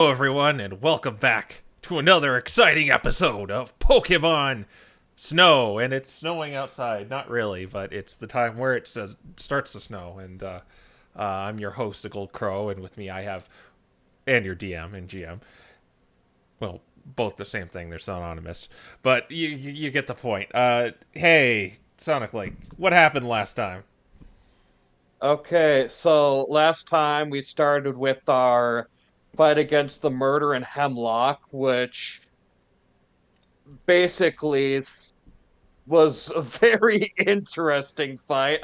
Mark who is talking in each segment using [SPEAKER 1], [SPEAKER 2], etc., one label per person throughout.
[SPEAKER 1] Hello, everyone, and welcome back to another exciting episode of Pokemon Snow. And it's snowing outside. Not really, but it's the time where it starts to snow. And I'm your host, the Gold Crow, and with me I have, and your DM and GM. Well, both the same thing. They're synonymous. But you get the point. Hey, Sonic Lake, what happened last time?
[SPEAKER 2] Okay, so last time we started with our fight against the murder in Hemlock, which basically was a very interesting fight.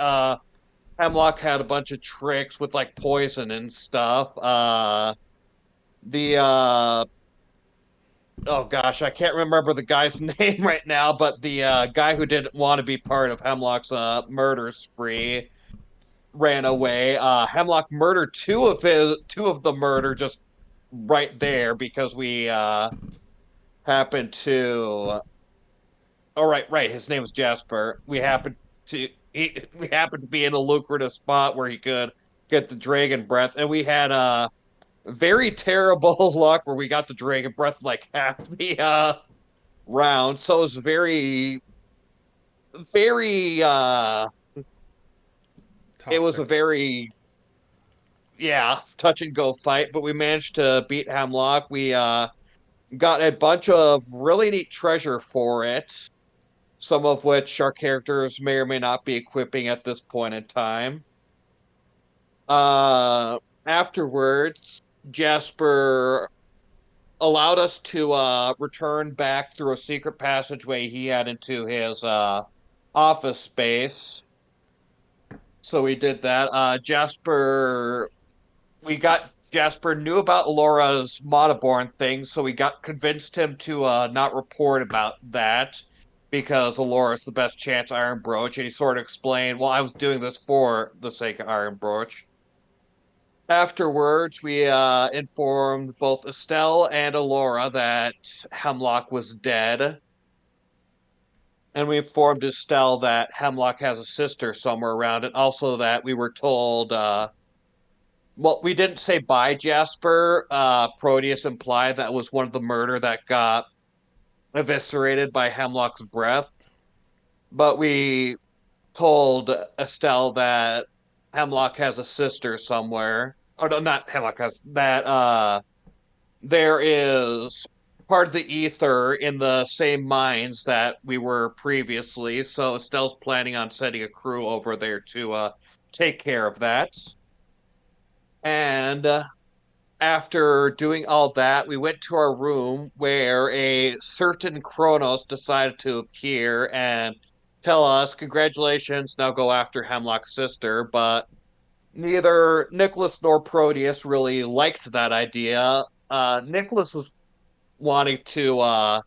[SPEAKER 2] Hemlock had a bunch of tricks with like poison and stuff. The oh gosh, I can't remember the guy's name right now, but the guy who didn't want to be part of Hemlock's murder spree ran away. Hemlock murdered two of the murder just right there because we happened to. Oh right. His name was Jasper. We happened to be in a lucrative spot where he could get the dragon breath, and we had very terrible luck where we got the dragon breath like half the round. So it was very it was a
[SPEAKER 1] Toxic.
[SPEAKER 2] very touch and go fight, but we managed to beat Hemlock. We got a bunch of really neat treasure for it, some of which our characters may or may not be equipping at this point in time. Afterwards, Jasper allowed us to return back through a secret passageway he had into his office space. So we did that. Jasper knew about Laura's Monoborn thing, so we got convinced him to not report about that because Alora's the best chance Iron Brooch, and he sort of explained, well, I was doing this for the sake of Iron Brooch. Afterwards, we informed both Estelle and Alora that Hemlock was dead, and we informed Estelle that Hemlock has a sister somewhere around, and also that we were told well, we didn't say bye, Jasper. Proteus implied that was one of the murder that got eviscerated by Hemlock's breath. But we told Estelle that Hemlock has a sister somewhere. Or no, not Hemlock has that there is part of the ether in the same mines that we were previously. So Estelle's planning on sending a crew over there to take care of that. And after doing all that, we went to our room where a certain Kronos decided to appear and tell us, congratulations, now go after Hemlock's sister. But neither Nicholas nor Proteus really liked that idea. Nicholas was wanting to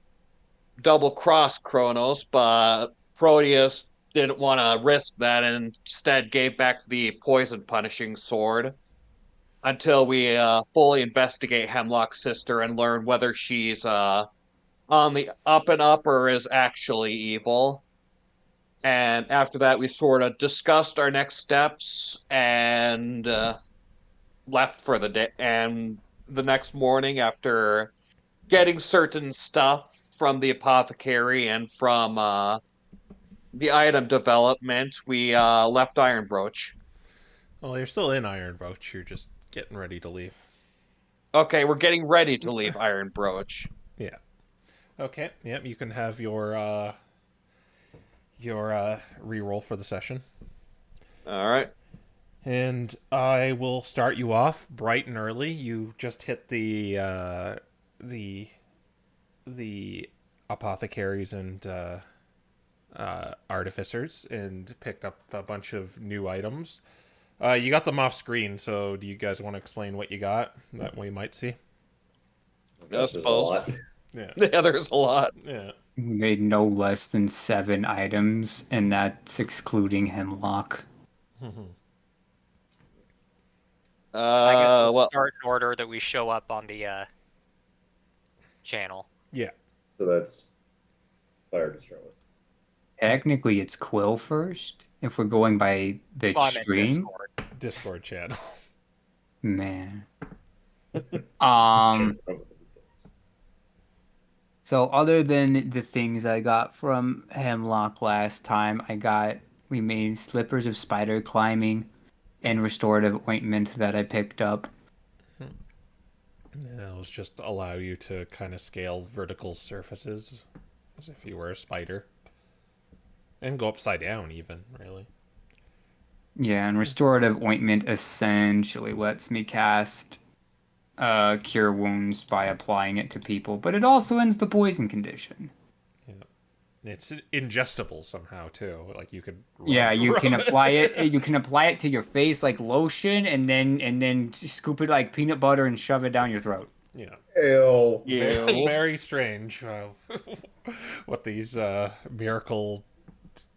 [SPEAKER 2] double cross Kronos, but Proteus didn't want to risk that and instead gave back the poison punishing sword until we fully investigate Hemlock's sister and learn whether she's on the up and up or is actually evil. And after that, we sort of discussed our next steps and left for the day. And the next morning, after getting certain stuff from the apothecary and from the item development, we left Ironbroach.
[SPEAKER 1] Well, you're still in Iron Broach. You're just getting ready to leave.
[SPEAKER 2] Okay, we're getting ready to leave Ironbroach.
[SPEAKER 1] Yeah. Okay. Yep. You can have your reroll for the session,
[SPEAKER 2] All right.
[SPEAKER 1] and I will start you off bright and early. You just hit the the apothecaries and artificers and picked up a bunch of new items. You got them off screen, so do you guys want to explain what you got that we might see?
[SPEAKER 2] I
[SPEAKER 3] There's a
[SPEAKER 2] suppose.
[SPEAKER 3] lot.
[SPEAKER 1] Yeah.
[SPEAKER 2] Yeah, there's a lot.
[SPEAKER 1] Yeah.
[SPEAKER 4] We made no less than 7 items, and that's excluding Hemlock.
[SPEAKER 5] I guess we'll
[SPEAKER 2] Well,
[SPEAKER 5] start in order that we show up on the channel.
[SPEAKER 1] Yeah.
[SPEAKER 3] So that's fire to start with.
[SPEAKER 4] Technically, it's Quill first, if we're going by the
[SPEAKER 5] Oh, I'm in
[SPEAKER 4] stream.
[SPEAKER 5] Discord.
[SPEAKER 1] Discord channel.
[SPEAKER 4] Man. Um, so other than the things I got from Hemlock last time, we made slippers of spider climbing and restorative ointment that I picked up.
[SPEAKER 1] It'll just allow you to kind of scale vertical surfaces as if you were a spider. And go upside down, even, really.
[SPEAKER 4] Yeah, and restorative ointment essentially lets me cast cure wounds by applying it to people, but it also ends the poison condition.
[SPEAKER 1] Yeah. It's ingestible somehow, too. Like, you could
[SPEAKER 4] Yeah, you
[SPEAKER 1] rub
[SPEAKER 4] can apply
[SPEAKER 1] it.
[SPEAKER 4] it. You can apply it to your face like lotion, and then scoop it like peanut butter and shove it down your throat.
[SPEAKER 1] Yeah.
[SPEAKER 3] Ew.
[SPEAKER 1] Very,
[SPEAKER 2] Ew.
[SPEAKER 1] very strange what these miracle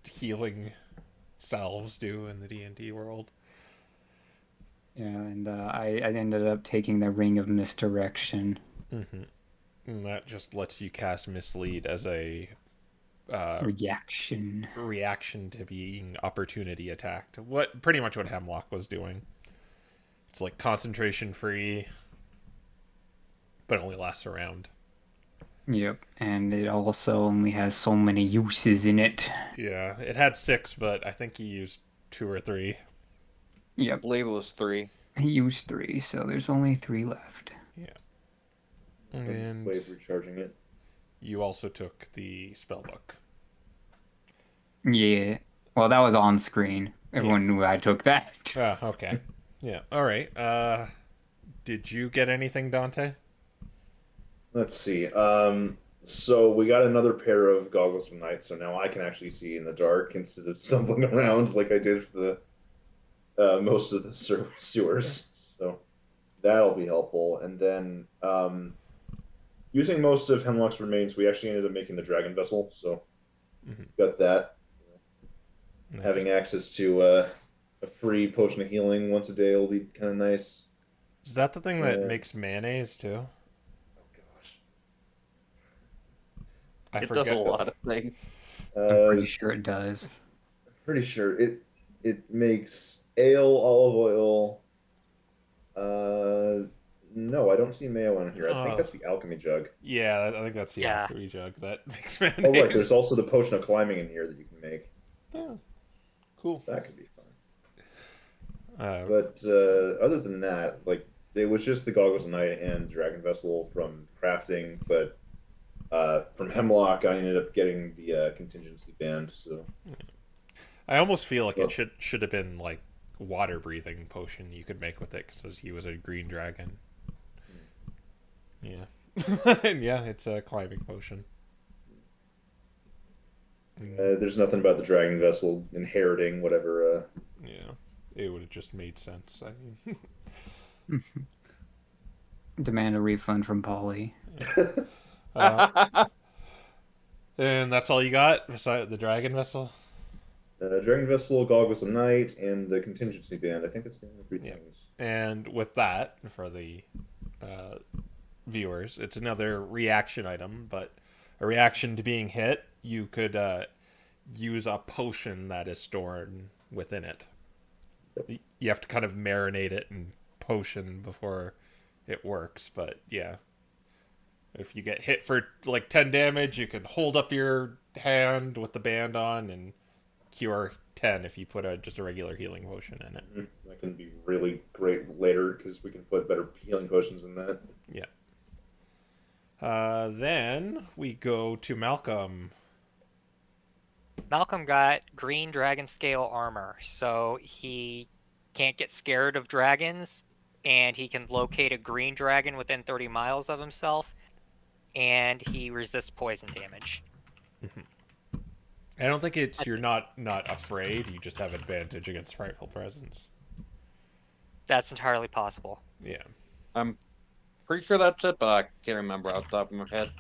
[SPEAKER 1] healing salves do in the D&D world.
[SPEAKER 4] Yeah, and I ended up taking the Ring of Misdirection.
[SPEAKER 1] Mm-hmm. And that just lets you cast Mislead as a
[SPEAKER 4] Reaction.
[SPEAKER 1] reaction to being opportunity attacked. Pretty much what Hemlock was doing. It's like concentration free, but only lasts a round.
[SPEAKER 4] Yep, and it also only has so many uses in it.
[SPEAKER 1] Yeah, it had 6, but I think he used 2 or 3.
[SPEAKER 2] I
[SPEAKER 4] Yep,
[SPEAKER 2] believe it was 3.
[SPEAKER 4] he used 3, so there's only 3 left.
[SPEAKER 1] Yeah. And
[SPEAKER 3] Way of recharging it.
[SPEAKER 1] you also took the spellbook.
[SPEAKER 4] Yeah, well, that was on screen. Everyone knew I took that.
[SPEAKER 1] Ah, okay. Yeah. All right. Did you get anything, Dante?
[SPEAKER 3] Let's see. So we got another pair of goggles from night, so now I can actually see in the dark instead of stumbling around like I did for the most of the sewers. So that'll be helpful. And then using most of Hemlock's remains, we actually ended up making the dragon vessel. So got that. Having access to a free potion of healing once a day will be kind of nice.
[SPEAKER 1] Is that the thing that
[SPEAKER 3] Yeah.
[SPEAKER 1] makes mayonnaise too?
[SPEAKER 3] Oh gosh.
[SPEAKER 1] I
[SPEAKER 2] It
[SPEAKER 1] forget.
[SPEAKER 2] does a lot of things.
[SPEAKER 4] I'm pretty sure it does.
[SPEAKER 3] Pretty sure it makes ale, olive oil. No, I don't see mayo in here. I think that's the alchemy jug.
[SPEAKER 1] Yeah, I think that's the
[SPEAKER 5] Yeah.
[SPEAKER 1] alchemy jug that makes mayonnaise.
[SPEAKER 3] Oh right, there's also the potion of climbing in here that you can make.
[SPEAKER 1] Yeah. Cool.
[SPEAKER 3] That could be fun.
[SPEAKER 1] Uh,
[SPEAKER 3] But other than that, like it was just the goggles of night and dragon vessel from crafting. But from Hemlock, I ended up getting the contingency band. So
[SPEAKER 1] I almost feel like
[SPEAKER 3] Well-
[SPEAKER 1] it should have been like water breathing potion you could make with it because he was a green dragon. Yeah. And yeah, it's a climbing potion.
[SPEAKER 3] there's nothing about the dragon vessel inheriting whatever.
[SPEAKER 1] Yeah, it would have just made sense. I mean,
[SPEAKER 4] Demand a refund from Polly.
[SPEAKER 1] and that's all you got besides the dragon vessel.
[SPEAKER 3] Dragon vessel, goggles of night, and the contingency band. I think that's the only 3
[SPEAKER 1] Yeah.
[SPEAKER 3] things.
[SPEAKER 1] And with that, for the viewers, it's another reaction item, but a reaction to being hit, you could use a potion that is stored within it. You have to kind of marinate it in potion before it works, but yeah. If you get hit for like 10 damage, you can hold up your hand with the band on and cure 10 if you put just a regular healing potion in it.
[SPEAKER 3] That can be really great later because we can put better healing potions in that.
[SPEAKER 1] Yeah. Then we go to Malcolm.
[SPEAKER 5] Malcolm got green dragon scale armor, so he can't get scared of dragons, and he can locate a green dragon within 30 miles of himself, and he resists poison damage.
[SPEAKER 1] I don't think it's you're not afraid. You just have advantage against frightful presence.
[SPEAKER 5] That's entirely possible.
[SPEAKER 1] Yeah.
[SPEAKER 2] I'm pretty sure that's it, but I can't remember off the top of my head.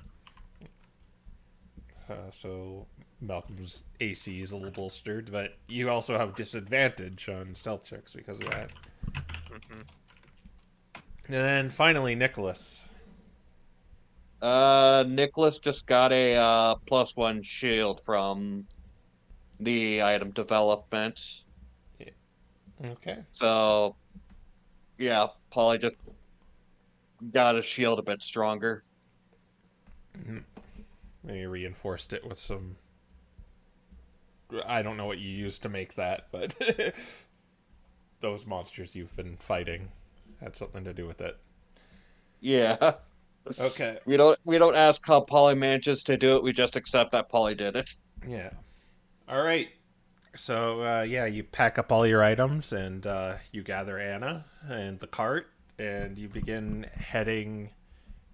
[SPEAKER 1] So Malcolm's AC is a little bolstered, but you also have disadvantage on stealth checks because of that.
[SPEAKER 5] Mhm.
[SPEAKER 1] And then finally, Nicholas.
[SPEAKER 2] Nicholas just got a +1 shield from the item development.
[SPEAKER 1] Okay.
[SPEAKER 2] So, yeah, Polly just got his shield a bit stronger.
[SPEAKER 1] Maybe reinforced it with some. I don't know what you used to make that, but those monsters you've been fighting had something to do with it.
[SPEAKER 2] Yeah.
[SPEAKER 1] Okay.
[SPEAKER 2] We don't ask how Polly manages to do it. We just accept that Polly did it.
[SPEAKER 1] Yeah. All right. So yeah, you pack up all your items and you gather Anna and the cart, and you begin heading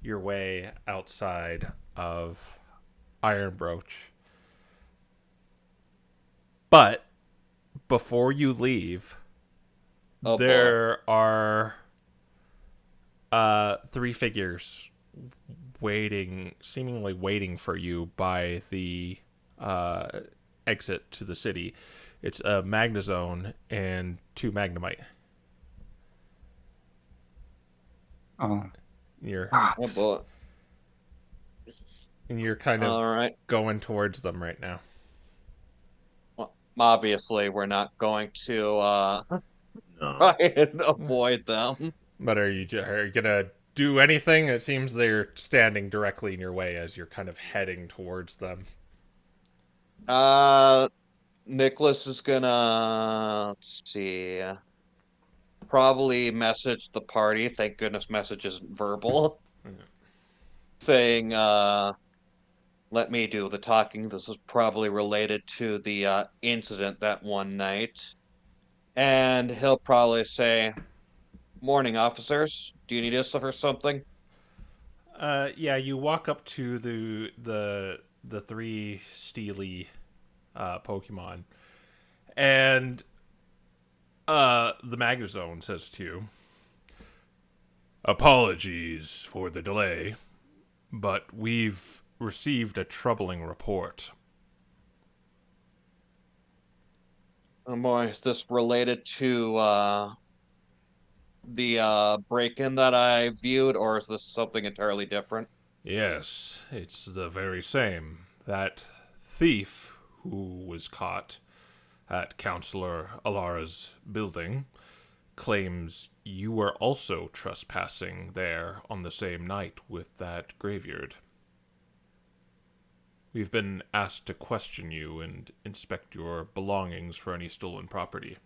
[SPEAKER 1] your way outside of Ironbroach. But before you leave,
[SPEAKER 2] Oh, boy.
[SPEAKER 1] there are three figures seemingly waiting for you by the exit to the city. It's a Magnazone and two Magnemite.
[SPEAKER 4] Oh.
[SPEAKER 1] You're
[SPEAKER 2] Oh boy.
[SPEAKER 1] and you're kind of
[SPEAKER 2] All right.
[SPEAKER 1] going towards them right now.
[SPEAKER 2] Well, obviously, we're not going to
[SPEAKER 3] No.
[SPEAKER 2] try and avoid them.
[SPEAKER 1] But are you gonna do anything? It seems they're standing directly in your way as you're kind of heading towards them.
[SPEAKER 2] Nicholas is gonna, let's see, probably message the party. Thank goodness message isn't verbal. Saying, let me do the talking. This is probably related to the incident that one night. And he'll probably say, morning, officers. Do you need us for something?
[SPEAKER 1] Yeah, you walk up to the three steely Pokemon, and the Magnazone says to you, "Apologies for the delay, but we've received a troubling report."
[SPEAKER 2] Oh boy, is this related to the break-in that I viewed, or is this something entirely different?
[SPEAKER 1] Yes, it's the very same. That thief who was caught at Counselor Alara's building claims you were also trespassing there on the same night with that graveyard. We've been asked to question you and inspect your belongings for any stolen property.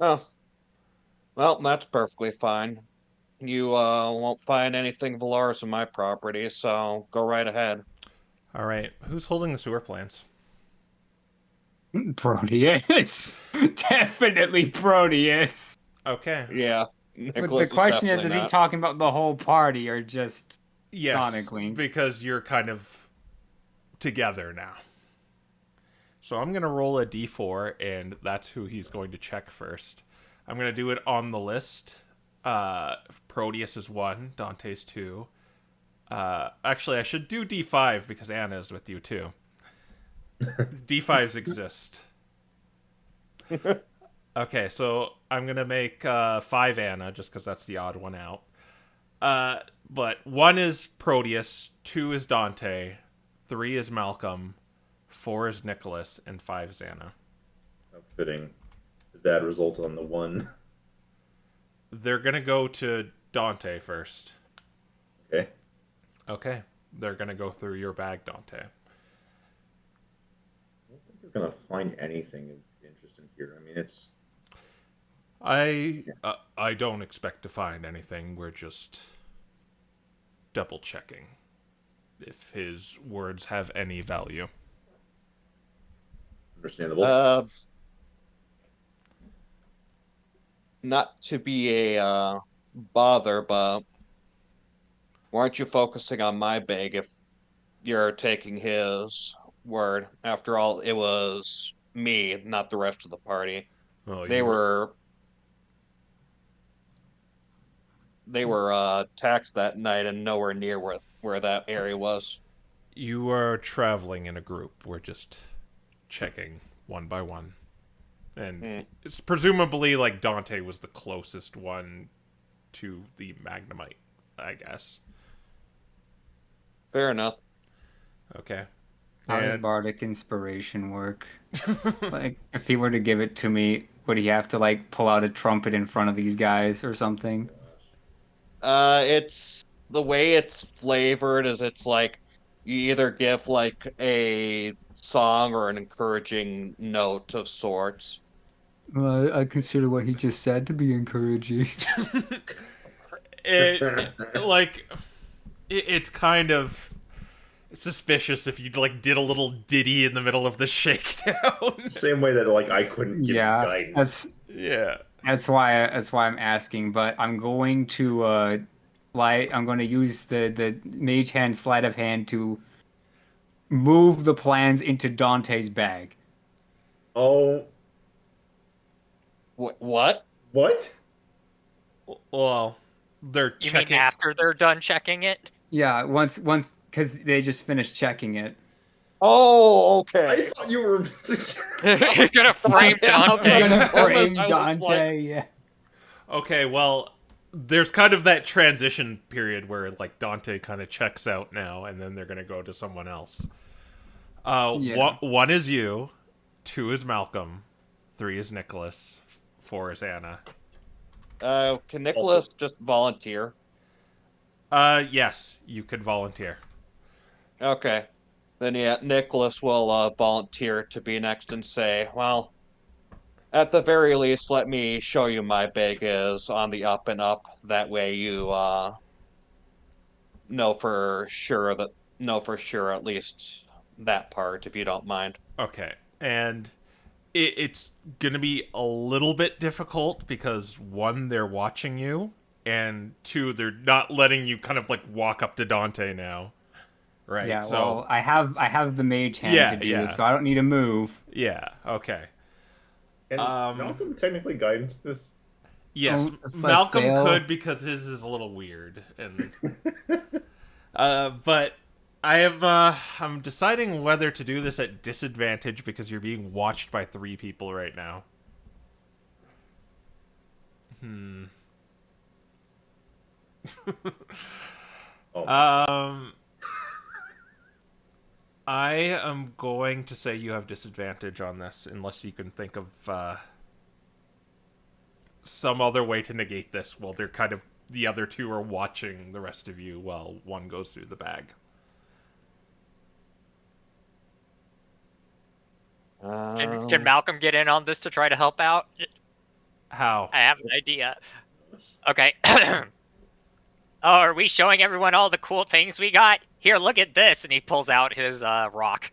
[SPEAKER 2] Oh, well, that's perfectly fine. You won't find anything Valaris in my property, so go right ahead.
[SPEAKER 1] All right, who's holding the sewer plans?
[SPEAKER 4] Proteus. Definitely Proteus.
[SPEAKER 1] Okay.
[SPEAKER 2] Yeah,
[SPEAKER 4] But
[SPEAKER 2] Nicholas
[SPEAKER 4] the question is
[SPEAKER 2] definitely
[SPEAKER 4] he
[SPEAKER 2] not.
[SPEAKER 4] talking about the whole party or just
[SPEAKER 1] Yes,
[SPEAKER 4] Sonic Link?
[SPEAKER 1] because you're kind of together now. So I'm going to roll a d4, and that's who he's going to check first. I'm going to do it on the list. Proteus is 1, Dante's 2. Actually, I should do d5 because Anna is with you too. D5s exist. Okay, so I'm going to make 5 Anna just because that's the odd one out. But 1 is Proteus, 2 is Dante, 3 is Malcolm, 4 is Nicholas, and 5 is Anna.
[SPEAKER 3] How fitting. The bad result on the one.
[SPEAKER 1] They're going to go to Dante first.
[SPEAKER 3] Okay.
[SPEAKER 1] Okay. They're going to go through your bag, Dante.
[SPEAKER 3] I don't think we're gonna find anything interesting here. I mean, it's
[SPEAKER 1] I don't expect to find anything. We're just double checking if his words have any value.
[SPEAKER 3] understandable.
[SPEAKER 2] Not to be a bother, but why aren't you focusing on my bag if you're taking his word? After all, it was me, not the rest of the party.
[SPEAKER 1] Well,
[SPEAKER 2] They were taxed that night and nowhere near where that area was.
[SPEAKER 1] You are traveling in a group. We're just checking one by one. And it's presumably like Dante was the closest one to the Magnemite, I guess.
[SPEAKER 2] Fair enough.
[SPEAKER 1] Okay.
[SPEAKER 4] How does Bardic Inspiration work? Like, if he were to give it to me, would he have to, like, pull out a trumpet in front of these guys or something?
[SPEAKER 2] It's the way it's flavored is it's like you either give like a song or an encouraging note of sorts.
[SPEAKER 4] I consider what he just said to be encouraging.
[SPEAKER 1] It's kind of suspicious if you like did a little ditty in the middle of the shakedown.
[SPEAKER 3] Same way that like I couldn't give you
[SPEAKER 4] Yeah,
[SPEAKER 3] guidance.
[SPEAKER 1] Yeah.
[SPEAKER 4] that's why I'm asking. But I'm going to I'm going to use the mage hand sleight of hand to move the plans into Dante's bag.
[SPEAKER 3] Oh,
[SPEAKER 2] What?
[SPEAKER 3] what?
[SPEAKER 1] Well, they're
[SPEAKER 5] You
[SPEAKER 1] checking.
[SPEAKER 5] mean after they're done checking it?
[SPEAKER 4] Yeah, once because they just finished checking it.
[SPEAKER 2] Oh,
[SPEAKER 3] I
[SPEAKER 2] okay.
[SPEAKER 3] thought you were.
[SPEAKER 5] You're gonna frame Dante.
[SPEAKER 4] I'm gonna frame
[SPEAKER 2] I was
[SPEAKER 4] Dante. Yeah.
[SPEAKER 1] Okay, well, there's kind of that transition period where like Dante kind of checks out now, and then they're gonna go to someone else.
[SPEAKER 4] Yeah.
[SPEAKER 1] One is you, 2 is Malcolm, 3 is Nicholas, 4 is Anna.
[SPEAKER 2] Can Nicholas just volunteer?
[SPEAKER 1] Yes, you could volunteer.
[SPEAKER 2] Okay. Then yeah, Nicholas will volunteer to be next and say, well, at the very least, let me show you my bag is on the up and up. That way you know for sure at least that part, if you don't mind.
[SPEAKER 1] Okay, and it's gonna be a little bit difficult because 1, they're watching you, and 2, they're not letting you kind of like walk up to Dante now. Right.
[SPEAKER 4] Yeah.
[SPEAKER 1] So
[SPEAKER 4] Well, I have the mage hand
[SPEAKER 1] Yeah,
[SPEAKER 4] to do
[SPEAKER 1] yeah.
[SPEAKER 4] this, so I don't need to move.
[SPEAKER 1] yeah, okay.
[SPEAKER 3] Can Malcolm technically guidance this?
[SPEAKER 1] Yes,
[SPEAKER 4] If I
[SPEAKER 1] Malcolm
[SPEAKER 4] fail-
[SPEAKER 1] could because his is a little weird, and but I'm deciding whether to do this at disadvantage because you're being watched by 3 people right now.
[SPEAKER 3] Oh,
[SPEAKER 1] I am going to say you have disadvantage on this unless you can think of some other way to negate this while they're kind of the other 2 are watching the rest of you while 1 goes through the bag.
[SPEAKER 5] Can Malcolm get in on this to try to help out?
[SPEAKER 1] How?
[SPEAKER 5] I have an idea. Okay. Oh, are we showing everyone all the cool things we got? Here, look at this, and he pulls out his rock.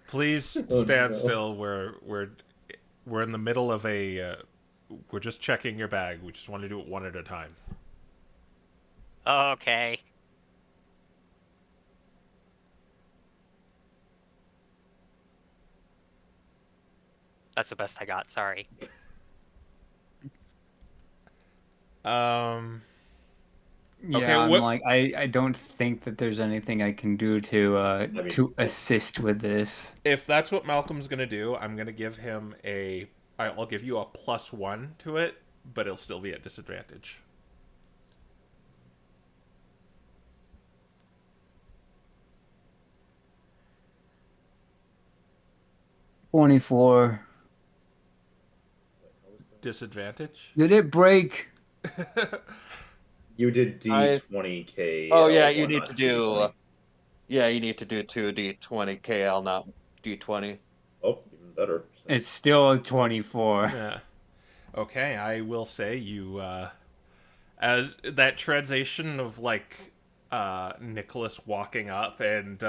[SPEAKER 1] Please
[SPEAKER 3] Oh,
[SPEAKER 1] stand
[SPEAKER 3] no.
[SPEAKER 1] still. We're in the middle of a. We're just checking your bag. We just want to do it one at a time.
[SPEAKER 5] Okay. That's the best I got. Sorry.
[SPEAKER 4] Yeah,
[SPEAKER 1] Okay,
[SPEAKER 4] I'm
[SPEAKER 1] what-
[SPEAKER 4] like I don't think that there's anything I can do to assist with this.
[SPEAKER 1] If that's what Malcolm's gonna do, I'm gonna give him a. I'll give you a +1 to it, but it'll still be at disadvantage.
[SPEAKER 4] $24.
[SPEAKER 1] Disadvantage?
[SPEAKER 4] Did it break?
[SPEAKER 3] you did D20K.
[SPEAKER 2] Oh yeah, you
[SPEAKER 3] L1,
[SPEAKER 2] need
[SPEAKER 3] not
[SPEAKER 2] to do.
[SPEAKER 3] D20.
[SPEAKER 2] Yeah, you need to do 2d20 KL, not d20.
[SPEAKER 3] Oh, even better.
[SPEAKER 4] It's still a 24.
[SPEAKER 1] Yeah. Okay, I will say you as that transition of like Nicholas walking up and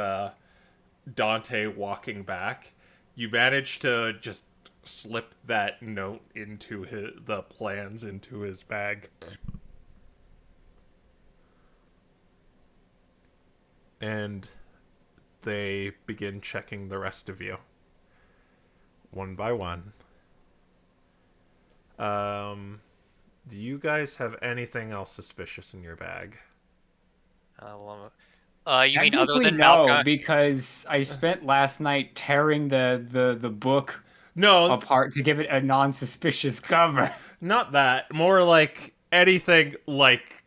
[SPEAKER 1] Dante walking back, you manage to just slip that note into the plans into his bag. And they begin checking the rest of you. One by one. Do you guys have anything else suspicious in your bag?
[SPEAKER 5] You mean other
[SPEAKER 4] Technically,
[SPEAKER 5] than
[SPEAKER 4] no,
[SPEAKER 5] Malcolm?
[SPEAKER 4] because I spent last night tearing the book
[SPEAKER 1] No,
[SPEAKER 4] apart to give it a non-suspicious cover.
[SPEAKER 1] not that. More like anything like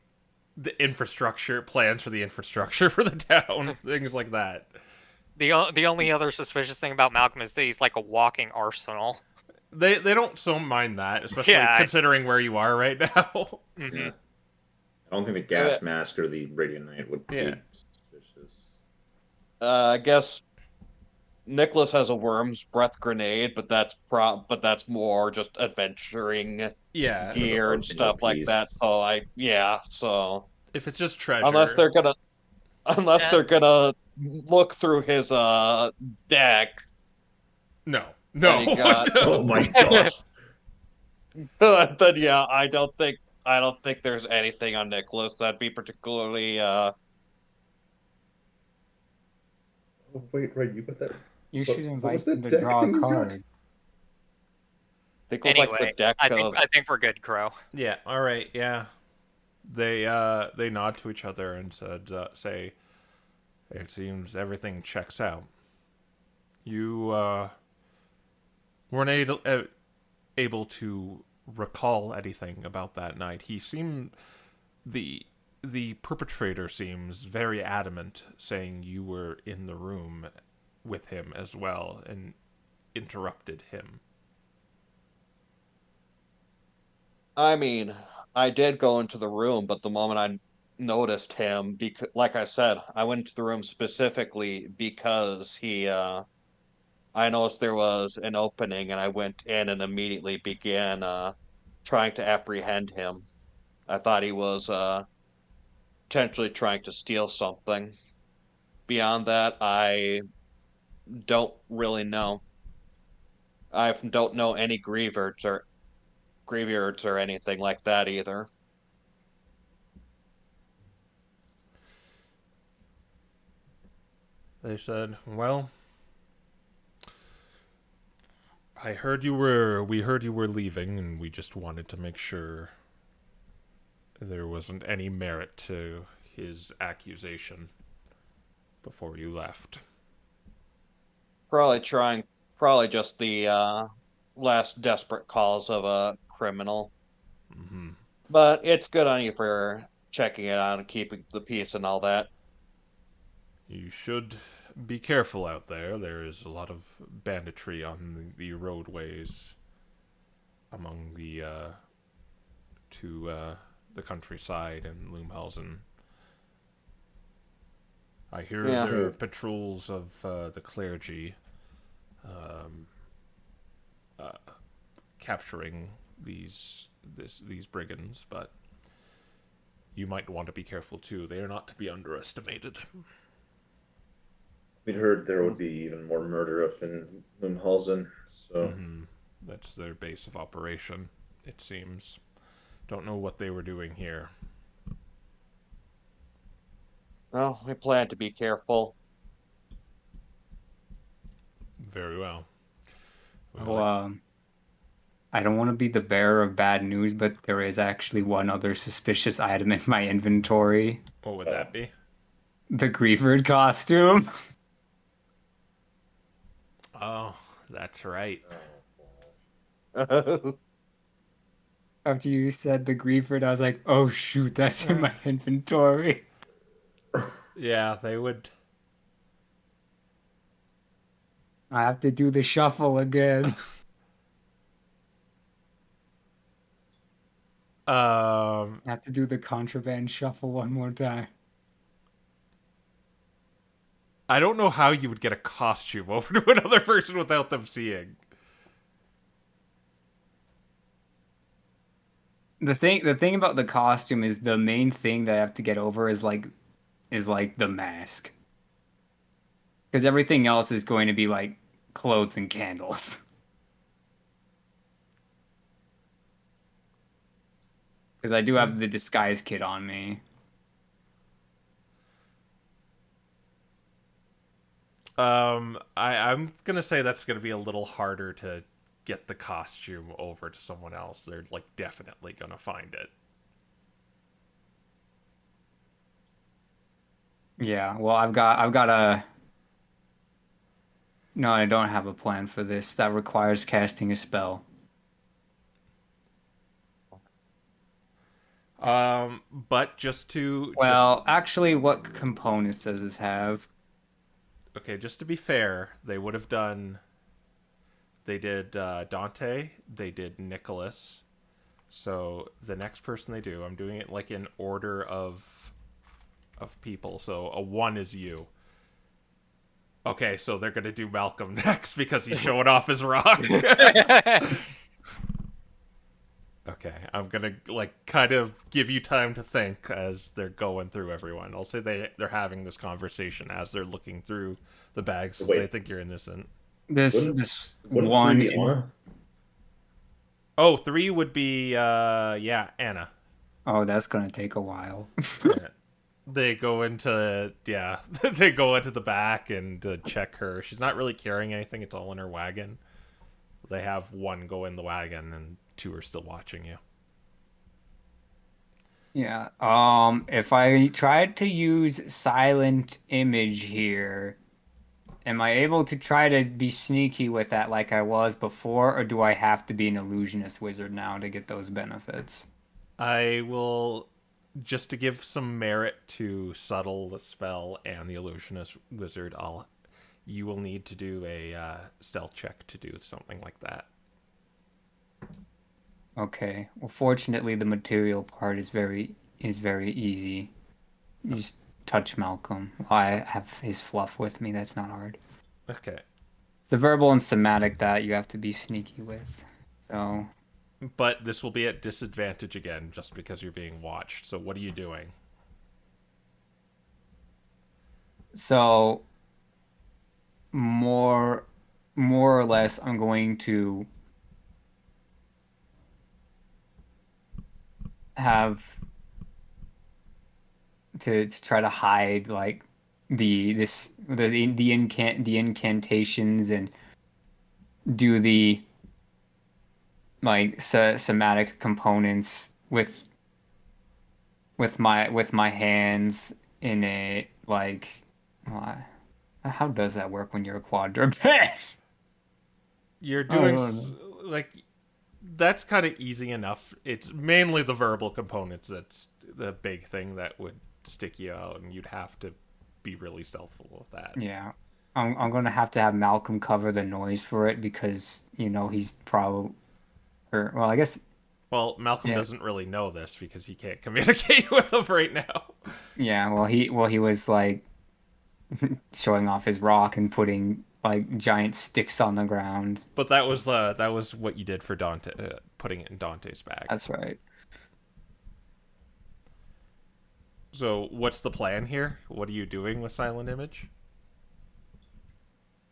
[SPEAKER 1] the infrastructure, plans for the infrastructure for the town, things like that.
[SPEAKER 5] The only other suspicious thing about Malcolm is that he's like a walking arsenal.
[SPEAKER 1] They don't so mind that, especially
[SPEAKER 5] Yeah.
[SPEAKER 1] considering where you are right now.
[SPEAKER 5] Mm-hmm.
[SPEAKER 3] Yeah.
[SPEAKER 6] don't think the gas mask or the radiant knight would be
[SPEAKER 1] Yeah.
[SPEAKER 6] suspicious.
[SPEAKER 2] I guess Nicholas has a worm's breath grenade, but that's more just adventuring
[SPEAKER 1] Yeah.
[SPEAKER 2] gear and stuff like
[SPEAKER 6] OPs.
[SPEAKER 2] that. So
[SPEAKER 1] If it's just
[SPEAKER 2] unless
[SPEAKER 1] treasure.
[SPEAKER 2] they're gonna unless
[SPEAKER 5] Yeah.
[SPEAKER 2] they're gonna look through his deck,
[SPEAKER 1] No.
[SPEAKER 2] that
[SPEAKER 1] No.
[SPEAKER 2] he got.
[SPEAKER 3] Oh my gosh.
[SPEAKER 2] Then yeah, I don't think there's anything on Nicholas that'd be particularly
[SPEAKER 3] Oh, wait, right, you got that.
[SPEAKER 4] You
[SPEAKER 3] What-
[SPEAKER 4] should
[SPEAKER 3] what was
[SPEAKER 4] invite them
[SPEAKER 3] that
[SPEAKER 4] to
[SPEAKER 3] deck
[SPEAKER 4] draw
[SPEAKER 3] thing
[SPEAKER 4] a
[SPEAKER 3] you got?
[SPEAKER 4] card.
[SPEAKER 2] I think it was like the
[SPEAKER 5] Anyway,
[SPEAKER 2] deck
[SPEAKER 5] I
[SPEAKER 2] of
[SPEAKER 5] think we're good, Crow.
[SPEAKER 1] Yeah. All right. Yeah. They nod to each other and say, "It seems everything checks out. You weren't able to recall anything about that night. He seemed the perpetrator seems very adamant, saying you were in the room with him as well and interrupted him."
[SPEAKER 2] I mean, I did go into the room, but the moment I noticed him, because, like I said, I went into the room specifically because I noticed there was an opening, and I went in and immediately began trying to apprehend him. I thought he was potentially trying to steal something. Beyond that, I don't really know. I don't know any graveyards or anything like that either.
[SPEAKER 1] They said, "Well, we heard you were leaving, and we just wanted to make sure there wasn't any merit to his accusation before you left."
[SPEAKER 2] Probably just the last desperate calls of a criminal.
[SPEAKER 1] Hmm.
[SPEAKER 2] But it's good on you for checking it out and keeping the peace and all that.
[SPEAKER 1] You should be careful out there. There is a lot of banditry on the roadways among the countryside and Loomhausen. I hear
[SPEAKER 2] Yeah.
[SPEAKER 1] there are patrols of the clergy um, capturing these brigands, but you might want to be careful too. They are not to be underestimated.
[SPEAKER 3] We'd heard there would be even more murder up in Moonhalsen, so
[SPEAKER 1] That's their base of operation, it seems. Don't know what they were doing here.
[SPEAKER 2] Well, we plan to be careful.
[SPEAKER 1] Very well.
[SPEAKER 4] Well, I don't want to be the bearer of bad news, but there is actually one other suspicious item in my inventory.
[SPEAKER 1] What would that be?
[SPEAKER 4] The Grievered costume.
[SPEAKER 1] Oh, that's right.
[SPEAKER 4] After you said the Grievered, I was like, oh shoot, that's in my inventory.
[SPEAKER 1] Yeah, they would.
[SPEAKER 4] I have to do the shuffle again. I have to do the contraband shuffle one more time.
[SPEAKER 1] I don't know how you would get a costume over to another person without them seeing.
[SPEAKER 4] The thing about the costume is the main thing that I have to get over is like the mask. Because everything else is going to be like clothes and candles. Because I do have the disguise kit on me.
[SPEAKER 1] I'm gonna say that's gonna be a little harder to get the costume over to someone else. They're like definitely gonna find it.
[SPEAKER 4] Yeah, well, I've got a. No, I don't have a plan for this. That requires casting a spell.
[SPEAKER 1] But just to
[SPEAKER 4] Well, actually, what components does this have?
[SPEAKER 1] okay, just to be fair, they would have done. They did Dante. They did Nicholas. So the next person they do, I'm doing it like in order of people. So a 1 is you. Okay, so they're gonna do Malcolm next because he's showing off his rock. Okay, I'm gonna like kind of give you time to think as they're going through everyone. I'll say they're having this conversation as they're looking through the bags because
[SPEAKER 3] Wait.
[SPEAKER 1] they think you're innocent.
[SPEAKER 4] This
[SPEAKER 3] Wouldn't
[SPEAKER 4] one.
[SPEAKER 3] three be Anna?
[SPEAKER 1] Oh, 3 would be Anna.
[SPEAKER 4] Oh, that's gonna take a while.
[SPEAKER 1] Yeah. They go into they go into the back and check her. She's not really carrying anything. It's all in her wagon. They have 1 go in the wagon and 2 are still watching you.
[SPEAKER 4] Yeah. If I tried to use silent image here, am I able to try to be sneaky with that like I was before, or do I have to be an illusionist wizard now to get those benefits?
[SPEAKER 1] I will, just to give some merit to subtle the spell and the illusionist wizard, you will need to do a stealth check to do something like that.
[SPEAKER 4] Okay. Well, fortunately, the material part is very easy. You just touch Malcolm. I have his fluff with me. That's not hard.
[SPEAKER 1] Okay.
[SPEAKER 4] It's the verbal and somatic that you have to be sneaky with. So,
[SPEAKER 1] But this will be at disadvantage again just because you're being watched. So what are you doing?
[SPEAKER 4] so more or less, I'm going to have to try to hide like the incantations and do the like somatic components with my hands in a like how does that work when you're a quadruped?
[SPEAKER 1] You're doing
[SPEAKER 4] Oh,
[SPEAKER 1] like that's kind of easy enough. It's mainly the verbal components that's the big thing that would stick you out, and you'd have to be really stealthful with that.
[SPEAKER 4] Yeah. I'm gonna have to have Malcolm cover the noise for it because he's probably well I guess
[SPEAKER 1] Well, Malcolm
[SPEAKER 4] yeah.
[SPEAKER 1] doesn't really know this because he can't communicate with him right now.
[SPEAKER 4] Yeah, well he was like showing off his rock and putting like giant sticks on the ground.
[SPEAKER 1] But that was what you did for Dante, putting it in Dante's bag.
[SPEAKER 4] That's right.
[SPEAKER 1] So what's the plan here? What are you doing with Silent Image?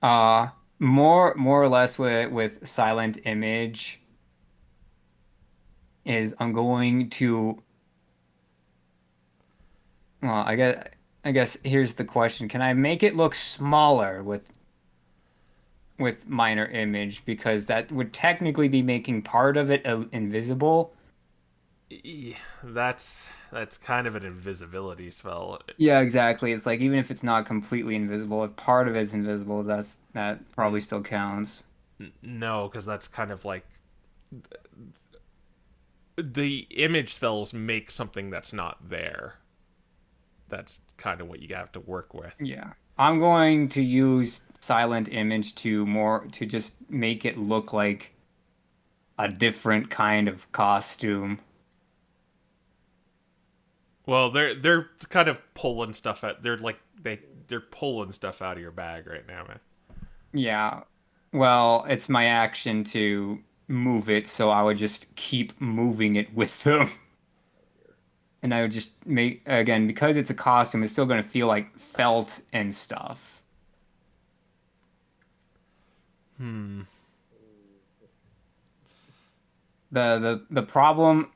[SPEAKER 4] More or less with silent image is I'm going to well, I guess here's the question. Can I make it look smaller with minor image because that would technically be making part of it invisible?
[SPEAKER 1] That's kind of an invisibility spell.
[SPEAKER 4] Yeah, exactly. It's like even if it's not completely invisible, if part of it's invisible, that probably still counts.
[SPEAKER 1] No, because that's kind of like the image spells make something that's not there. That's kind of what you have to work with.
[SPEAKER 4] Yeah. I'm going to use silent image to just make it look like a different kind of costume.
[SPEAKER 1] Well, they're kind of pulling stuff out. They're pulling stuff out of your bag right now, man.
[SPEAKER 4] Yeah. Well, it's my action to move it, so I would just keep moving it with them. And I would just make, again, because it's a costume, it's still going to feel like felt and stuff. The problem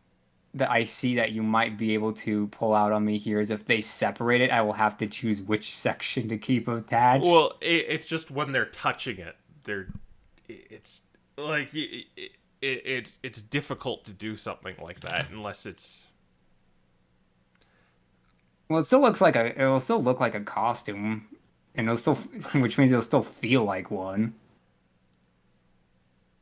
[SPEAKER 4] that I see that you might be able to pull out on me here is if they separate it, I will have to choose which section to keep attached.
[SPEAKER 1] Well, it's just when they're touching it, it's like it's difficult to do something like that unless it's.
[SPEAKER 4] Well, it'll still look like a costume, and which means it'll still feel like one.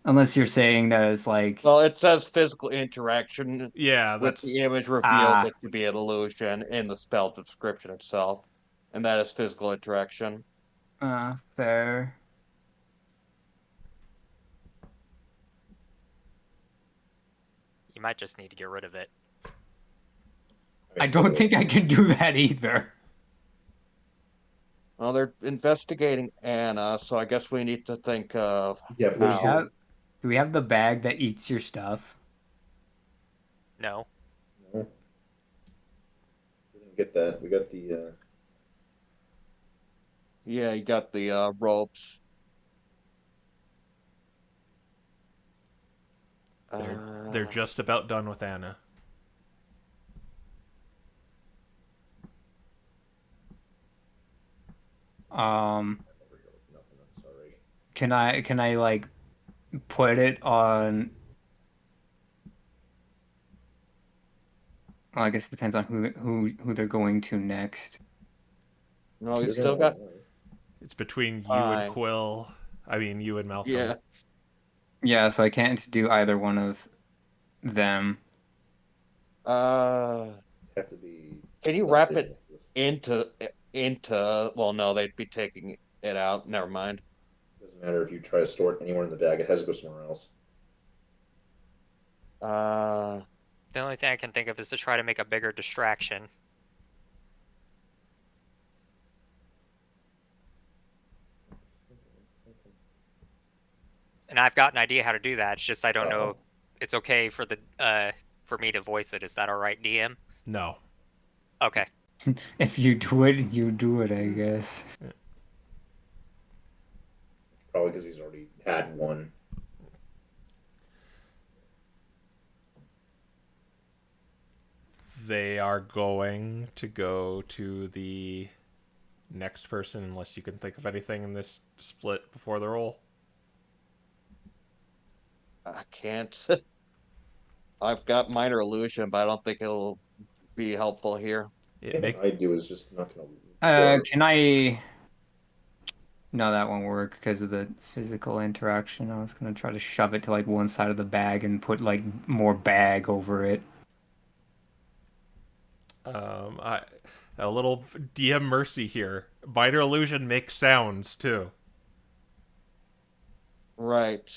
[SPEAKER 4] Unless you're saying that it's like,
[SPEAKER 2] Well, it says physical interaction
[SPEAKER 1] Yeah,
[SPEAKER 2] with
[SPEAKER 1] that's
[SPEAKER 2] the image reveals it to be an illusion in the spell description itself, and that is physical interaction.
[SPEAKER 4] fair.
[SPEAKER 5] You might just need to get rid of it.
[SPEAKER 4] I don't think I can do that either.
[SPEAKER 2] Well, they're investigating Anna, so I guess we need to think of
[SPEAKER 3] Yeah, but there's
[SPEAKER 2] how.
[SPEAKER 4] Do we have the bag that eats your stuff?
[SPEAKER 5] No.
[SPEAKER 3] no. We didn't get that. We got the.
[SPEAKER 2] Yeah, you got the ropes.
[SPEAKER 1] They're just about done with Anna.
[SPEAKER 3] Nothing. I'm sorry.
[SPEAKER 4] Can I like put it on? Well, I guess it depends on who they're going to next.
[SPEAKER 2] No, we
[SPEAKER 3] You're
[SPEAKER 2] still
[SPEAKER 3] gonna
[SPEAKER 2] got.
[SPEAKER 3] want
[SPEAKER 1] It's between you
[SPEAKER 2] Fine.
[SPEAKER 1] and Quill. I mean, you and Malcolm.
[SPEAKER 2] Yeah.
[SPEAKER 4] Yeah, so I can't do either one of them.
[SPEAKER 2] Uh,
[SPEAKER 3] have to be.
[SPEAKER 2] can you wrap it into? Well, no, they'd be taking it out. Never mind.
[SPEAKER 3] Doesn't matter if you try to store it anywhere in the bag. It has to go somewhere else.
[SPEAKER 5] The only thing I can think of is to try to make a bigger distraction. And I've got an idea how to do that. It's just I don't know if it's okay for the for me to voice it. Is that all right, DM?
[SPEAKER 1] No.
[SPEAKER 5] Okay.
[SPEAKER 4] If you do it, you do it, I guess.
[SPEAKER 3] Probably because he's already had one.
[SPEAKER 1] They are going to go to the next person unless you can think of anything in this split before the roll.
[SPEAKER 2] I can't. I've got minor illusion, but I don't think it'll be helpful here.
[SPEAKER 3] Anything I do is just not gonna.
[SPEAKER 4] Can I? No, that won't work because of the physical interaction. I was gonna try to shove it to like one side of the bag and put like more bag over it.
[SPEAKER 1] A little DM mercy here. Minor illusion makes sounds too,
[SPEAKER 2] Right.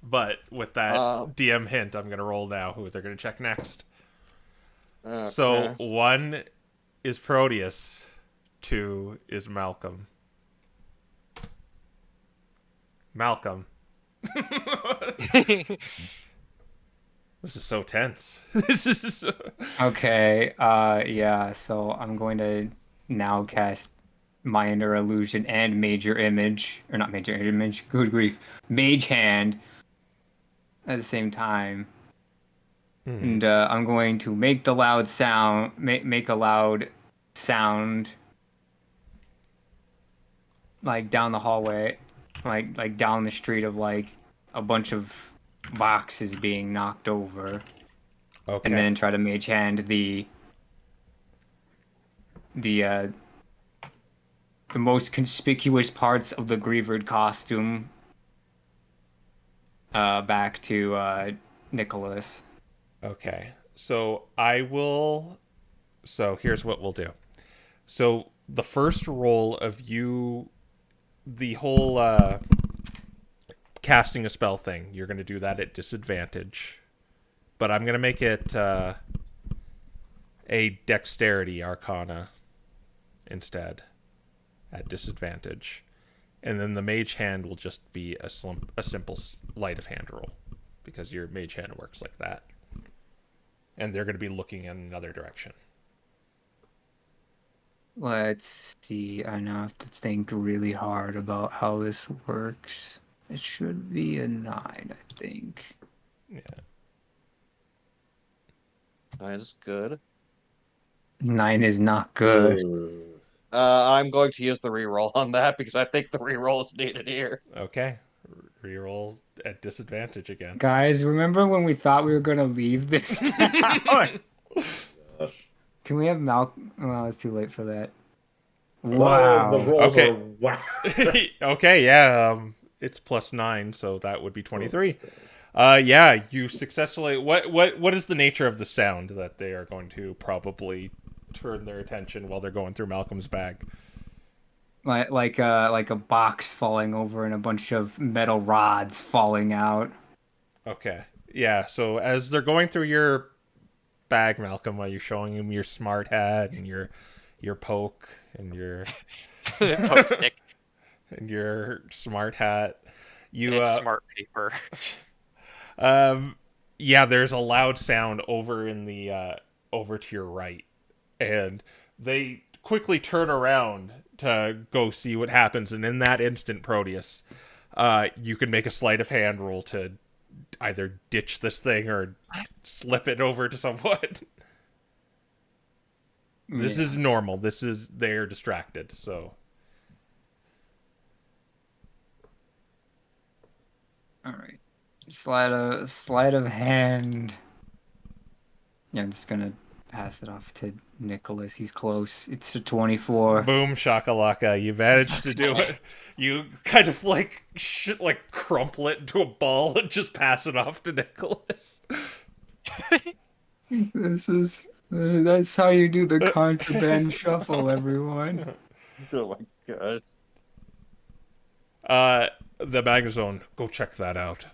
[SPEAKER 1] but with that
[SPEAKER 2] Uh,
[SPEAKER 1] DM hint, I'm gonna roll now who they're gonna check next.
[SPEAKER 2] Okay.
[SPEAKER 1] So 1 is Proteus, 2 is Malcolm. Malcolm. This is so tense. This is so...
[SPEAKER 4] Okay. Yeah. So I'm going to now cast minor illusion and major image, or not major image. Good grief, mage hand at the same time. And I'm going to make the loud sound, make a loud sound, like down the hallway, like down the street of like a bunch of boxes being knocked over,
[SPEAKER 1] Okay.
[SPEAKER 4] and then try to mage hand the most conspicuous parts of the Grievered costume back to Nicholas.
[SPEAKER 1] Okay. So I will. So here's what we'll do. So the first roll of you, the whole casting a spell thing, you're going to do that at disadvantage. But I'm going to make it a dexterity arcana instead at disadvantage. And then the mage hand will just be a simple sleight of hand roll because your mage hand works like that. And they're going to be looking in another direction.
[SPEAKER 4] Let's see. I now have to think really hard about how this works. It should be a 9, I think.
[SPEAKER 1] Yeah.
[SPEAKER 2] That is good.
[SPEAKER 4] 9 is not good.
[SPEAKER 2] I'm going to use the reroll on that because I think the reroll is needed here.
[SPEAKER 1] Okay. Reroll at disadvantage again.
[SPEAKER 4] Guys, remember when we thought we were going to leave this town?
[SPEAKER 3] Gosh.
[SPEAKER 4] Can we have Malcolm? Well, it's too late for that.
[SPEAKER 3] Oh,
[SPEAKER 4] Wow.
[SPEAKER 3] the rolls
[SPEAKER 1] Okay.
[SPEAKER 3] are wow.
[SPEAKER 1] Okay, yeah. It's +9, so that would be 23. Yeah, you successfully. What is the nature of the sound that they are going to probably turn their attention while they're going through Malcolm's bag?
[SPEAKER 4] Like a box falling over and a bunch of metal rods falling out.
[SPEAKER 1] Okay. Yeah, so as they're going through your bag, Malcolm, while you're showing him your smart hat and your poke and your
[SPEAKER 5] Poke stick
[SPEAKER 1] and your smart hat, you
[SPEAKER 5] and smart paper.
[SPEAKER 1] um yeah, there's a loud sound over in the over to your right, and they quickly turn around to go see what happens, and in that instant, Proteus, you can make a sleight of hand roll to either ditch this thing or slip it over to someone. This is normal. They're distracted, so.
[SPEAKER 4] All right. Sleight of hand. Yeah, I'm just gonna pass it off to Nicholas. He's close. It's a 24.
[SPEAKER 1] Boom shakalaka! You managed to do it. You kind of like crumple it into a ball and just pass it off to Nicholas.
[SPEAKER 4] That's how you do the contraband shuffle, everyone.
[SPEAKER 2] Oh my god.
[SPEAKER 1] The Magnazone, go check that out.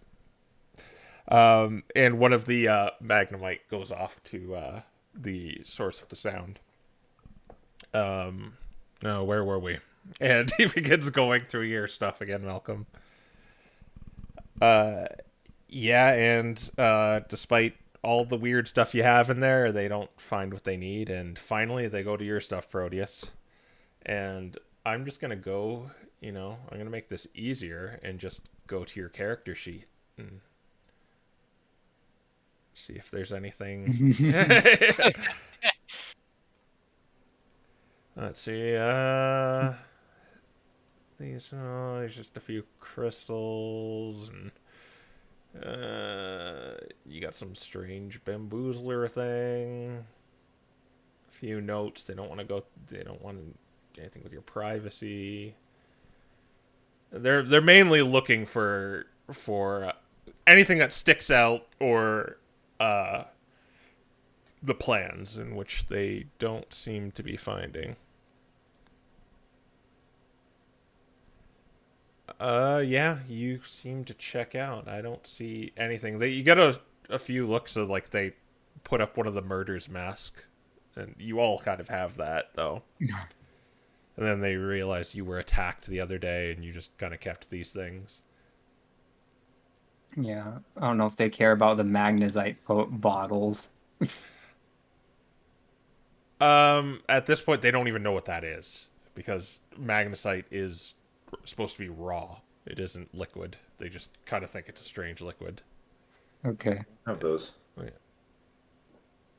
[SPEAKER 1] And one of the Magnemite goes off to the source of the sound. No, where were we? And he begins going through your stuff again, Malcolm. Yeah, and despite all the weird stuff you have in there, they don't find what they need, and finally they go to your stuff, Proteus. And I'm just gonna go, I'm gonna make this easier and just go to your character sheet and see if there's anything. Let's see, there's just a few crystals, and you got some strange bamboozler thing, a few notes. They don't want anything with your privacy. They're mainly looking for anything that sticks out, or the plans, in which they don't seem to be finding. Yeah, you seem to check out. I don't see anything. You get a few looks of like they put up one of the murder's mask, and you all kind of have that though. And then they realize you were attacked the other day, and you just kind of kept these things.
[SPEAKER 4] Yeah, I don't know if they care about the magnetite bottles.
[SPEAKER 1] At this point, they don't even know what that is, because magnesite is supposed to be raw. It isn't liquid. They just kind of think it's a strange liquid.
[SPEAKER 4] Okay.
[SPEAKER 3] Have those.
[SPEAKER 1] Oh,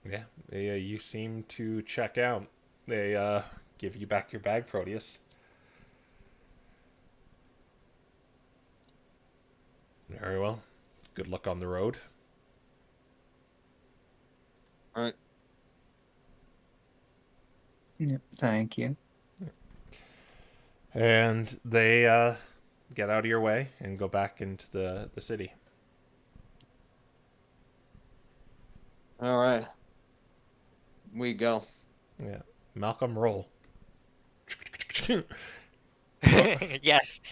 [SPEAKER 1] yeah. Yeah, you seem to check out. They give you back your bag, Proteus. Very well. Good luck on the road.
[SPEAKER 2] All right.
[SPEAKER 4] Yep, thank you.
[SPEAKER 1] And they get out of your way and go back into the city.
[SPEAKER 2] All right. We go.
[SPEAKER 1] Yeah. Malcolm, roll.
[SPEAKER 5] Yes.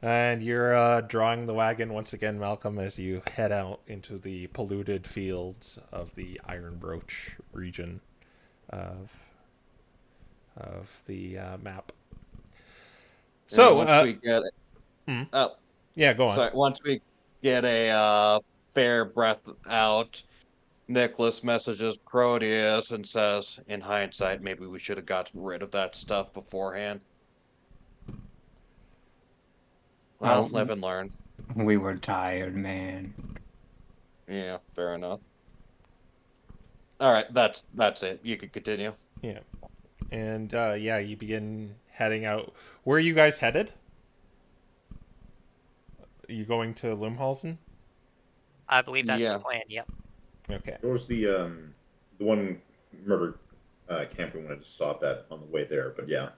[SPEAKER 1] And you're drawing the wagon once again, Malcolm, as you head out into the polluted fields of the Iron Broach region of the map. So,
[SPEAKER 2] once we get it. Oh,
[SPEAKER 1] yeah, go on.
[SPEAKER 2] sorry. Once we get a fair breath out, Nicholas messages Proteus and says, "In hindsight, maybe we should have gotten rid of that stuff beforehand." Well, live and learn.
[SPEAKER 4] We were tired, man.
[SPEAKER 2] Yeah, fair enough. All right, that's it. You can continue.
[SPEAKER 1] Yeah. And, yeah, you begin heading out. Where are you guys headed? Are you going to Lumhalsen?
[SPEAKER 5] I believe that's
[SPEAKER 2] Yeah.
[SPEAKER 5] the plan. Yep.
[SPEAKER 1] Okay.
[SPEAKER 3] There was the one murder camp we wanted to stop at on the way there, but yeah.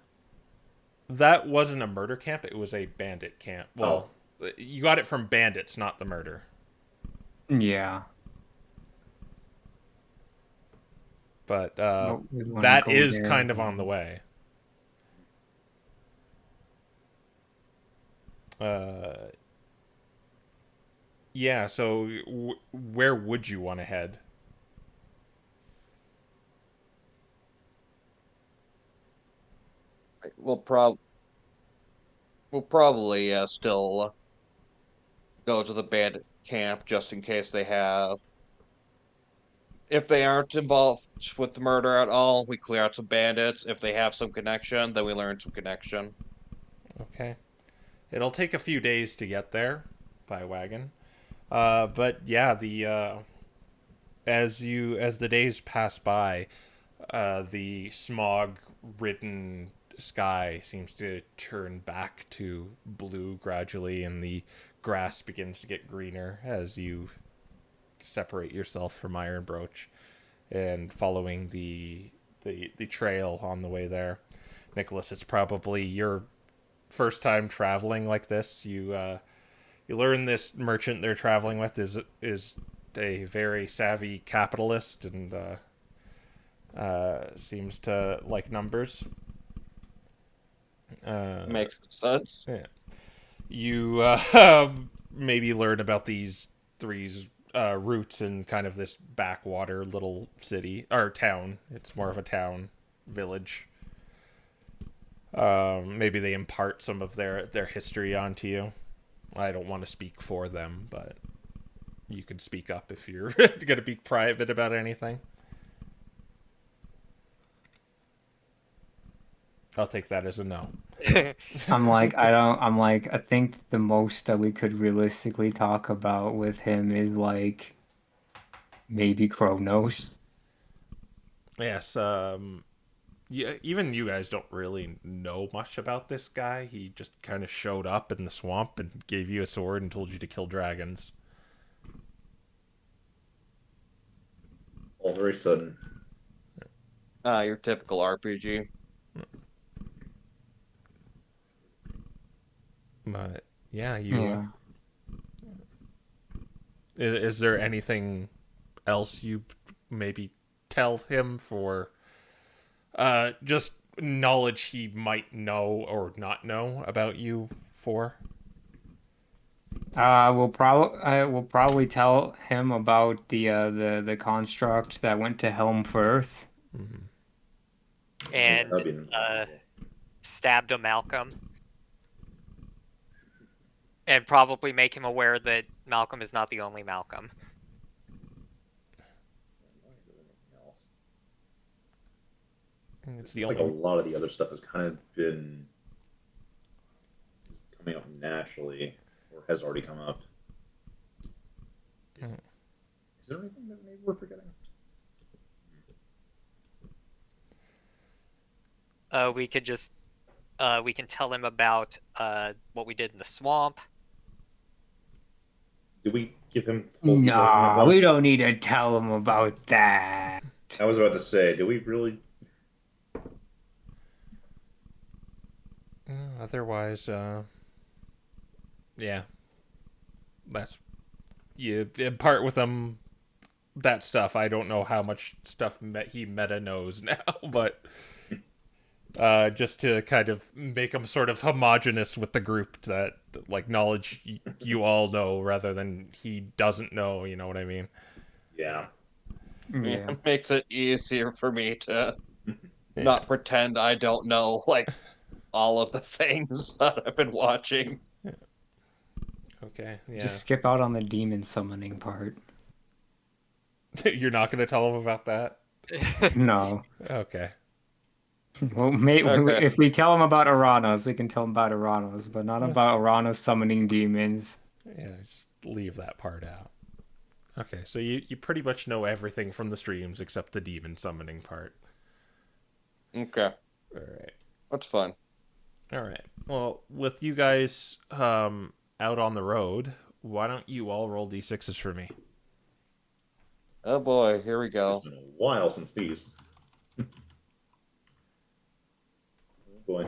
[SPEAKER 1] That wasn't a murder camp. It was a bandit camp. Well, you got it from bandits, not the murder.
[SPEAKER 4] Yeah.
[SPEAKER 1] But
[SPEAKER 4] We wanna
[SPEAKER 1] that
[SPEAKER 4] go
[SPEAKER 1] is
[SPEAKER 4] there.
[SPEAKER 1] kind of on the way. Yeah, so where would you want to head?
[SPEAKER 2] We'll prob we'll probably still go to the bandit camp just in case they have. If they aren't involved with the murder at all, we clear out some bandits. If they have some connection, then we learn some connection.
[SPEAKER 1] Okay. It'll take a few days to get there by wagon. But yeah, the as the days pass by, the smog-ridden sky seems to turn back to blue gradually, and the grass begins to get greener as you separate yourself from Iron Broach and following the trail on the way there. Nicholas, it's probably your first time traveling like this. You learn this merchant they're traveling with is a very savvy capitalist and seems to like numbers.
[SPEAKER 2] Makes sense.
[SPEAKER 1] Yeah. You maybe learn about these three routes in kind of this backwater little city or town. It's more of a town village. Maybe they impart some of their history onto you. I don't want to speak for them, but you can speak up if you're going to be private about anything. I'll take that as a no.
[SPEAKER 4] I think the most that we could realistically talk about with him is like maybe Kronos.
[SPEAKER 1] Yes, yeah, even you guys don't really know much about this guy. He just kind of showed up in the swamp and gave you a sword and told you to kill dragons.
[SPEAKER 3] All very sudden.
[SPEAKER 2] Your typical RPG.
[SPEAKER 1] But yeah, you.
[SPEAKER 4] Yeah.
[SPEAKER 1] Is there anything else you maybe tell him for just knowledge he might know or not know about you for?
[SPEAKER 4] We'll probably tell him about the construct that went to Helm for Earth.
[SPEAKER 1] Mm-hmm.
[SPEAKER 5] And
[SPEAKER 6] That'd be
[SPEAKER 5] stabbed a Malcolm. And probably make him aware that Malcolm is not the only Malcolm.
[SPEAKER 1] It's the
[SPEAKER 6] like
[SPEAKER 1] only.
[SPEAKER 6] a lot of the other stuff has kind of been coming up naturally, or has already come up.
[SPEAKER 1] Mhm.
[SPEAKER 6] Is there anything that maybe we're forgetting?
[SPEAKER 5] We could just we can tell him about what we did in the swamp.
[SPEAKER 6] Did we give him full version of
[SPEAKER 4] No,
[SPEAKER 6] that?
[SPEAKER 4] we don't need to tell him about that.
[SPEAKER 6] I was about to say, do we really?
[SPEAKER 1] Otherwise, yeah, that's you impart with him that stuff. I don't know how much stuff he meta knows now, but just to kind of make him sort of homogenous with the group, that like knowledge you all know rather than he doesn't know. You know what I mean?
[SPEAKER 3] Yeah.
[SPEAKER 4] Yeah.
[SPEAKER 2] It makes it easier for me to
[SPEAKER 1] Yeah.
[SPEAKER 2] not pretend I don't know like all of the things that I've been watching.
[SPEAKER 1] Okay. Yeah.
[SPEAKER 4] Just skip out on the demon summoning part.
[SPEAKER 1] You're not going to tell him about that?
[SPEAKER 4] No.
[SPEAKER 1] Okay.
[SPEAKER 4] Well,
[SPEAKER 2] Okay.
[SPEAKER 4] if we tell him about Aranos, we can tell him about Aranos, but not about Aranos summoning demons.
[SPEAKER 1] Yeah, just leave that part out. Okay, so you pretty much know everything from the streams except the demon summoning part.
[SPEAKER 2] Okay,
[SPEAKER 1] All right.
[SPEAKER 2] that's fun.
[SPEAKER 1] All right. Well, with you guys out on the road, why don't you all roll d6s for me?
[SPEAKER 2] Oh boy, here we go.
[SPEAKER 6] It's been a while since these. Oh boy,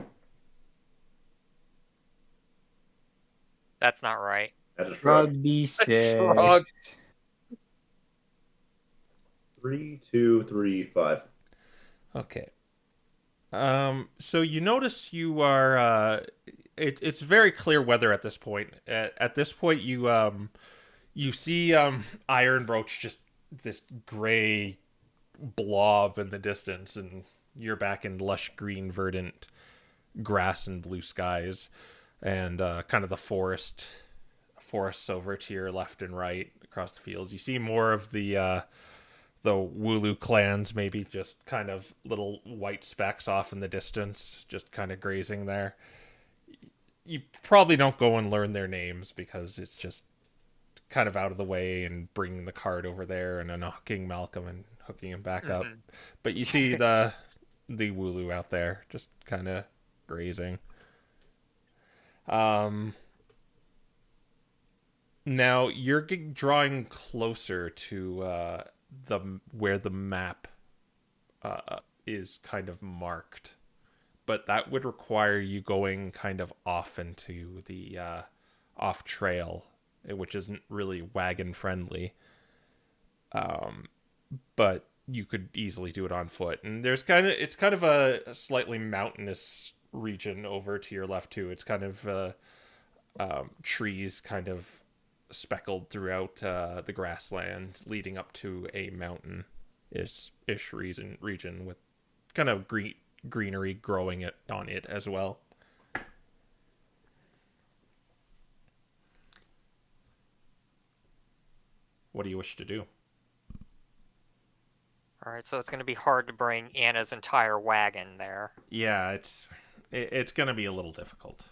[SPEAKER 5] That's not right.
[SPEAKER 6] that's a shrug.
[SPEAKER 4] Shrug D6.
[SPEAKER 2] Shrug.
[SPEAKER 6] 3, 2, 3, 5.
[SPEAKER 1] Okay. So you notice you are it's very clear weather at this point. At this point You see Iron Brooch, just this gray blob in the distance, and you're back in lush green verdant grass and blue skies, and kind of the forests over to your left and right across the fields. You see more of the Wooloo clans, maybe just kind of little white specks off in the distance, just kind of grazing there. You probably don't go and learn their names because it's just kind of out of the way, and bringing the cart over there and unhooking Malcolm and hooking him back up. But you see the Wooloo out there just kind of grazing. Now you're drawing closer to the where the map is kind of marked, but that would require you going kind of off into the off trail, which isn't really wagon friendly. But you could easily do it on foot, and it's kind of a slightly mountainous region over to your left too. It's kind of trees kind of speckled throughout the grassland leading up to a mountain ish region with kind of greenery growing on it as well. What do you wish to do?
[SPEAKER 5] All right, so it's going to be hard to bring Anna's entire wagon there.
[SPEAKER 1] Yeah, it's going to be a little difficult.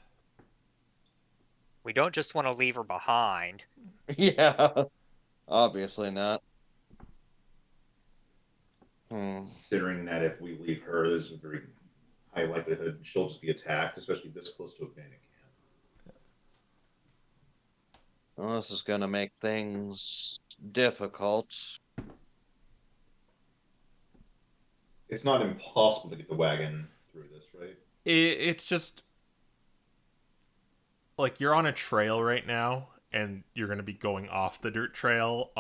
[SPEAKER 5] We don't just want to leave her behind.
[SPEAKER 2] Yeah, obviously not.
[SPEAKER 3] Considering that if we leave her, there's a very high likelihood she'll just be attacked, especially this close to a bandit camp.
[SPEAKER 2] Well, this is going to make things difficult.
[SPEAKER 3] It's not impossible to get the wagon through this, right?
[SPEAKER 1] It's just like you're on a trail right now, and you're going to be going off the dirt trail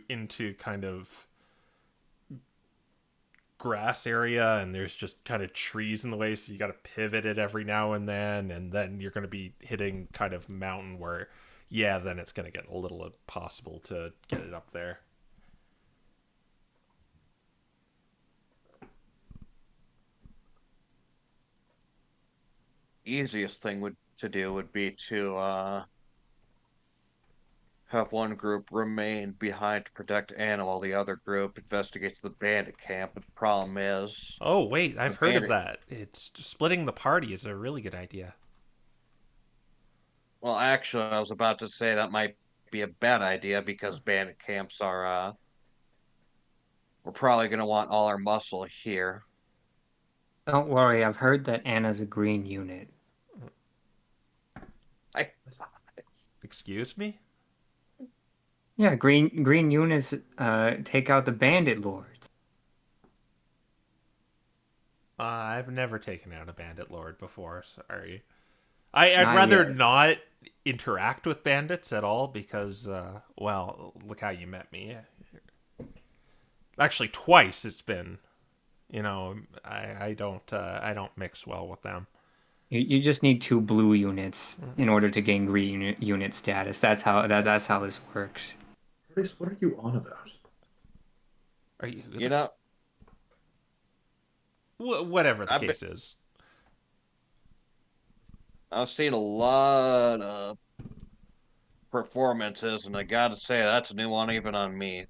[SPEAKER 1] into kind of grass area, and there's just kind of trees in the way, so you got to pivot it every now and then you're going to be hitting kind of mountain where, yeah, then it's going to get a little impossible to get it up there.
[SPEAKER 2] Easiest thing to do would be to have one group remain behind to protect Anna while the other group investigates the bandit camp. But the problem is,
[SPEAKER 1] Oh, wait, I've heard of
[SPEAKER 2] bandit-
[SPEAKER 1] that. It's splitting the party is a really good idea.
[SPEAKER 2] well, actually, I was about to say that might be a bad idea because bandit camps are. We're probably going to want all our muscle here.
[SPEAKER 4] Don't worry, I've heard that Anna's a green unit.
[SPEAKER 1] Excuse me?
[SPEAKER 4] Yeah, green units take out the bandit lords.
[SPEAKER 1] I've never taken out a bandit lord before, sorry. I'd
[SPEAKER 4] Not
[SPEAKER 1] rather
[SPEAKER 4] yet.
[SPEAKER 1] not interact with bandits at all because, well, look how you met me. Actually, twice it's been. You know, I don't mix well with them.
[SPEAKER 4] You just need 2 blue units in order to gain green unit status. That's how this works.
[SPEAKER 3] Curtis, what are you on about?
[SPEAKER 1] Are you?
[SPEAKER 2] You know,
[SPEAKER 1] Whatever the
[SPEAKER 2] I've
[SPEAKER 1] case is.
[SPEAKER 2] I've seen a lot of performances, and I gotta say, that's a new one even on me.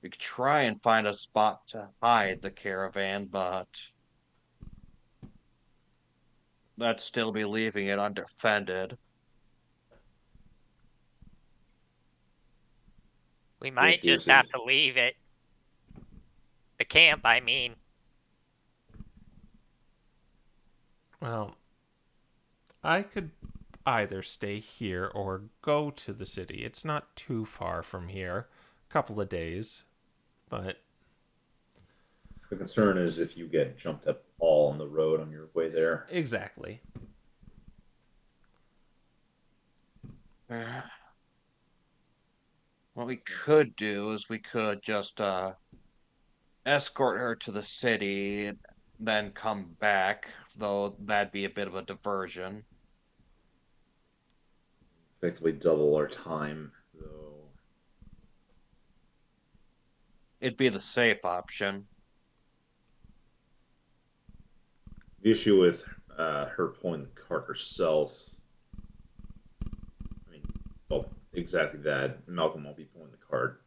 [SPEAKER 2] We could try and find a spot to hide the caravan, but that'd still be leaving it undefended.
[SPEAKER 5] We might just have to leave it. The camp, I mean.
[SPEAKER 1] Well, I could either stay here or go to the city. It's not too far from here. A couple of days. But
[SPEAKER 3] The concern is if you get jumped up all on the road on your way there.
[SPEAKER 1] exactly.
[SPEAKER 2] What we could do is we could just escort her to the city, then come back, though that'd be a bit of a diversion.
[SPEAKER 6] Effectively double our time, though.
[SPEAKER 2] It'd be the safe option.
[SPEAKER 6] The issue with her pulling the cart herself, I mean, well, exactly that. Malcolm won't be pulling the cart.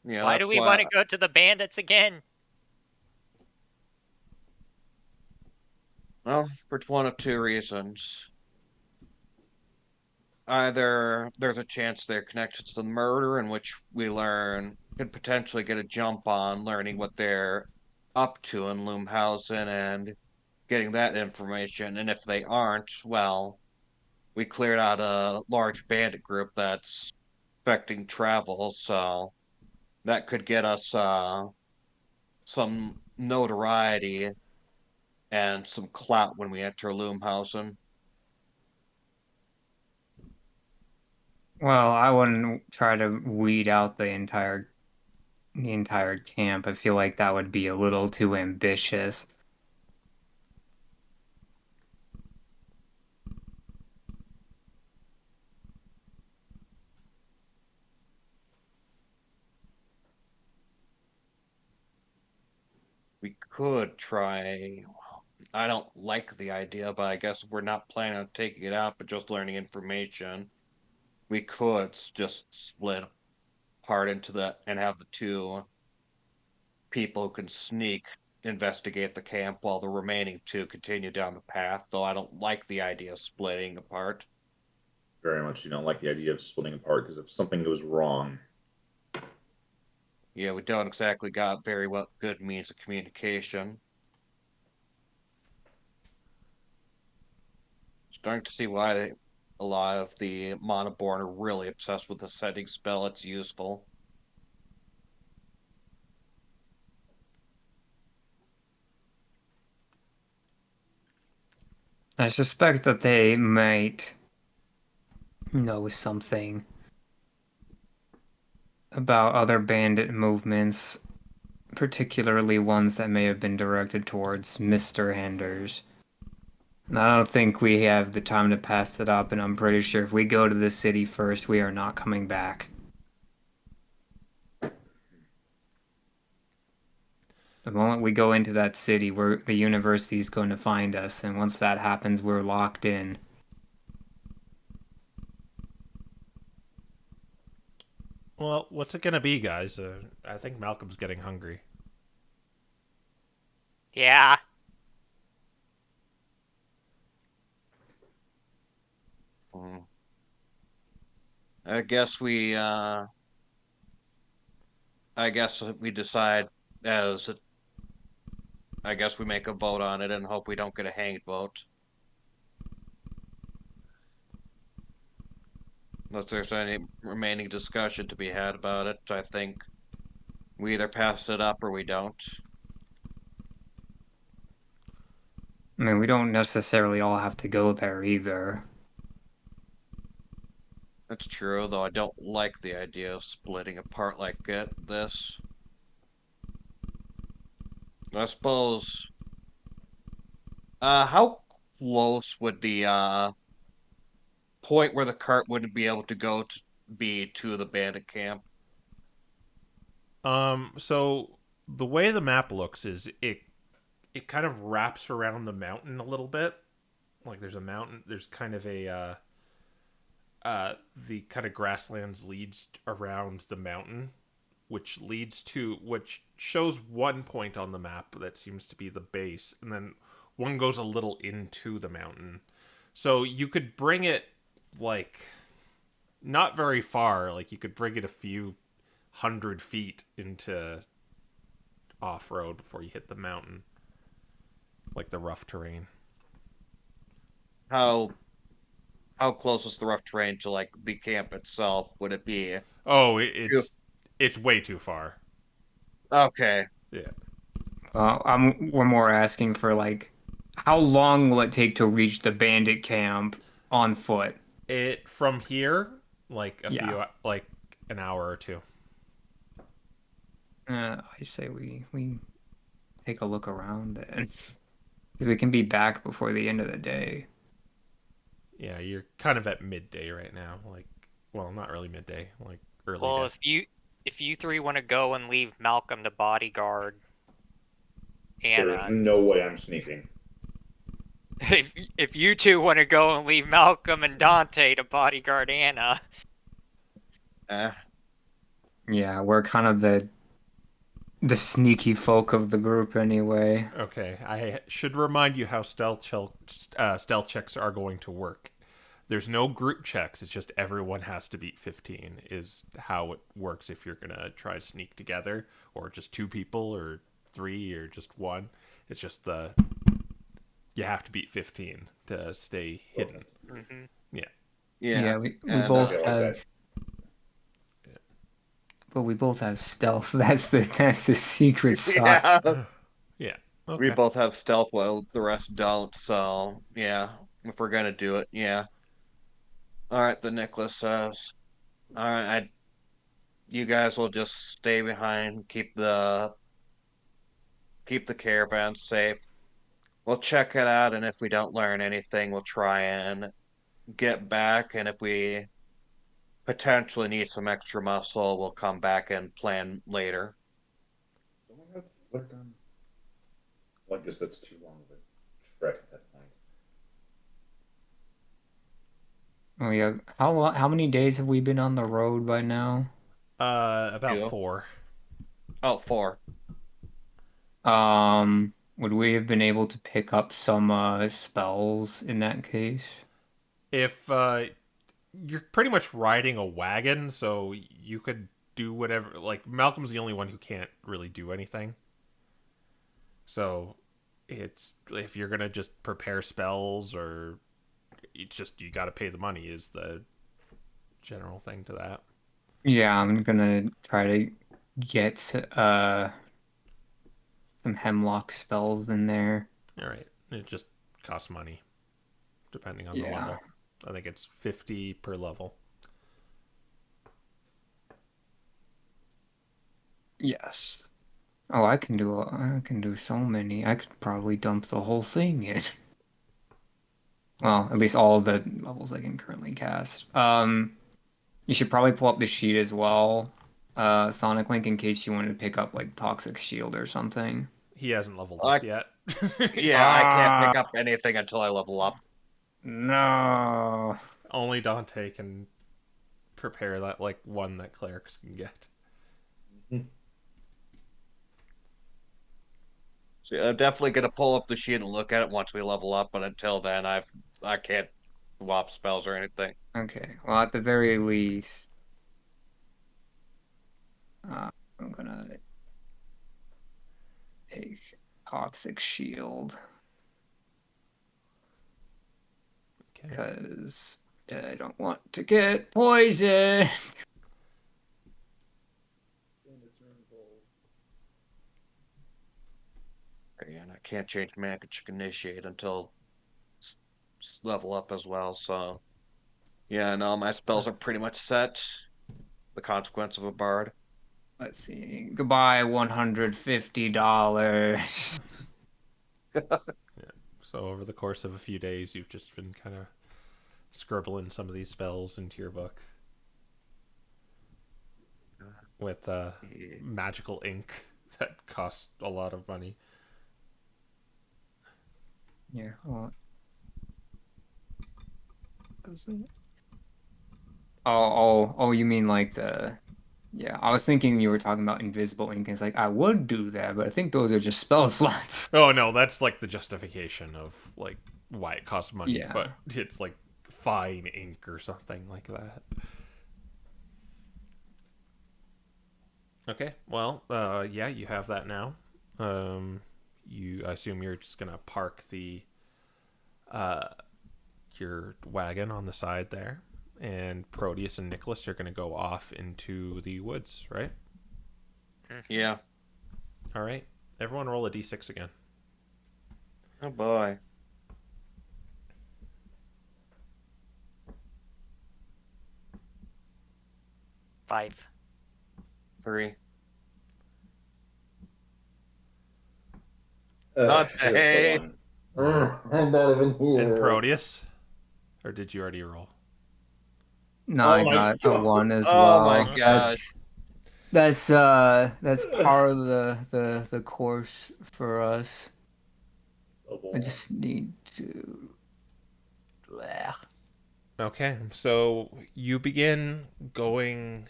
[SPEAKER 2] Yeah,
[SPEAKER 5] Why do
[SPEAKER 2] that's
[SPEAKER 5] we want to go to the bandits again?
[SPEAKER 2] Well, for one of two reasons. Either there's a chance they're connected to the murder, in which we learn could potentially get a jump on learning what they're up to in Loomhausen and getting that information. And if they aren't, well, we cleared out a large bandit group that's affecting travel, so that could get us some notoriety and some clout when we enter Loomhausen.
[SPEAKER 4] Well, I wouldn't try to weed out the entire camp. I feel like that would be a little too ambitious.
[SPEAKER 2] We could try. I don't like the idea, but I guess if we're not planning on taking it out, but just learning information, we could just split apart into the and have the two people who can sneak investigate the camp while the remaining two continue down the path, though I don't like the idea of splitting apart.
[SPEAKER 6] Very much, you don't like the idea of splitting apart because if something goes wrong,
[SPEAKER 2] Yeah, we don't exactly got very well good means of communication. Starting to see why a lot of the Monoborn are really obsessed with the setting spell. It's useful.
[SPEAKER 4] I suspect that they might know something about other bandit movements, particularly ones that may have been directed towards Mr. Anders. And I don't think we have the time to pass it up, and I'm pretty sure if we go to the city first, we are not coming back. The moment we go into that city, the university is going to find us, and once that happens, we're locked in.
[SPEAKER 1] Well, what's it gonna be, guys? I think Malcolm's getting hungry.
[SPEAKER 5] Yeah.
[SPEAKER 2] Mm. I guess we I guess we decide as I guess we make a vote on it and hope we don't get a hanged vote. Unless there's any remaining discussion to be had about it, I think we either pass it up or we don't.
[SPEAKER 4] I mean, we don't necessarily all have to go there either.
[SPEAKER 2] That's true, though I don't like the idea of splitting apart like this. I suppose. How close would the point where the cart wouldn't be able to go to be to the bandit camp?
[SPEAKER 1] So the way the map looks is it kind of wraps around the mountain a little bit. Like there's a mountain, there's kind of a the kind of grasslands leads around the mountain, which shows one point on the map that seems to be the base, and then one goes a little into the mountain. So you could bring it like not very far, like you could bring it a few 100 feet into off-road before you hit the mountain, like the rough terrain.
[SPEAKER 2] How how close is the rough terrain to like the camp itself? Would it be?
[SPEAKER 1] Oh, it's way too far.
[SPEAKER 2] Okay.
[SPEAKER 1] Yeah.
[SPEAKER 4] We're more asking for like, how long will it take to reach the bandit camp on foot?
[SPEAKER 1] It from here, like
[SPEAKER 4] Yeah.
[SPEAKER 1] like an hour or two.
[SPEAKER 4] I say we take a look around then. Because we can be back before the end of the day.
[SPEAKER 1] Yeah, you're kind of at midday right now. Like, well, not really midday, like early
[SPEAKER 5] Well,
[SPEAKER 1] day.
[SPEAKER 5] if you three want to go and leave Malcolm to bodyguard
[SPEAKER 3] There's
[SPEAKER 5] Anna,
[SPEAKER 3] no way I'm sneaking.
[SPEAKER 5] if you two want to go and leave Malcolm and Dante to bodyguard Anna,
[SPEAKER 2] Eh.
[SPEAKER 4] Yeah, we're kind of the sneaky folk of the group anyway.
[SPEAKER 1] Okay, I should remind you how stealth checks are going to work. There's no group checks. It's just everyone has to beat 15 is how it works if you're going to try to sneak together, or just 2 people, or 3, or just 1. It's just you have to beat 15 to stay hidden.
[SPEAKER 5] hmm
[SPEAKER 1] Yeah.
[SPEAKER 4] Yeah, we
[SPEAKER 2] and,
[SPEAKER 4] both
[SPEAKER 3] like
[SPEAKER 4] have.
[SPEAKER 3] that.
[SPEAKER 4] But we both have stealth. That's the secret sauce.
[SPEAKER 2] yeah,
[SPEAKER 1] Yeah.
[SPEAKER 2] we
[SPEAKER 1] Okay.
[SPEAKER 2] both have stealth while the rest don't. So yeah, if we're gonna do it, yeah. All right, the Nicholas says. All right, you guys will just stay behind, keep the caravan safe. We'll check it out, and if we don't learn anything, we'll try and get back. And if we potentially need some extra muscle, we'll come back and plan later.
[SPEAKER 3] Don't we have the flare gun? Well, I guess that's too long of a trek at that point.
[SPEAKER 4] Oh yeah. How many days have we been on the road by now?
[SPEAKER 1] About
[SPEAKER 2] You?
[SPEAKER 1] 4.
[SPEAKER 2] Oh, 4.
[SPEAKER 4] Would we have been able to pick up some spells in that case?
[SPEAKER 1] If you're pretty much riding a wagon, so you could do whatever. Like, Malcolm's the only one who can't really do anything. So it's if you're gonna just prepare spells, or it's just you got to pay the money is the general thing to that.
[SPEAKER 4] Yeah, I'm gonna try to get some hemlock spells in there.
[SPEAKER 1] All right, it just costs money depending on the
[SPEAKER 4] Yeah.
[SPEAKER 1] level. I think it's 50 per level.
[SPEAKER 4] Yes. Oh, I can do so many. I could probably dump the whole thing in. Well, at least all the levels I can currently cast. You should probably pull up the sheet as well, Sonic Link, in case you wanted to pick up like Toxic Shield or something.
[SPEAKER 1] He hasn't leveled
[SPEAKER 2] I-
[SPEAKER 1] up yet.
[SPEAKER 2] Yeah, I can't pick up anything until I level up.
[SPEAKER 4] No.
[SPEAKER 1] Only Dante can prepare that like one that clerics can get.
[SPEAKER 2] So I'm definitely gonna pull up the sheet and look at it once we level up. But until then, I can't swap spells or anything.
[SPEAKER 4] Okay. Well, at the very least, I'm gonna take Toxic Shield
[SPEAKER 1] Okay.
[SPEAKER 4] because I don't want to get poisoned.
[SPEAKER 2] And I can't change magic initiate until level up as well. So yeah, no, my spells are pretty much set. The consequence of a bard.
[SPEAKER 4] Let's see. Goodbye, $150.
[SPEAKER 1] So over the course of a few days, you've just been kind of scribbling some of these spells into your book with magical ink that costs a lot of money.
[SPEAKER 4] Yeah. Oh, you mean like the... Yeah, I was thinking you were talking about invisible ink. It's like, I would do that, but I think those are just spell slots.
[SPEAKER 1] Oh no, that's like the justification of like why it costs money,
[SPEAKER 4] Yeah.
[SPEAKER 1] but it's like fine ink or something like that. Okay, well, yeah, you have that now. I assume you're just gonna park your wagon on the side there, and Proteus and Nicholas are gonna go off into the woods, right?
[SPEAKER 2] Yeah.
[SPEAKER 1] All right, everyone roll a d6 again.
[SPEAKER 2] Oh boy.
[SPEAKER 5] five.
[SPEAKER 2] 3. Not
[SPEAKER 3] Here's the
[SPEAKER 2] hey.
[SPEAKER 3] one. I'm not even here.
[SPEAKER 1] And Proteus? Or did you already roll?
[SPEAKER 4] No,
[SPEAKER 3] Oh
[SPEAKER 4] I
[SPEAKER 3] my
[SPEAKER 4] got a
[SPEAKER 3] God.
[SPEAKER 4] 1 as
[SPEAKER 2] Oh
[SPEAKER 4] well.
[SPEAKER 2] my gosh.
[SPEAKER 4] That's part of the course for us.
[SPEAKER 3] Double.
[SPEAKER 4] I just need to. Blech.
[SPEAKER 1] Okay, so you begin going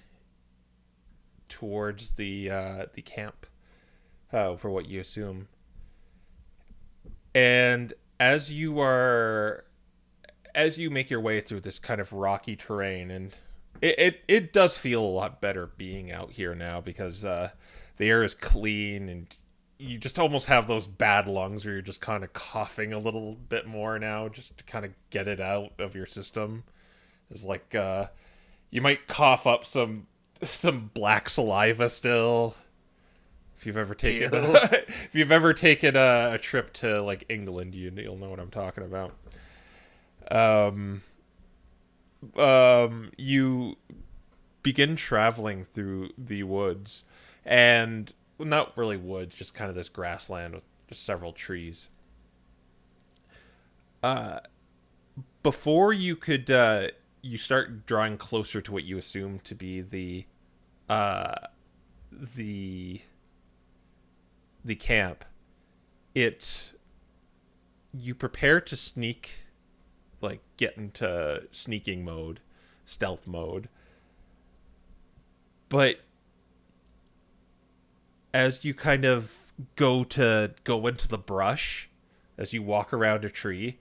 [SPEAKER 1] towards the camp, for what you assume. And as you are as you make your way through this kind of rocky terrain, and it does feel a lot better being out here now because the air is clean and you just almost have those bad lungs where you're just kind of coughing a little bit more now just to kind of get it out of your system. It's like you might cough up some black saliva still. If you've ever taken
[SPEAKER 2] Ew.
[SPEAKER 1] if you've ever taken a trip to like England, you'll know what I'm talking about. You begin traveling through the woods, and well, not really woods, just kind of this grassland with just several trees. Before you could you start drawing closer to what you assume to be the the camp. You prepare to sneak, like get into sneaking mode, stealth mode. But as you kind of go into the brush, as you walk around a tree,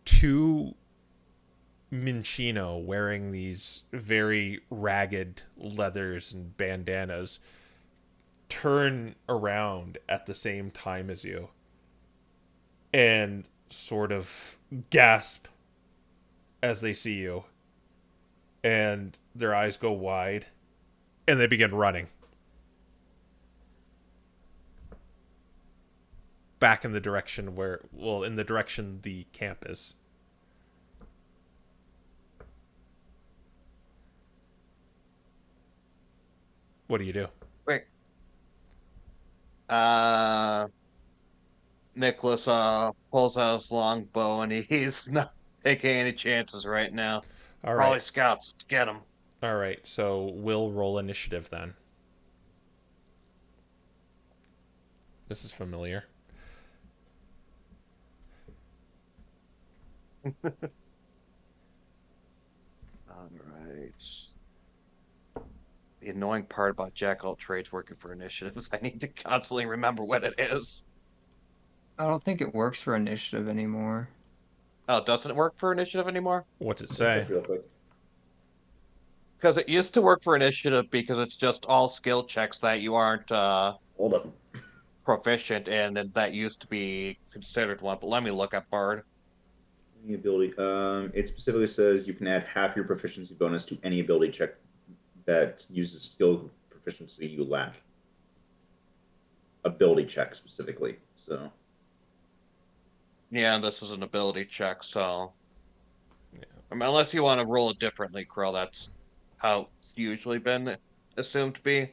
[SPEAKER 1] two Minchino wearing these very ragged leathers and bandanas turn around at the same time as you and sort of gasp as they see you, and their eyes go wide and they begin running back in the direction in the direction the camp is. What do you do?
[SPEAKER 2] Wait. Nicholas pulls out his longbow and he's not taking any chances right now.
[SPEAKER 1] All
[SPEAKER 2] Probably
[SPEAKER 1] right.
[SPEAKER 2] scouts. Get him.
[SPEAKER 1] All right. So we'll roll initiative then. This is familiar.
[SPEAKER 2] All right. The annoying part about Jack all trades working for initiative is I need to constantly remember what it is.
[SPEAKER 4] I don't think it works for initiative anymore.
[SPEAKER 2] Oh, doesn't it work for initiative anymore?
[SPEAKER 1] What's it say?
[SPEAKER 3] Real quick.
[SPEAKER 2] Because it used to work for initiative because it's just all skill checks that you aren't
[SPEAKER 3] Hold up.
[SPEAKER 2] proficient in, and that used to be considered one. But let me look at Bard.
[SPEAKER 6] Any ability. It specifically says you can add half your proficiency bonus to any ability check that uses skill proficiency you lack. Ability check specifically. So.
[SPEAKER 2] Yeah, this is an ability check, so.
[SPEAKER 1] Yeah.
[SPEAKER 2] I mean, unless you want to roll it differently, Krill, that's how it's usually been assumed to be.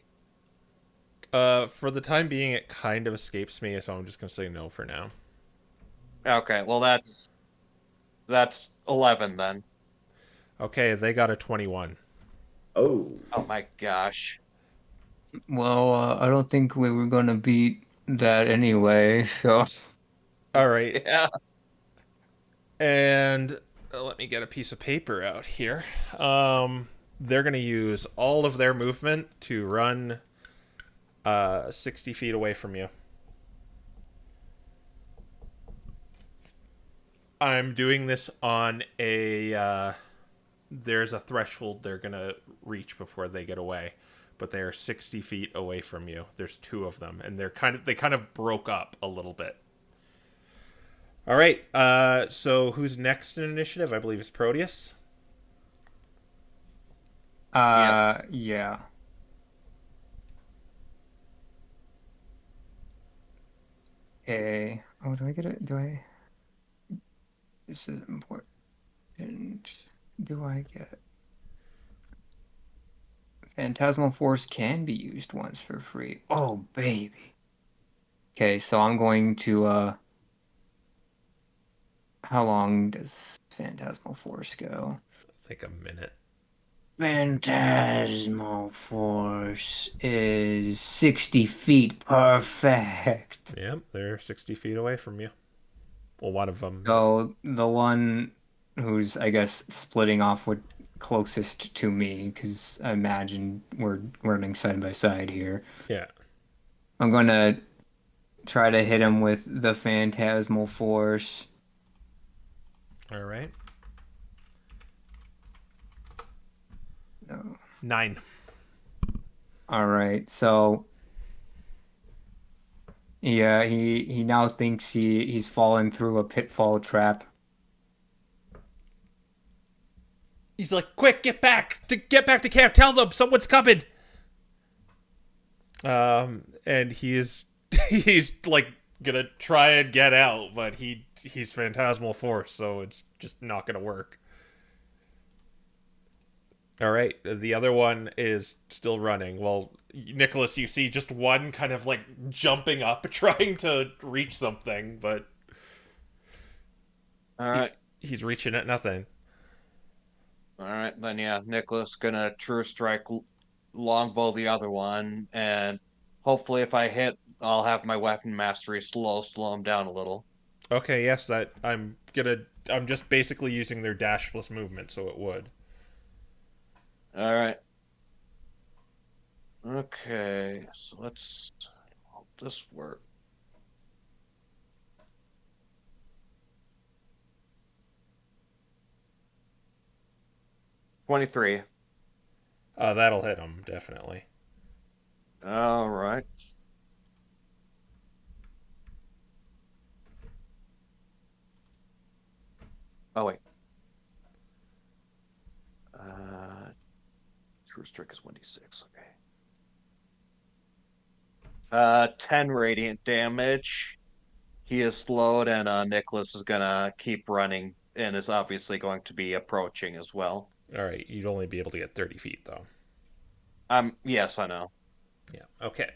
[SPEAKER 1] For the time being, it kind of escapes me, so I'm just gonna say no for now.
[SPEAKER 2] Okay, well that's 11 then.
[SPEAKER 1] Okay, they got a 21.
[SPEAKER 6] Oh.
[SPEAKER 2] Oh my gosh.
[SPEAKER 4] Well, I don't think we were gonna beat that anyway, so.
[SPEAKER 1] All right,
[SPEAKER 2] Yeah.
[SPEAKER 1] and let me get a piece of paper out here. They're gonna use all of their movement to run 60 feet away from you. I'm doing this on a there's a threshold they're gonna reach before they get away, but they are 60 feet away from you. There's two of them, and they kind of broke up a little bit. All right, so who's next in initiative? I believe it's Proteus.
[SPEAKER 4] Yeah. Okay. Oh, do I get it? This is important. Do I get Phantasmal Force can be used once for free. Oh, baby. Okay, so I'm going to how long does Phantasmal Force go?
[SPEAKER 1] I think a minute.
[SPEAKER 4] Phantasmal Force is 60 feet. Perfect.
[SPEAKER 1] Yep, they're 60 feet away from you. Well, one of them.
[SPEAKER 4] So the one who's, I guess, splitting off would closest to me, because I imagine we're running side by side here.
[SPEAKER 1] Yeah.
[SPEAKER 4] I'm gonna try to hit him with the Phantasmal Force.
[SPEAKER 1] All right.
[SPEAKER 4] No.
[SPEAKER 1] 9.
[SPEAKER 4] All right, so yeah, he now thinks he's fallen through a pitfall trap.
[SPEAKER 1] He's like, quick, get back to camp. Tell them someone's coming. And he's like gonna try and get out, but he's Phantasmal Force, so it's just not gonna work. All right, the other one is still running. Well, Nicholas, you see just one kind of like jumping up, trying to reach something, but
[SPEAKER 2] All right.
[SPEAKER 1] he's reaching at nothing.
[SPEAKER 2] All right, then yeah, Nicholas gonna true strike longbow the other one, and hopefully if I hit, I'll have my weapon mastery slow him down a little.
[SPEAKER 1] Okay, yes, that I'm just basically using their dash plus movement, so it would.
[SPEAKER 2] All right. Okay, so let's hope this works. $23.
[SPEAKER 1] That'll hit him definitely.
[SPEAKER 2] All right. Oh wait. True strike is 1d6. Okay. 10 radiant damage. He is slowed, and Nicholas is gonna keep running, and is obviously going to be approaching as well.
[SPEAKER 1] All right, you'd only be able to get 30 feet though.
[SPEAKER 2] Yes, I know.
[SPEAKER 1] Yeah. Okay.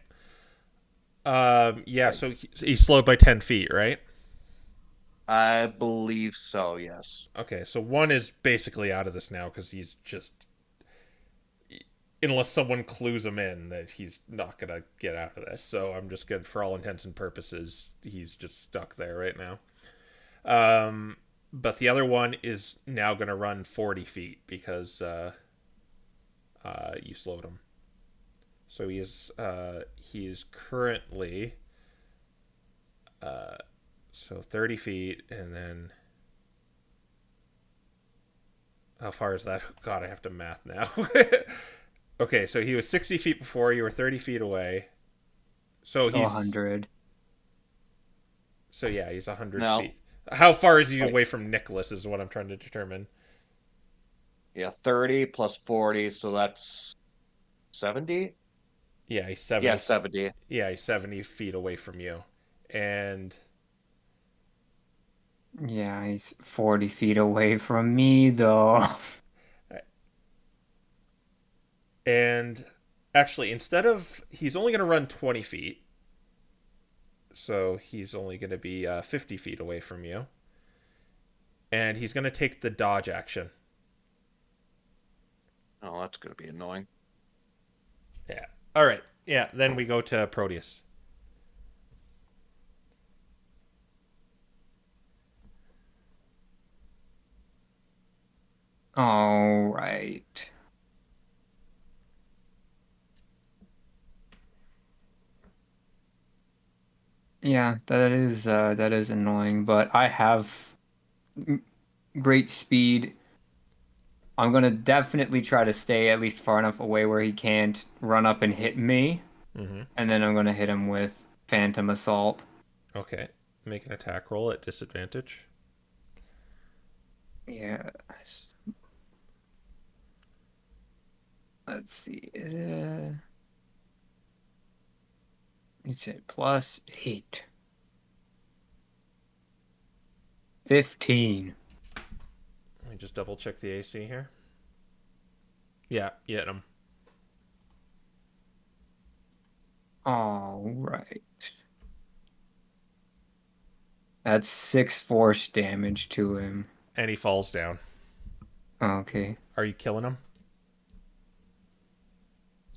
[SPEAKER 1] Yeah. So he's slowed by 10 feet, right?
[SPEAKER 2] I believe so. Yes.
[SPEAKER 1] Okay. So one is basically out of this now because he's just, unless someone clues him in, that he's not gonna get out of this. So I'm just good for all intents and purposes. He's just stuck there right now. But the other one is now gonna run 40 feet because you slowed him. So he is currently so 30 feet, and then how far is that? God, I have to math now. Okay, so he was 60 feet before. You were 30 feet away. So he's
[SPEAKER 4] 100.
[SPEAKER 1] So yeah, he's 100
[SPEAKER 2] No.
[SPEAKER 1] feet. How far is he away from Nicholas is what I'm trying to determine.
[SPEAKER 2] Yeah, 30 plus 40, so that's 70?
[SPEAKER 1] Yeah, he's 70.
[SPEAKER 2] Yeah, 70.
[SPEAKER 1] Yeah, he's 70 feet away from you. And
[SPEAKER 4] Yeah, he's 40 feet away from me, though.
[SPEAKER 1] And actually, instead of, he's only going to run 20 feet. So he's only going to be 50 feet away from you. And he's going to take the dodge action.
[SPEAKER 2] Oh, that's going to be annoying.
[SPEAKER 1] Yeah. All right. Yeah, then we go to Proteus.
[SPEAKER 4] All right. Yeah, that is annoying, but I have great speed. I'm gonna definitely try to stay at least far enough away where he can't run up and hit me, and then I'm gonna hit him with Phantom Assault.
[SPEAKER 1] Okay. Make an attack roll at disadvantage.
[SPEAKER 4] Yeah. Let's see. Is it it's at +8. 15.
[SPEAKER 1] Let me just double check the AC here. Yeah, you hit him.
[SPEAKER 4] All right. That's 6 force damage to him.
[SPEAKER 1] And he falls down.
[SPEAKER 4] Oh, okay.
[SPEAKER 1] Are you killing him?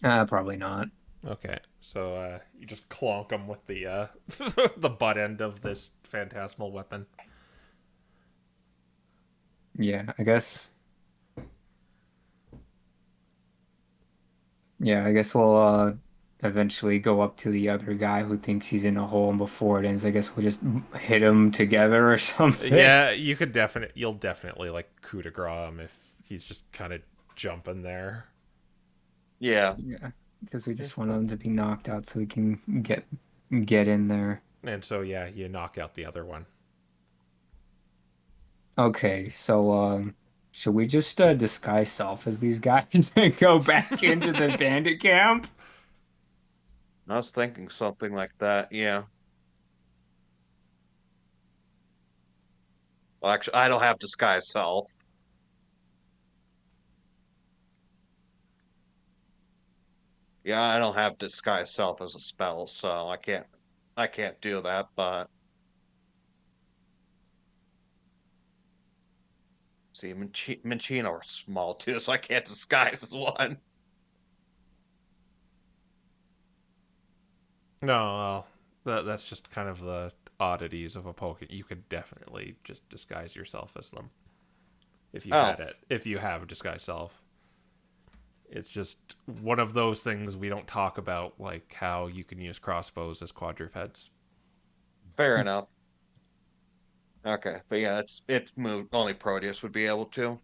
[SPEAKER 4] Probably not.
[SPEAKER 1] Okay, so you just clonk him with the the butt end of this phantasmal weapon.
[SPEAKER 4] Yeah, I guess. Yeah, I guess we'll eventually go up to the other guy who thinks he's in a hole, and before it ends, I guess we'll just hit him together or something.
[SPEAKER 1] Yeah, you'll definitely like coup de grace him if he's just kind of jumping there.
[SPEAKER 2] Yeah.
[SPEAKER 4] Yeah, because we just want him to be knocked out so we can get in there.
[SPEAKER 1] And so yeah, you knock out the other one.
[SPEAKER 4] Okay, so should we just disguise self as these guys and go back into the bandit camp?
[SPEAKER 2] I was thinking something like that. Yeah. Well, actually, I don't have disguise self. Yeah, I don't have disguise self as a spell, so I can't do that, but see, Minchino are small too, so I can't disguise as one.
[SPEAKER 1] No, well, that's just kind of the oddities of a Pokemon. You could definitely just disguise yourself as them if you
[SPEAKER 2] Oh.
[SPEAKER 1] had it. If you have disguise self, it's just one of those things we don't talk about, like how you can use crossbows as quadrupeds.
[SPEAKER 2] Fair enough. Okay, but yeah, it's moved. Only Proteus would be able to.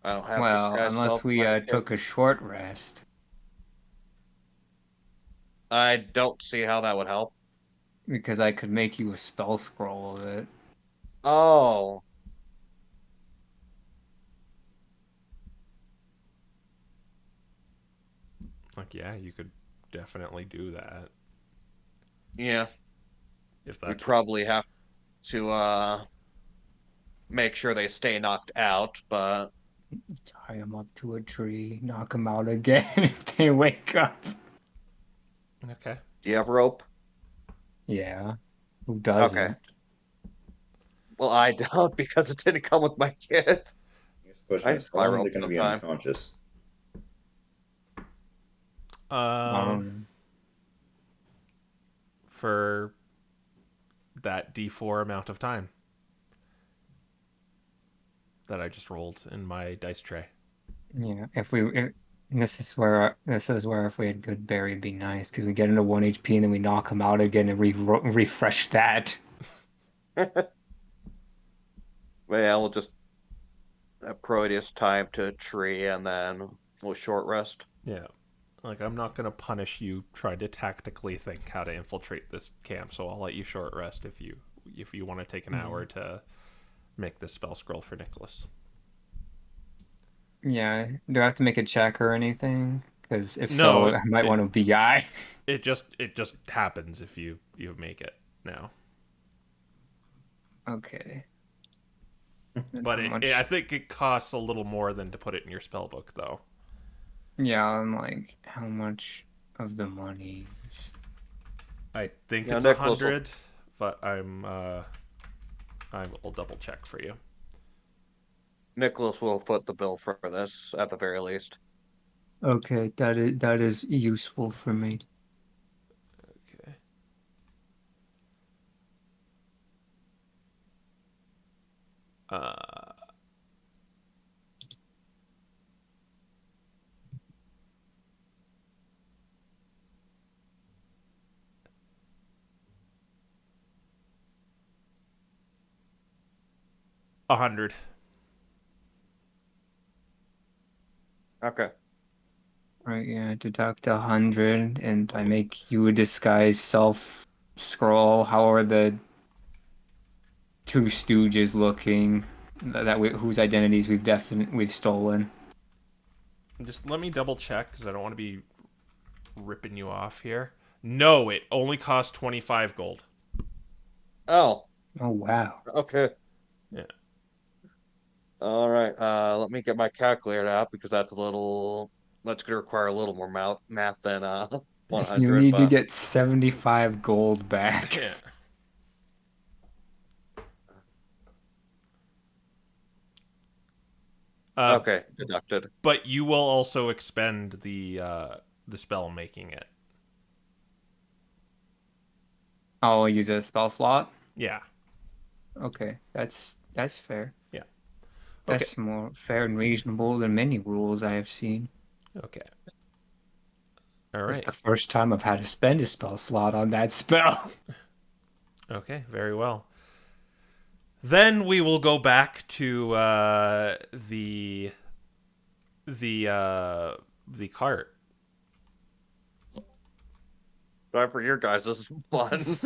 [SPEAKER 2] I don't have
[SPEAKER 4] Well,
[SPEAKER 2] disguise
[SPEAKER 4] unless
[SPEAKER 2] self.
[SPEAKER 4] we took a short rest,
[SPEAKER 2] I don't see how that would help.
[SPEAKER 4] because I could make you a spell scroll of it.
[SPEAKER 2] Oh,
[SPEAKER 1] Like, yeah, you could definitely do that
[SPEAKER 2] yeah.
[SPEAKER 1] if
[SPEAKER 2] We'd
[SPEAKER 1] that's
[SPEAKER 2] probably have to make sure they stay knocked out, but
[SPEAKER 4] Tie them up to a tree, knock them out again if they wake up.
[SPEAKER 1] okay.
[SPEAKER 2] do you have rope?
[SPEAKER 4] Yeah, who
[SPEAKER 2] Okay.
[SPEAKER 4] doesn't?
[SPEAKER 2] Well, I don't because it didn't come with my kit.
[SPEAKER 3] I guess the question
[SPEAKER 2] I
[SPEAKER 3] is, how
[SPEAKER 2] buy
[SPEAKER 3] long are they
[SPEAKER 2] rope
[SPEAKER 3] going to be
[SPEAKER 2] sometime.
[SPEAKER 3] unconscious?
[SPEAKER 1] For that D4 amount of time that I just rolled in my dice tray.
[SPEAKER 4] Yeah, this is where if we had good berry, it'd be nice because we get into 1 HP and then we knock them out again and refresh that.
[SPEAKER 2] Well, yeah, we'll just Proteus time to a tree and then we'll short rest.
[SPEAKER 1] Yeah. Like, I'm not going to punish you trying to tactically think how to infiltrate this camp, so I'll let you short rest if you want to take an hour to make this spell scroll for Nicholas.
[SPEAKER 4] Yeah, do I have to make a check or anything? Because if
[SPEAKER 1] No,
[SPEAKER 4] so, I might want to BI.
[SPEAKER 1] It just happens if you make it now.
[SPEAKER 4] Okay.
[SPEAKER 1] But
[SPEAKER 4] How much-
[SPEAKER 1] I think it costs a little more than to put it in your spell book, though.
[SPEAKER 4] Yeah, I'm like, how much of the money is...
[SPEAKER 1] I think
[SPEAKER 2] Yeah,
[SPEAKER 1] it's
[SPEAKER 2] Nicholas
[SPEAKER 1] 100, but I will double check for you.
[SPEAKER 2] Nicholas will foot the bill for this at the very least.
[SPEAKER 4] Okay, that is useful for me.
[SPEAKER 1] Okay. Uh, $100.
[SPEAKER 2] Okay.
[SPEAKER 4] Right, yeah, deduct 100, and I make you a disguise self scroll. How are the two stooges looking? Whose identities we've stolen?
[SPEAKER 1] Just let me double check because I don't want to be ripping you off here. No, it only costs 25 gold.
[SPEAKER 2] Oh,
[SPEAKER 4] Oh wow.
[SPEAKER 2] okay.
[SPEAKER 1] Yeah.
[SPEAKER 2] All right. Let me get my calculator out because that's gonna require a little more math than
[SPEAKER 4] You
[SPEAKER 2] 100.
[SPEAKER 4] need to
[SPEAKER 2] But
[SPEAKER 4] get 75 gold back.
[SPEAKER 1] Yeah.
[SPEAKER 2] Okay, deducted.
[SPEAKER 1] But you will also expend the spell making it.
[SPEAKER 4] I'll use a spell slot.
[SPEAKER 1] Yeah.
[SPEAKER 4] Okay, that's fair.
[SPEAKER 1] Yeah. Okay.
[SPEAKER 4] That's more fair and reasonable than many rules I have seen.
[SPEAKER 1] Okay. All
[SPEAKER 4] It's
[SPEAKER 1] right.
[SPEAKER 4] the first time I've had to spend a spell slot on that spell.
[SPEAKER 1] Okay, very well. Then we will go back to the cart.
[SPEAKER 2] Try for your guys. This is fun.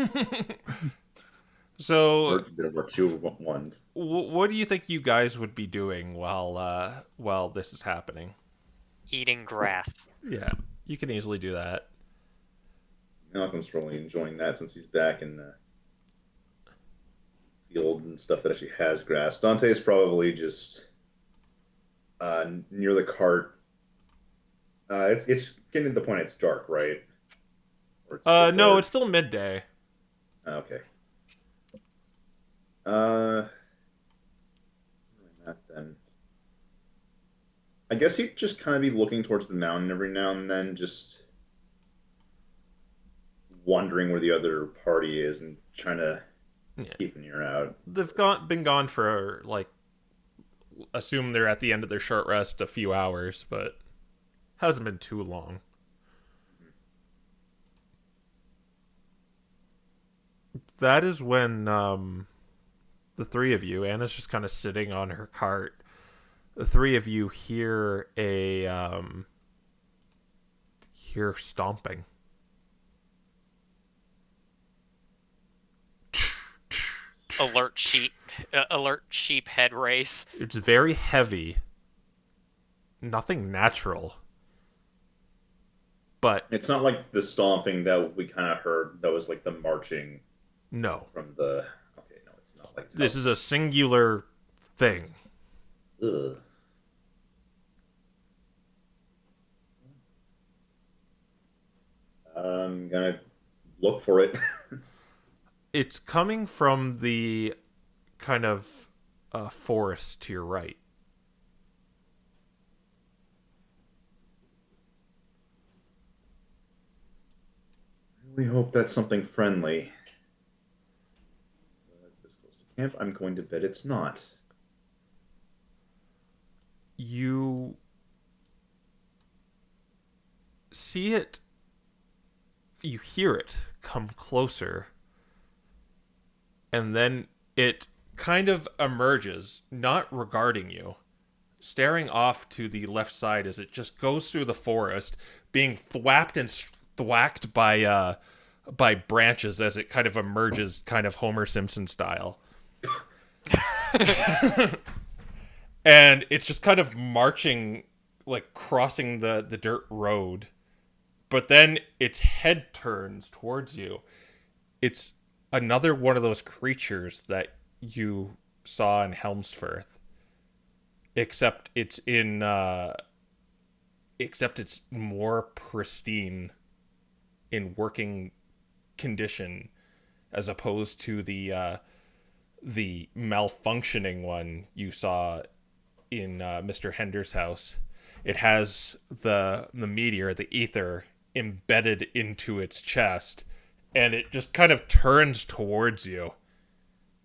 [SPEAKER 1] So,
[SPEAKER 6] There were two ones.
[SPEAKER 1] what do you think you guys would be doing while this is happening?
[SPEAKER 5] Eating grass.
[SPEAKER 1] Yeah, you can easily do that.
[SPEAKER 6] Malcolm's probably enjoying that since he's back in the field and stuff that actually has grass. Dante's probably just near the cart. It's getting to the point it's dark, right? Or it's
[SPEAKER 1] No, it's still midday.
[SPEAKER 6] okay. Not then. I guess he'd just kind of be looking towards the mountain every now and then, just wondering where the other party is and trying to keep an ear out.
[SPEAKER 1] They've been gone for assume they're at the end of their short rest, a few hours, but hasn't been too long. That is when the three of you, Anna's just kind of sitting on her cart. The three of you hear hear stomping.
[SPEAKER 5] Alert sheep head race.
[SPEAKER 1] It's very heavy. Nothing natural. But
[SPEAKER 6] It's not like the stomping that we kind of heard that was like the marching
[SPEAKER 1] no.
[SPEAKER 6] from the. Okay, no, it's not like that.
[SPEAKER 1] This is a singular thing.
[SPEAKER 6] Ugh. I'm gonna look for it.
[SPEAKER 1] It's coming from the kind of forest to your right.
[SPEAKER 6] We hope that's something friendly. This close to camp, I'm going to bet it's not.
[SPEAKER 1] You see it, you hear it come closer, and then it kind of emerges, not regarding you, staring off to the left side as it just goes through the forest, being thwacked and thwacked by branches as it kind of emerges, kind of Homer Simpson style. And it's just kind of marching, like crossing the dirt road. But then its head turns towards you. It's another one of those creatures that you saw in Helmsfirth. Except it's more pristine in working condition as opposed to the malfunctioning one you saw in Mr. Hender's house. It has the meteor, the ether, embedded into its chest, and it just kind of turns towards you.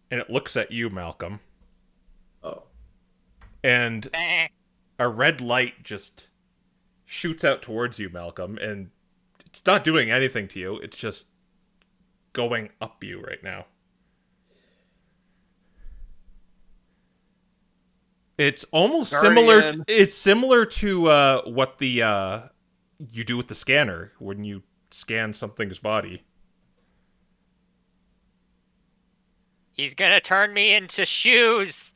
[SPEAKER 1] And it looks at you, Malcolm.
[SPEAKER 6] Oh.
[SPEAKER 1] And a red light just shoots out towards you, Malcolm, and it's not doing anything to you. It's just going up you right now. It's almost similar. It's similar to what the you do with the scanner when you scan something's body.
[SPEAKER 5] He's gonna turn me into shoes.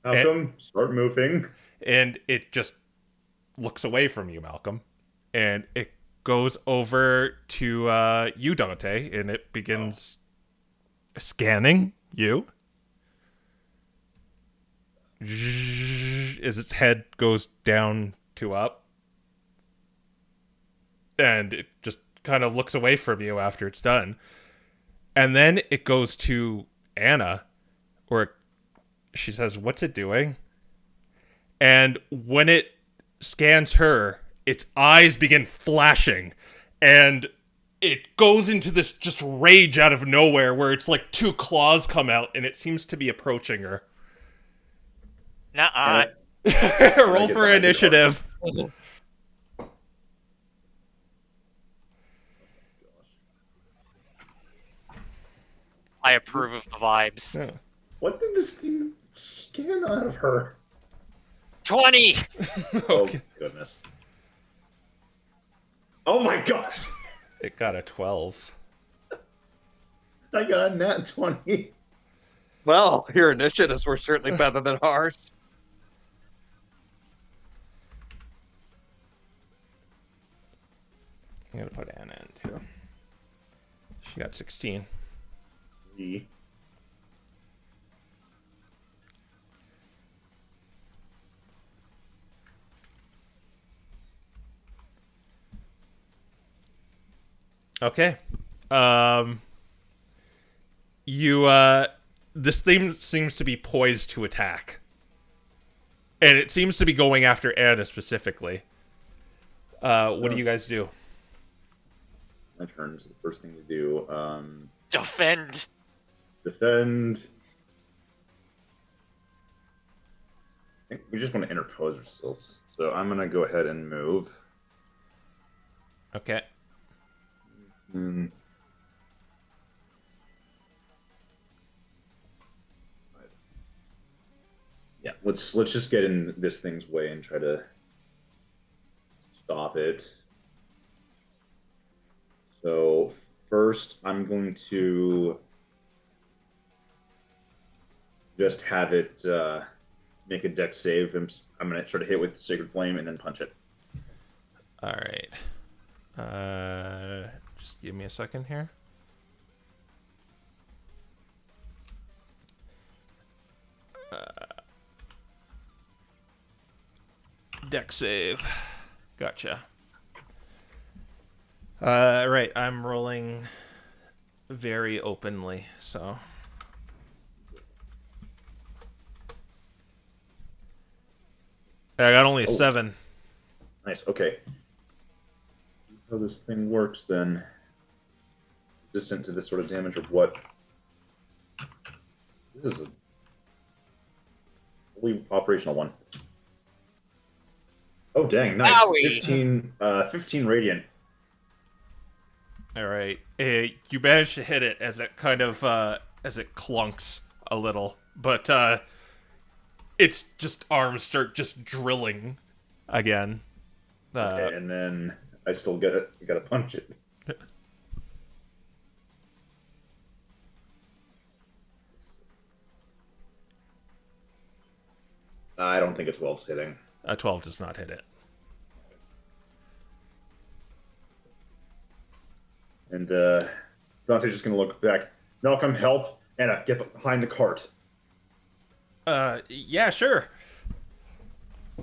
[SPEAKER 6] Malcolm, start moving.
[SPEAKER 1] And it just looks away from you, Malcolm, and it goes over to you, Dante, and it begins scanning you. As its head goes down to up, and it just kind of looks away from you after it's done, and then it goes to Anna, or she says, "What's it doing?" and when it scans her, its eyes begin flashing, and it goes into this just rage out of nowhere where it's like two claws come out and it seems to be approaching her.
[SPEAKER 5] Nuh-uh.
[SPEAKER 1] Roll for initiative.
[SPEAKER 5] I approve of the vibes.
[SPEAKER 1] Yeah.
[SPEAKER 6] What did this thing scan out of her?
[SPEAKER 5] 20!
[SPEAKER 1] Okay.
[SPEAKER 6] Oh, goodness. Oh my gosh!
[SPEAKER 1] It got a 12.
[SPEAKER 6] I got a nat 20.
[SPEAKER 2] Well, your initiatives were certainly better than ours.
[SPEAKER 1] I'm gonna put Anna in too. She got 16. Okay. This thing seems to be poised to attack. And it seems to be going after Anna specifically. What do you guys do?
[SPEAKER 6] My turn is the first thing to do.
[SPEAKER 5] Defend!
[SPEAKER 6] Defend. I think we just want to interpose ourselves. So I'm going to go ahead and move.
[SPEAKER 1] Okay.
[SPEAKER 6] Yeah, let's just get in this thing's way and try to stop it. So first, I'm going to just have it make a dex save. I'm going to try to hit with Sacred Flame and then punch it.
[SPEAKER 1] All right. Just give me a second here. Dex save. Gotcha. Right, I'm rolling very openly, so. I got only a 7.
[SPEAKER 6] Nice, okay. How this thing works then. Resistant to this sort of damage or what? This is a fully operational one. Oh dang, nice.
[SPEAKER 5] Owie.
[SPEAKER 6] 15 radiant.
[SPEAKER 1] All right. You managed to hit it as it kind of as it clunks a little, but its just arms start just drilling again.
[SPEAKER 6] Okay, and then I still gotta punch it. I don't think it's well hitting.
[SPEAKER 1] A 12 does not hit it.
[SPEAKER 6] And Dante's just gonna look back. Malcolm, help! Anna, get behind the cart.
[SPEAKER 1] Yeah, sure.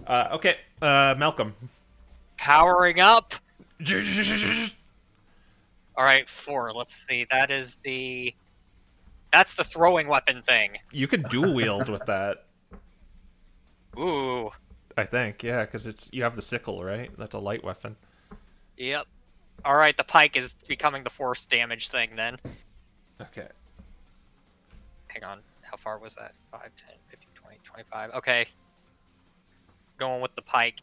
[SPEAKER 1] Okay, Malcolm.
[SPEAKER 5] Powering up! Alright, 4. Let's see. That's the throwing weapon thing.
[SPEAKER 1] You could dual wield with that.
[SPEAKER 5] Ooh.
[SPEAKER 1] I think, yeah, because you have the sickle, right? That's a light weapon.
[SPEAKER 5] Yep. Alright, the pike is becoming the force damage thing then.
[SPEAKER 1] Okay.
[SPEAKER 5] Hang on. How far was that? 5, 10, 15, 20, 25. Okay. Going with the pike.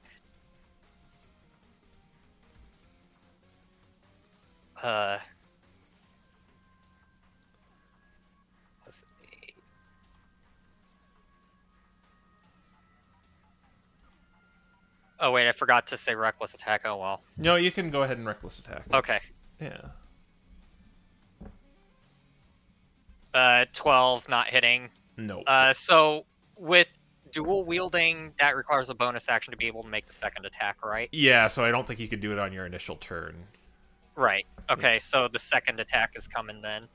[SPEAKER 5] Let's see. Oh wait, I forgot to say reckless attack. Oh well.
[SPEAKER 1] No, you can go ahead and reckless attack.
[SPEAKER 5] Okay.
[SPEAKER 1] Yeah.
[SPEAKER 5] 12 not hitting.
[SPEAKER 1] No.
[SPEAKER 5] So with dual wielding, that requires a bonus action to be able to make the second attack, right?
[SPEAKER 1] Yeah, so I don't think you could do it on your initial turn.
[SPEAKER 5] Right. Okay, so the second attack is coming then.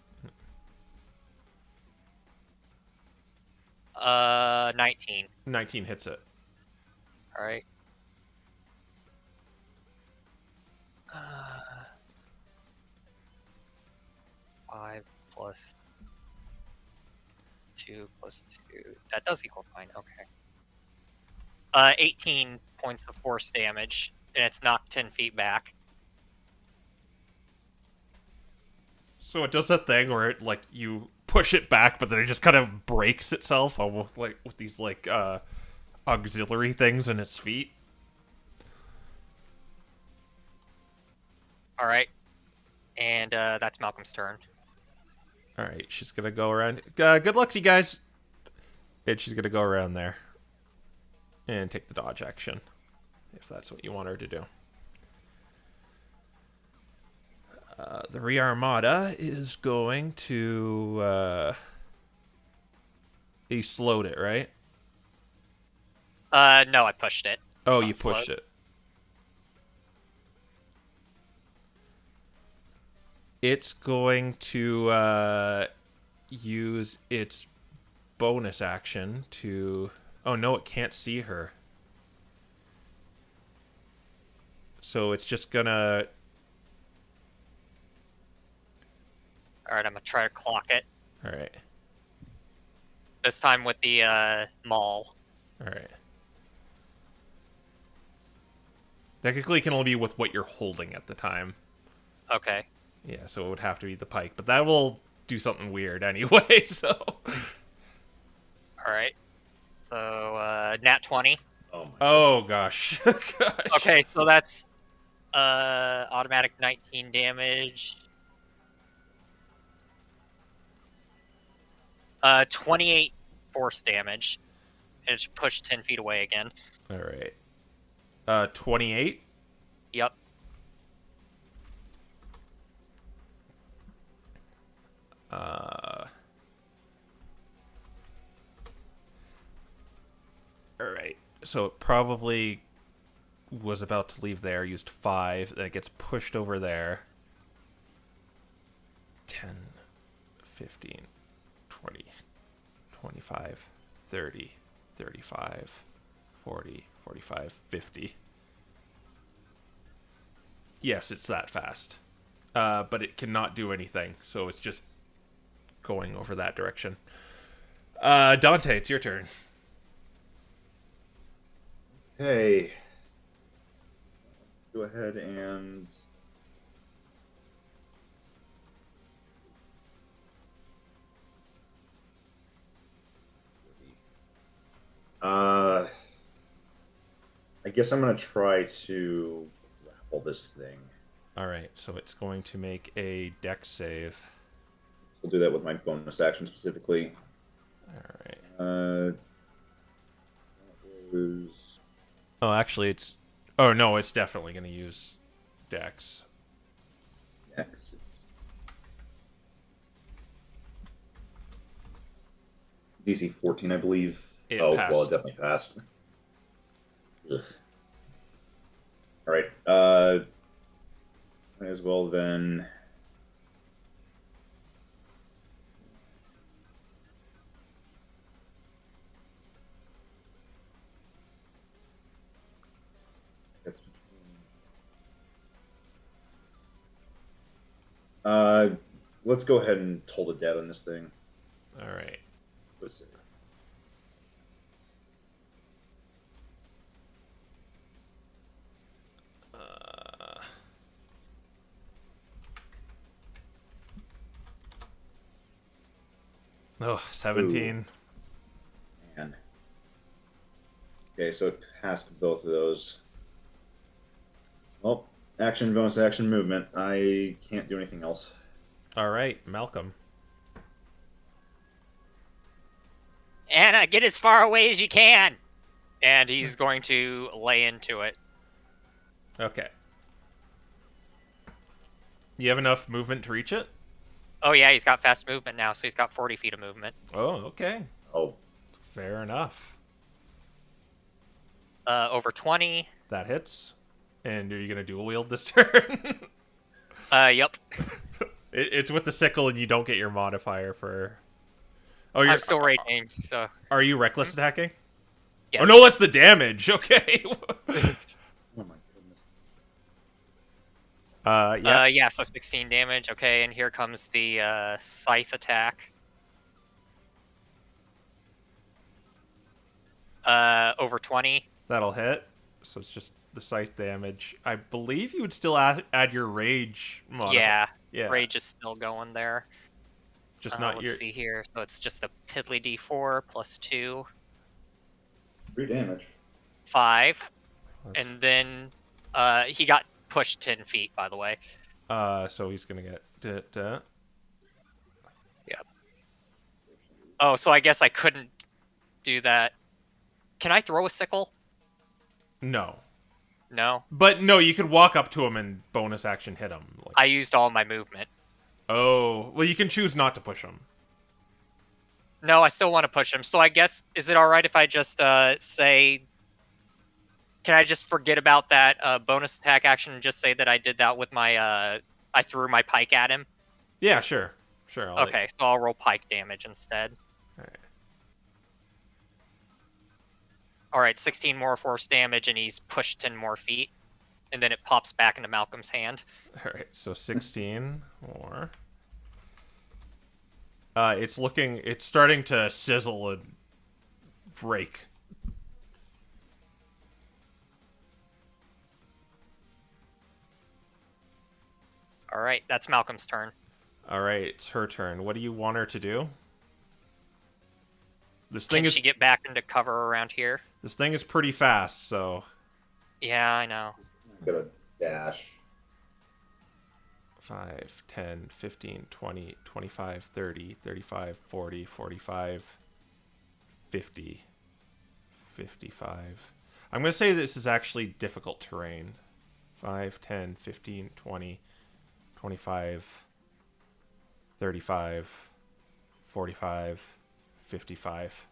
[SPEAKER 5] 19.
[SPEAKER 1] 19 hits it.
[SPEAKER 5] All right. 5 plus 2 plus 2. That does equal 9. Okay. 18 points of force damage, and it's knocked 10 feet back.
[SPEAKER 1] So it does that thing where it like you push it back, but then it just kind of breaks itself, almost like with these like auxiliary things in its feet.
[SPEAKER 5] All right, and that's Malcolm's turn.
[SPEAKER 1] All right, she's gonna go around. Good luck to you guys. And she's gonna go around there and take the dodge action, if that's what you want her to do. The Re-Armada is going to... he slowed it, right?
[SPEAKER 5] No, I pushed it.
[SPEAKER 1] Oh,
[SPEAKER 5] not
[SPEAKER 1] you pushed
[SPEAKER 5] slowed.
[SPEAKER 1] it. It's going to use its bonus action to... Oh, no, it can't see her. So it's just gonna...
[SPEAKER 5] All right, I'm gonna try to clock it.
[SPEAKER 1] All right.
[SPEAKER 5] This time with the maul.
[SPEAKER 1] All right. Technically, it can only be with what you're holding at the time.
[SPEAKER 5] Okay.
[SPEAKER 1] Yeah, so it would have to be the pike, but that will do something weird anyway, so...
[SPEAKER 5] All right. So nat 20.
[SPEAKER 6] Oh my.
[SPEAKER 1] Oh, gosh. Gosh.
[SPEAKER 5] Okay, so that's automatic 19 damage. 28 force damage. And it's pushed 10 feet away again.
[SPEAKER 1] All right. 28?
[SPEAKER 5] Yep.
[SPEAKER 1] All right. So it probably was about to leave there, used 5, then it gets pushed over there. 10, 15, 20, 25, 30, 35, 40, 45, 50. Yes, it's that fast. But it cannot do anything, so it's just going over that direction. Dante, it's your turn.
[SPEAKER 6] Okay. Go ahead and I guess I'm gonna try to grapple this thing.
[SPEAKER 1] All right, so it's going to make a dex save.
[SPEAKER 6] We'll do that with my bonus action specifically.
[SPEAKER 1] All right.
[SPEAKER 6] That was...
[SPEAKER 1] Oh, actually, it's... Oh, no, it's definitely going to use dex.
[SPEAKER 6] Yeah, DC 14, I believe.
[SPEAKER 1] It
[SPEAKER 6] Well,
[SPEAKER 1] passed.
[SPEAKER 6] it definitely passed. Ugh. All right. Might as well then. That's let's go ahead and toll the dead on this thing.
[SPEAKER 1] All right.
[SPEAKER 6] Let's see.
[SPEAKER 1] Oh, 17.
[SPEAKER 6] Man. Okay, so it passed both of those. Well, action, bonus action, movement. I can't do anything else.
[SPEAKER 1] All right, Malcolm.
[SPEAKER 5] Anna, get as far away as you can! And he's going to lay into it.
[SPEAKER 1] Okay. You have enough movement to reach it?
[SPEAKER 5] Oh yeah, he's got fast movement now, so he's got 40 feet of movement.
[SPEAKER 1] Oh, okay.
[SPEAKER 6] Oh,
[SPEAKER 1] Fair enough.
[SPEAKER 5] Over 20.
[SPEAKER 1] That hits. And are you going to dual wield this turn?
[SPEAKER 5] Yep.
[SPEAKER 1] It's with the sickle and you don't get your modifier for... Oh, you're
[SPEAKER 5] I'm still raging, so...
[SPEAKER 1] Are you reckless attacking?
[SPEAKER 5] Yes.
[SPEAKER 1] Oh, no, that's the damage. Okay.
[SPEAKER 6] oh my goodness.
[SPEAKER 1] Yeah.
[SPEAKER 5] Yeah, so 16 damage. Okay, and here comes the scythe attack. Over 20
[SPEAKER 1] That'll hit. So it's just the scythe damage. I believe you would still add your rage modifier.
[SPEAKER 5] Yeah,
[SPEAKER 1] Yeah.
[SPEAKER 5] rage is still going there.
[SPEAKER 1] Just not
[SPEAKER 5] let's
[SPEAKER 1] your.
[SPEAKER 5] see here. So it's just a piddly d4 plus 2,
[SPEAKER 6] 3 damage.
[SPEAKER 5] 5,
[SPEAKER 1] Plus-
[SPEAKER 5] and then he got pushed 10 feet, by the way.
[SPEAKER 1] So he's gonna get.
[SPEAKER 5] Oh, so I guess I couldn't do that. Can I throw a sickle?
[SPEAKER 1] No.
[SPEAKER 5] No.
[SPEAKER 1] But no, you could walk up to him and bonus action hit him. Like,
[SPEAKER 5] I used all my movement.
[SPEAKER 1] oh, well, you can choose not to push him.
[SPEAKER 5] No, I still want to push him. So I guess, is it all right if I just say... Can I just forget about that bonus attack action and just say that I did that with my... I threw my pike at him?
[SPEAKER 1] Yeah, sure. Sure.
[SPEAKER 5] Okay, so I'll roll pike damage instead.
[SPEAKER 1] Alright.
[SPEAKER 5] Alright, 16 more force damage, and he's pushed 10 more feet. And then it pops back into Malcolm's hand.
[SPEAKER 1] Alright, so 16 more. It's starting to sizzle and break.
[SPEAKER 5] Alright, that's Malcolm's turn.
[SPEAKER 1] Alright, it's her turn. What do you want her to do? This thing
[SPEAKER 5] Can
[SPEAKER 1] is
[SPEAKER 5] she get back into cover around here?
[SPEAKER 1] this thing is pretty fast, so
[SPEAKER 5] Yeah, I know.
[SPEAKER 3] Got a dash.
[SPEAKER 1] 5, 10, 15, 20, 25, 30, 35, 40, 45, 50, 55. I'm going to say this is actually difficult terrain. 5, 10, 15, 20, 25, 35, 45, 55.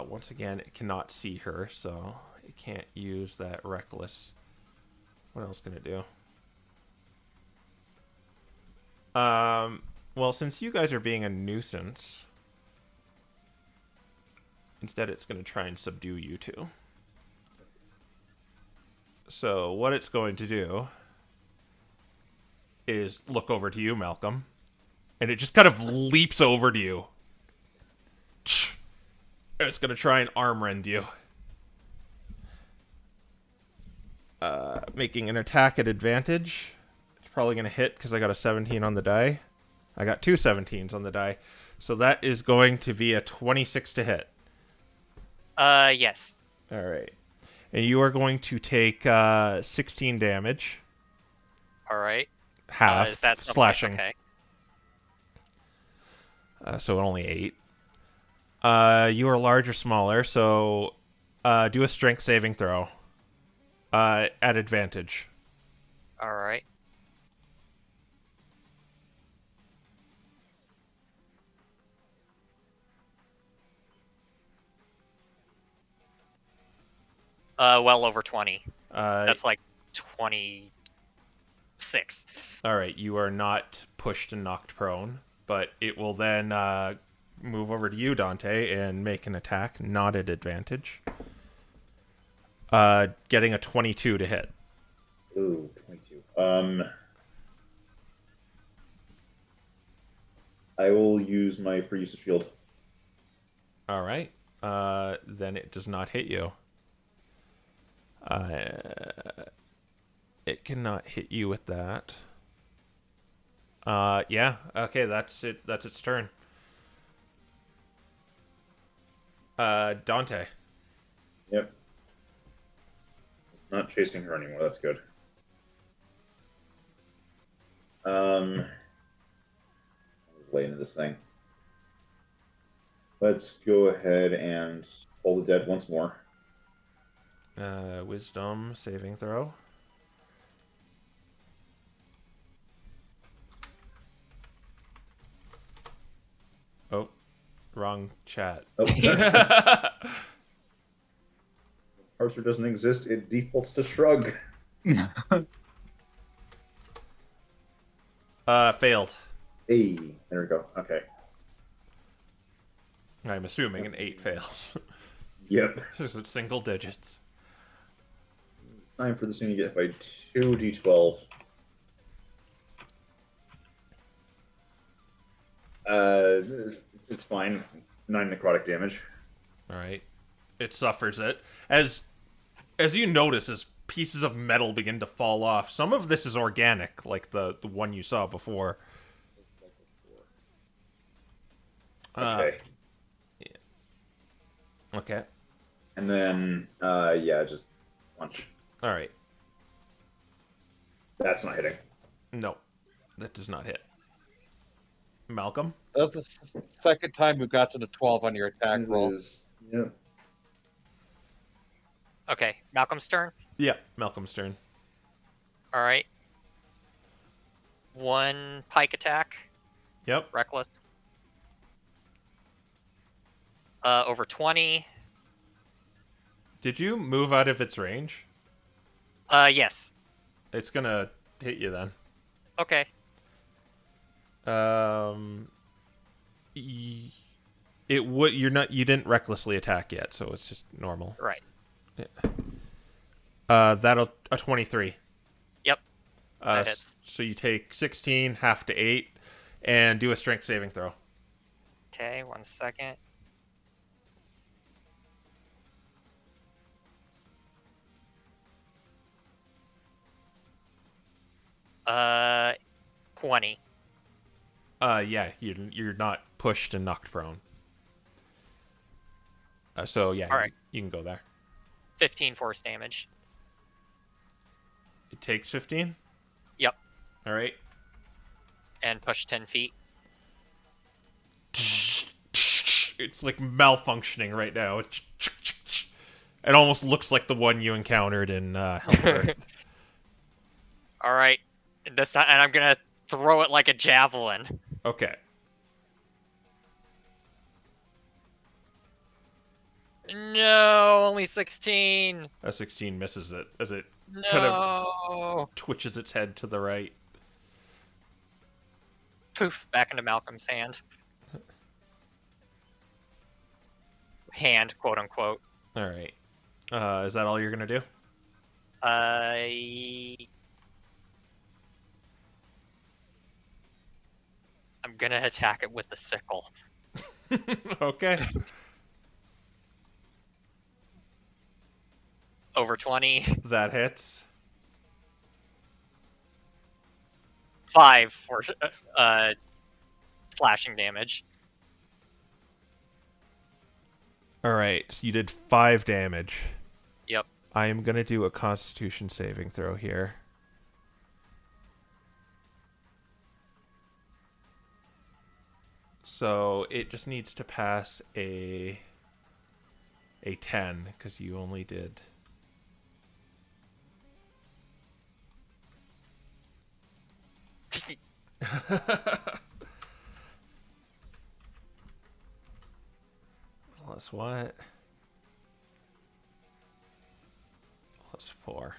[SPEAKER 1] Once again, it cannot see her, so it can't use that reckless. What else can it do? Well, since you guys are being a nuisance, instead it's going to try and subdue you two. So what it's going to do is look over to you, Malcolm, and it just kind of leaps over to you. And it's going to try and arm rend you. Making an attack at advantage. It's probably going to hit because I got a 17 on the die. I got 2 17s on the die. So that is going to be a 26 to hit.
[SPEAKER 5] Yes.
[SPEAKER 1] All right. And you are going to take 16 damage.
[SPEAKER 5] Alright.
[SPEAKER 1] Half
[SPEAKER 5] Is that something-
[SPEAKER 1] slashing.
[SPEAKER 5] Okay.
[SPEAKER 1] So only 8. You are large or smaller, so do a strength saving throw. At advantage.
[SPEAKER 5] Alright. Well over 20. That's like 26.
[SPEAKER 1] All right, you are not pushed and knocked prone, but it will then move over to you, Dante, and make an attack, not at advantage. Getting a 22 to hit.
[SPEAKER 6] Ooh, 22. I will use my free use of shield.
[SPEAKER 1] All right. Then it does not hit you. It cannot hit you with that. Yeah. Okay, that's it. That's its turn. Dante.
[SPEAKER 6] Yep. Not chasing her anymore. That's good. Lay into this thing. Let's go ahead and pull the dead once more.
[SPEAKER 1] Wisdom saving throw. Oh, wrong chat.
[SPEAKER 6] Oh, parser doesn't exist. It defaults to shrug.
[SPEAKER 1] Failed.
[SPEAKER 6] Hey, there we go. Okay.
[SPEAKER 1] I'm assuming an 8 fails.
[SPEAKER 6] Yep.
[SPEAKER 1] Just single digits.
[SPEAKER 6] It's time for this thing to get by 2d12. It's fine. 9 necrotic damage.
[SPEAKER 1] All right. It suffers it. As you notice, as pieces of metal begin to fall off, some of this is organic, like the one you saw before.
[SPEAKER 3] Okay.
[SPEAKER 1] Okay.
[SPEAKER 6] And then, just punch.
[SPEAKER 1] All right.
[SPEAKER 3] That's not hitting.
[SPEAKER 1] No, that does not hit. Malcolm?
[SPEAKER 2] That's the second time you got to the 12 on your attack
[SPEAKER 3] It
[SPEAKER 2] roll.
[SPEAKER 3] is. Yeah.
[SPEAKER 5] Okay, Malcolm's turn.
[SPEAKER 1] Yeah, Malcolm's turn.
[SPEAKER 5] All right. 1 pike attack,
[SPEAKER 1] Yep.
[SPEAKER 5] reckless. Over 20.
[SPEAKER 1] Did you move out of its range?
[SPEAKER 5] Yes.
[SPEAKER 1] It's gonna hit you then.
[SPEAKER 5] Okay.
[SPEAKER 1] It would. You didn't recklessly attack yet, so it's just normal.
[SPEAKER 5] Right.
[SPEAKER 1] That'll a 23.
[SPEAKER 5] Yep. That hits.
[SPEAKER 1] So you take 16, half to 8, and do a strength saving throw.
[SPEAKER 5] Okay, 1 second. Uh, 20.
[SPEAKER 1] Yeah, you're not pushed and knocked prone. So yeah,
[SPEAKER 5] All right.
[SPEAKER 1] you can go there.
[SPEAKER 5] 15 force damage.
[SPEAKER 1] It takes 15.
[SPEAKER 5] Yep.
[SPEAKER 1] All right.
[SPEAKER 5] And push 10 feet.
[SPEAKER 1] It's like malfunctioning right now. It almost looks like the one you encountered in Helmworth.
[SPEAKER 5] All right. This time, and I'm gonna throw it like a javelin.
[SPEAKER 1] Okay.
[SPEAKER 5] No, only 16.
[SPEAKER 1] A 16 misses it as it
[SPEAKER 5] No.
[SPEAKER 1] kind of twitches its head to the right.
[SPEAKER 5] Poof, back into Malcolm's hand. Hand, quote unquote.
[SPEAKER 1] All right. Is that all you're gonna do?
[SPEAKER 5] I'm gonna attack it with the sickle.
[SPEAKER 1] Okay.
[SPEAKER 5] Over 20.
[SPEAKER 1] That hits.
[SPEAKER 5] 5 for slashing damage.
[SPEAKER 1] All right. So you did 5 damage.
[SPEAKER 5] Yep.
[SPEAKER 1] I am gonna do a Constitution saving throw here. So it just needs to pass a 10 because you only did. Plus what? Plus 4.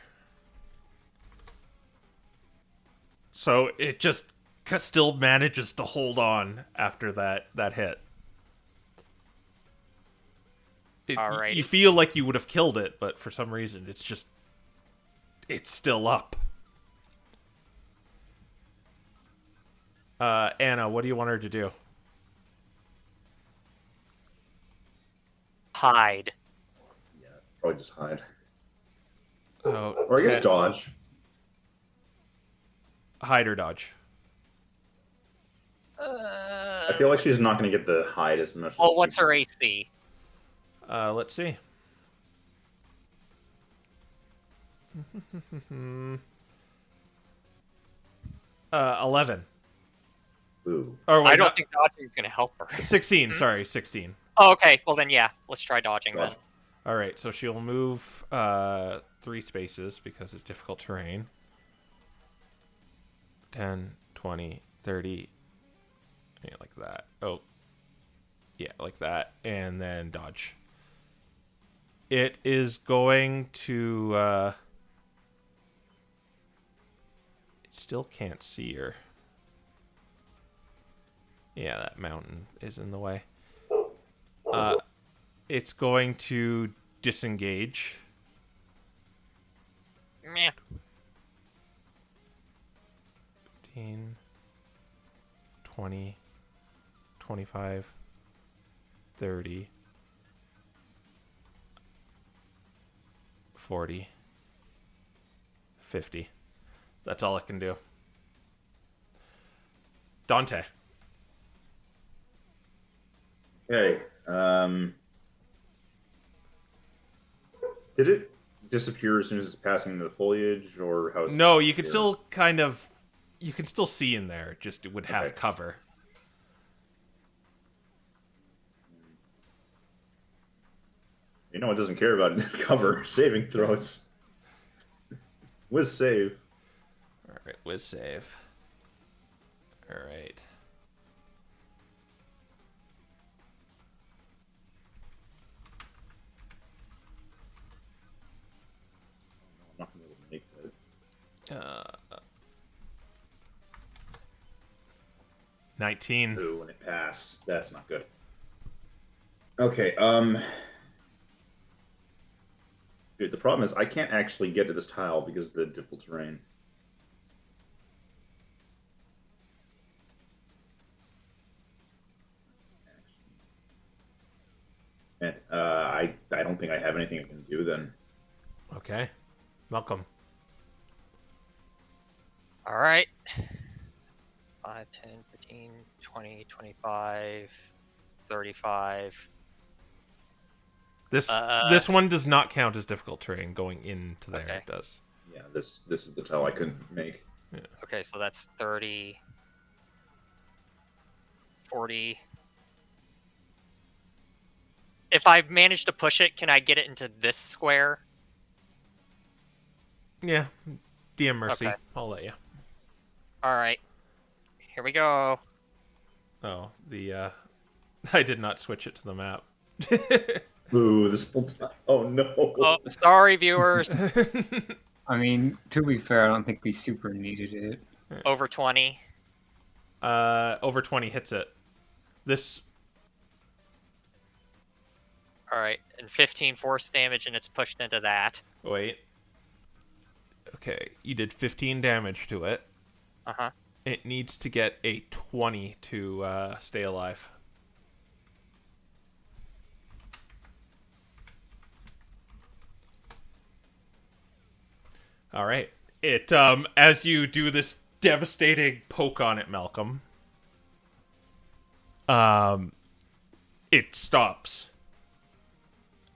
[SPEAKER 1] So it just still manages to hold on after that hit.
[SPEAKER 5] Alrighty.
[SPEAKER 1] You feel like you would have killed it, but for some reason it's still up. Anna, what do you want her to do?
[SPEAKER 5] Hide.
[SPEAKER 6] Yeah, probably just hide.
[SPEAKER 1] Oh,
[SPEAKER 6] Or I guess dodge.
[SPEAKER 1] hide or dodge.
[SPEAKER 6] I feel like she's not going to get the hide as much.
[SPEAKER 5] Well, what's her AC?
[SPEAKER 1] Let's see. Uh, 11.
[SPEAKER 6] Ooh.
[SPEAKER 1] Or wait,
[SPEAKER 5] I don't
[SPEAKER 1] not-
[SPEAKER 5] think dodging is gonna help her.
[SPEAKER 1] 16. Sorry, 16.
[SPEAKER 5] Oh, okay. Well then, yeah. Let's try dodging
[SPEAKER 6] Dodge.
[SPEAKER 5] then.
[SPEAKER 1] All right, so she'll move 3 spaces because it's difficult terrain. 10, 20, 30. Yeah, like that. Oh. Yeah, like that. And then dodge. It is going to... it still can't see her. Yeah, that mountain is in the way. It's going to disengage.
[SPEAKER 5] Meh.
[SPEAKER 1] 15, 20, 25, 30, 40, 50. That's all it can do. Dante.
[SPEAKER 6] Okay. Did it disappear as soon as it's passing into the foliage, or how?
[SPEAKER 1] No, you can still kind of... You can still see in there, just it would have cover.
[SPEAKER 6] You know it doesn't care about cover. Saving throws. Whiz save.
[SPEAKER 1] Alright, whiz save. Alright.
[SPEAKER 6] I'm not gonna be able to make that.
[SPEAKER 1] 19.
[SPEAKER 6] Ooh, when it passed. That's not good. Okay, dude, the problem is I can't actually get to this tile because of the difficult terrain. And I don't think I have anything I can do then.
[SPEAKER 1] Okay. Malcolm.
[SPEAKER 5] All right. 5, 10, 15, 20, 25, 35.
[SPEAKER 1] This one does not count as difficult terrain. Going into there,
[SPEAKER 5] Okay.
[SPEAKER 1] it does.
[SPEAKER 6] Yeah, this is the tile I couldn't make.
[SPEAKER 5] Okay, so that's 30, 40. If I manage to push it, can I get it into this square?
[SPEAKER 1] Yeah. DM Mercy.
[SPEAKER 5] Okay.
[SPEAKER 1] I'll let you.
[SPEAKER 5] All right. Here we go.
[SPEAKER 1] Oh, the I did not switch it to the map.
[SPEAKER 6] Ooh, this whole time. Oh no.
[SPEAKER 5] Oh, sorry, viewers.
[SPEAKER 4] I mean, to be fair, I don't think we super needed it.
[SPEAKER 5] Over 20.
[SPEAKER 1] Over 20 hits it. This
[SPEAKER 5] All right, and 15 force damage, and it's pushed into that.
[SPEAKER 1] wait. Okay, you did 15 damage to it.
[SPEAKER 5] Uh-huh.
[SPEAKER 1] It needs to get a 20 to stay alive. All right. It as you do this devastating poke on it, Malcolm, it stops.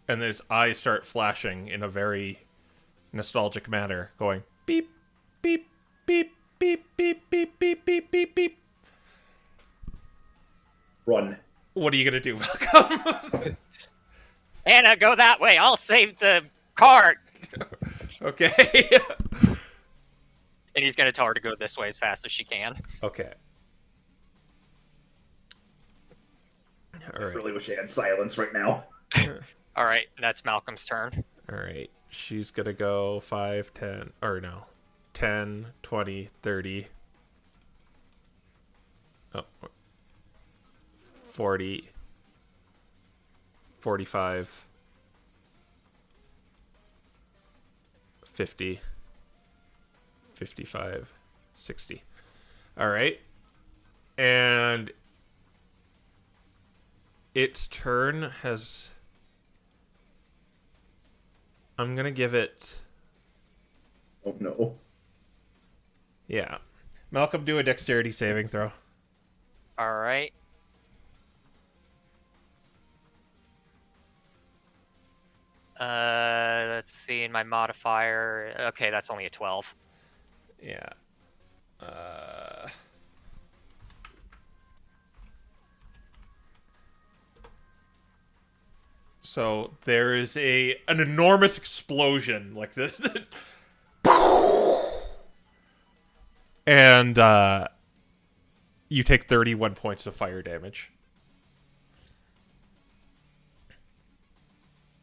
[SPEAKER 1] And its eyes start flashing in a very nostalgic manner, going beep, beep, beep, beep, beep, beep, beep, beep, beep, beep.
[SPEAKER 6] Run.
[SPEAKER 1] What are you gonna do, Malcolm?
[SPEAKER 5] Anna, go that way. I'll save the cart.
[SPEAKER 1] Okay.
[SPEAKER 5] And he's going to tell her to go this way as fast as she can.
[SPEAKER 1] Okay. All
[SPEAKER 6] I
[SPEAKER 1] right.
[SPEAKER 6] really wish I had silence right now.
[SPEAKER 5] All right, that's Malcolm's turn.
[SPEAKER 1] All right. She's gonna go 5, 10, or no, 10, 20, 30. Oh, 40, 45, 50, 55, 60. All right. And its turn has... I'm going to give it...
[SPEAKER 6] Oh no.
[SPEAKER 1] Yeah. Malcolm, do a dexterity saving throw.
[SPEAKER 5] All right. Let's see, in my modifier... Okay, that's only a 12.
[SPEAKER 1] Yeah. So there is an enormous explosion like this, and you take 31 points of fire damage.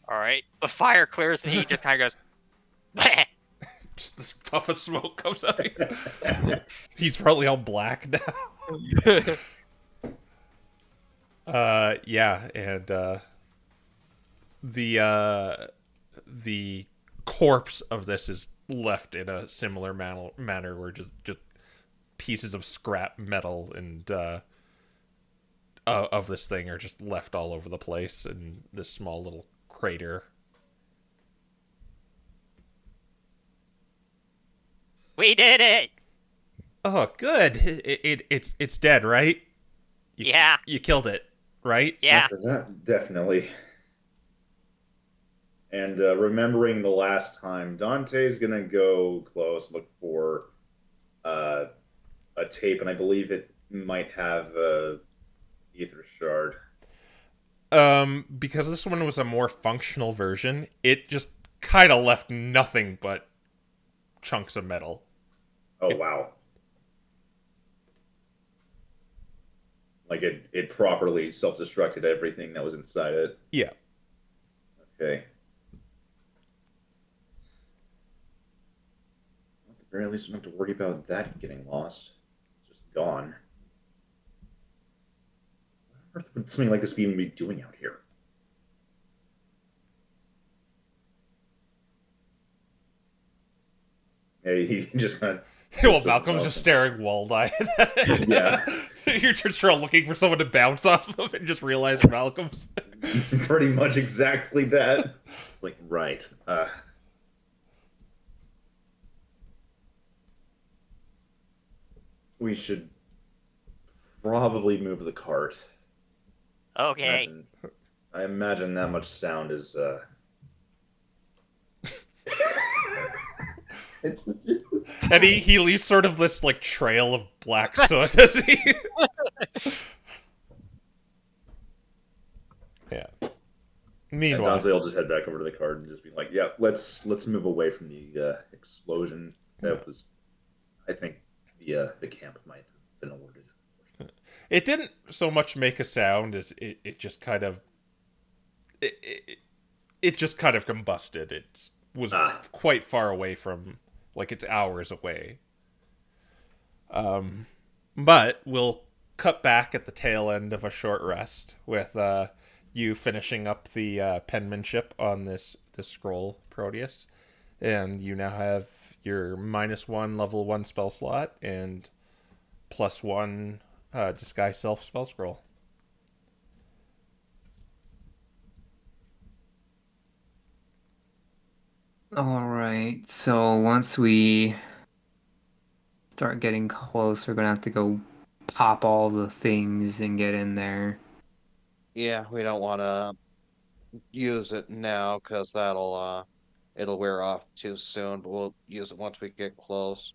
[SPEAKER 5] All right. The fire clears, and he just kind of goes... "Bleh."
[SPEAKER 1] Just this puff of smoke comes out of you. He's probably all black now. Yeah, and the corpse of this is left in a similar manner where just pieces of scrap metal and of this thing are just left all over the place in this small little crater.
[SPEAKER 5] We did it!
[SPEAKER 1] Oh, good. It's dead, right?
[SPEAKER 5] Yeah.
[SPEAKER 1] You killed it, right?
[SPEAKER 5] Yeah.
[SPEAKER 3] After that, definitely. And remembering the last time, Dante's gonna go close, look for uh, a tape, and I believe it might have a ether shard.
[SPEAKER 1] Because this one was a more functional version, it just kind of left nothing but chunks of metal.
[SPEAKER 3] Oh wow! Like it properly self-destructed everything that was inside it.
[SPEAKER 1] Yeah.
[SPEAKER 3] Okay. At the very least, we don't have to worry about that getting lost. It's just gone. What on earth would something like this even be doing out here? Hey, he just kind of.
[SPEAKER 1] Well, Malcolm's just staring wall-eyed at it.
[SPEAKER 3] Yeah.
[SPEAKER 1] You're just looking for someone to bounce off of and just realize Malcolm's.
[SPEAKER 3] Pretty much exactly that. It's like, right. We should probably move the cart.
[SPEAKER 5] Okay.
[SPEAKER 3] I imagine that much sound is
[SPEAKER 1] And he leaves sort of this like trail of black soot, does he? Yeah.
[SPEAKER 3] And
[SPEAKER 1] Meanwhile,
[SPEAKER 3] Donsley will just head back over to the cart and just be like, "Yeah, let's move away from the explosion." That was, I think, the camp might have been alerted.
[SPEAKER 1] it didn't so much make a sound as it just kind of it just kind of combusted. It was quite far away from, like, it's hours away. But we'll cut back at the tail end of a short rest with you finishing up the penmanship on this scroll, Proteus, and you now have your -1 level 1 spell slot and +1 disguise self spell scroll.
[SPEAKER 4] All right. So once we start getting close, we're gonna have to go pop all the things and get in there.
[SPEAKER 2] Yeah, we don't want to use it now because it'll wear off too soon, but we'll use it once we get close.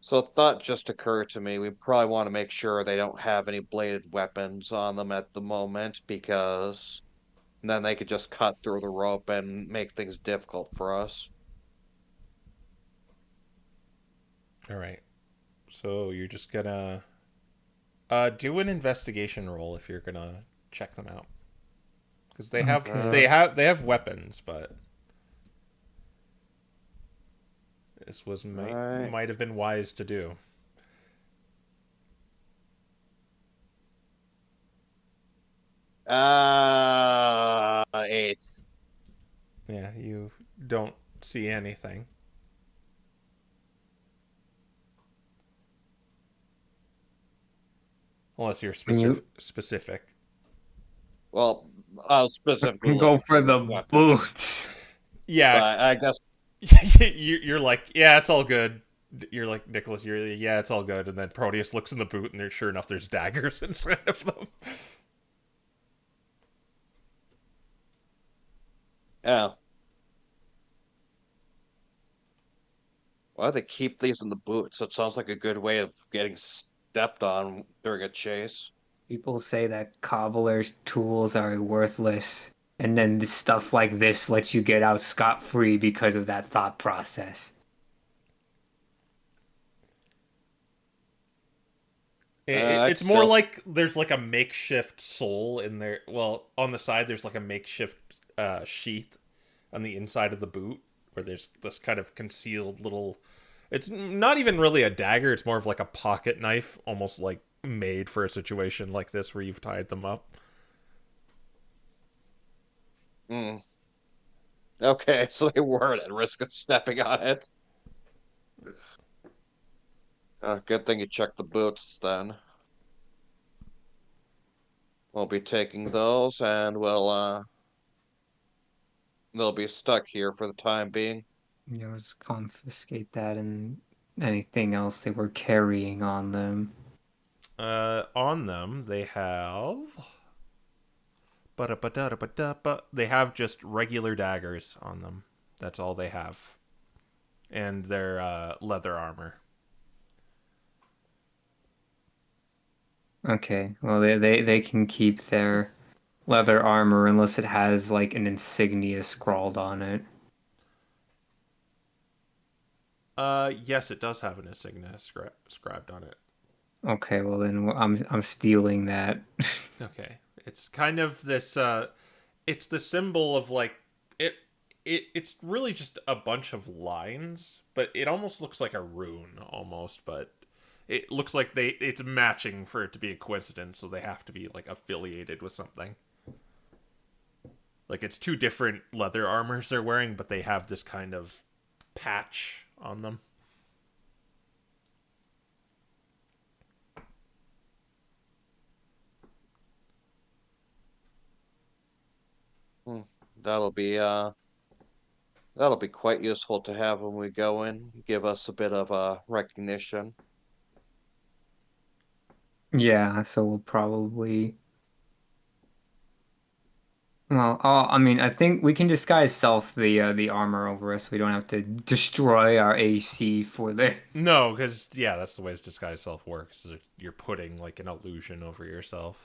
[SPEAKER 2] So a thought just occurred to me. We probably want to make sure they don't have any bladed weapons on them at the moment because then they could just cut through the rope and make things difficult for us.
[SPEAKER 1] All right. So you're just gonna do an investigation roll if you're gonna check them out, because they have
[SPEAKER 4] Okay.
[SPEAKER 1] they have weapons, but this was
[SPEAKER 2] Alright.
[SPEAKER 1] might have been wise to do.
[SPEAKER 2] 8.
[SPEAKER 1] Yeah, you don't see anything. Unless you're
[SPEAKER 4] Can you
[SPEAKER 1] specific.
[SPEAKER 2] Well, I'll specifically
[SPEAKER 4] go
[SPEAKER 2] look
[SPEAKER 4] for the
[SPEAKER 2] weapons.
[SPEAKER 4] boots?
[SPEAKER 1] Yeah,
[SPEAKER 2] But I guess
[SPEAKER 1] you're like, yeah, it's all good. You're like, Nicholas, yeah, it's all good. And then Proteus looks in the boot, and sure enough, there's daggers inside of them.
[SPEAKER 2] yeah. Why do they keep these in the boots? It sounds like a good way of getting stepped on during a chase.
[SPEAKER 4] People say that cobblers' tools are worthless, and then stuff like this lets you get out scot-free because of that thought process.
[SPEAKER 1] It's more like there's like a makeshift sole in there. Well, on the side, there's like a makeshift sheath on the inside of the boot where there's this kind of concealed little. It's not even really a dagger. It's more of like a pocket knife, almost like made for a situation like this where you've tied them up.
[SPEAKER 2] Hmm. Okay, so they weren't at risk of stepping on it. Good thing you checked the boots then. We'll be taking those and they'll be stuck here for the time being.
[SPEAKER 4] just confiscate that and anything else they were carrying on them.
[SPEAKER 1] On them, they have. They have just regular daggers on them. That's all they have. And their leather armor.
[SPEAKER 4] Okay, well they can keep their leather armor unless it has like an insignia scrawled on it.
[SPEAKER 1] Yes, it does have an insignia scribed on it.
[SPEAKER 4] Okay, well then I'm stealing that.
[SPEAKER 1] Okay. It's kind of this it's the symbol of like it's really just a bunch of lines, but it almost looks like a rune almost, but it looks like it's matching for it to be a coincidence, so they have to be like affiliated with something. Like it's two different leather armors they're wearing, but they have this kind of patch on them.
[SPEAKER 2] Hmm. That'll be uh that'll be quite useful to have when we go in. Give us a bit of recognition.
[SPEAKER 4] Yeah, so we'll probably. Well, I mean, I think we can disguise self the armor over us. So we don't have to destroy our AC for this.
[SPEAKER 1] No, because yeah, that's the way disguise self works. Is you're putting like an illusion over yourself.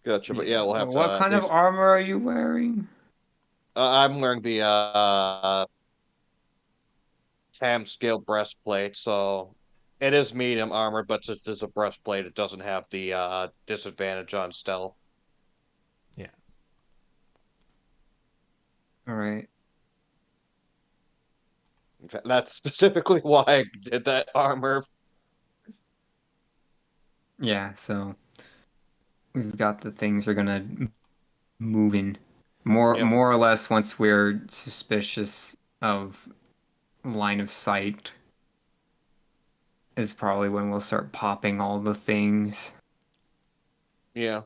[SPEAKER 2] Gotcha, but yeah, we'll have to
[SPEAKER 4] What
[SPEAKER 2] at
[SPEAKER 4] kind of
[SPEAKER 2] least.
[SPEAKER 4] armor are you wearing?
[SPEAKER 2] I'm wearing the ham scale breastplate, so it is medium armor, but it is a breastplate. It doesn't have the disadvantage on stealth.
[SPEAKER 1] Yeah.
[SPEAKER 4] All right.
[SPEAKER 2] In fact, that's specifically why I did that armor.
[SPEAKER 4] Yeah, so we've got the things we're gonna move in. More
[SPEAKER 2] Yep.
[SPEAKER 4] more or less once we're suspicious of line of sight is probably when we'll start popping all the things.
[SPEAKER 2] Yeah.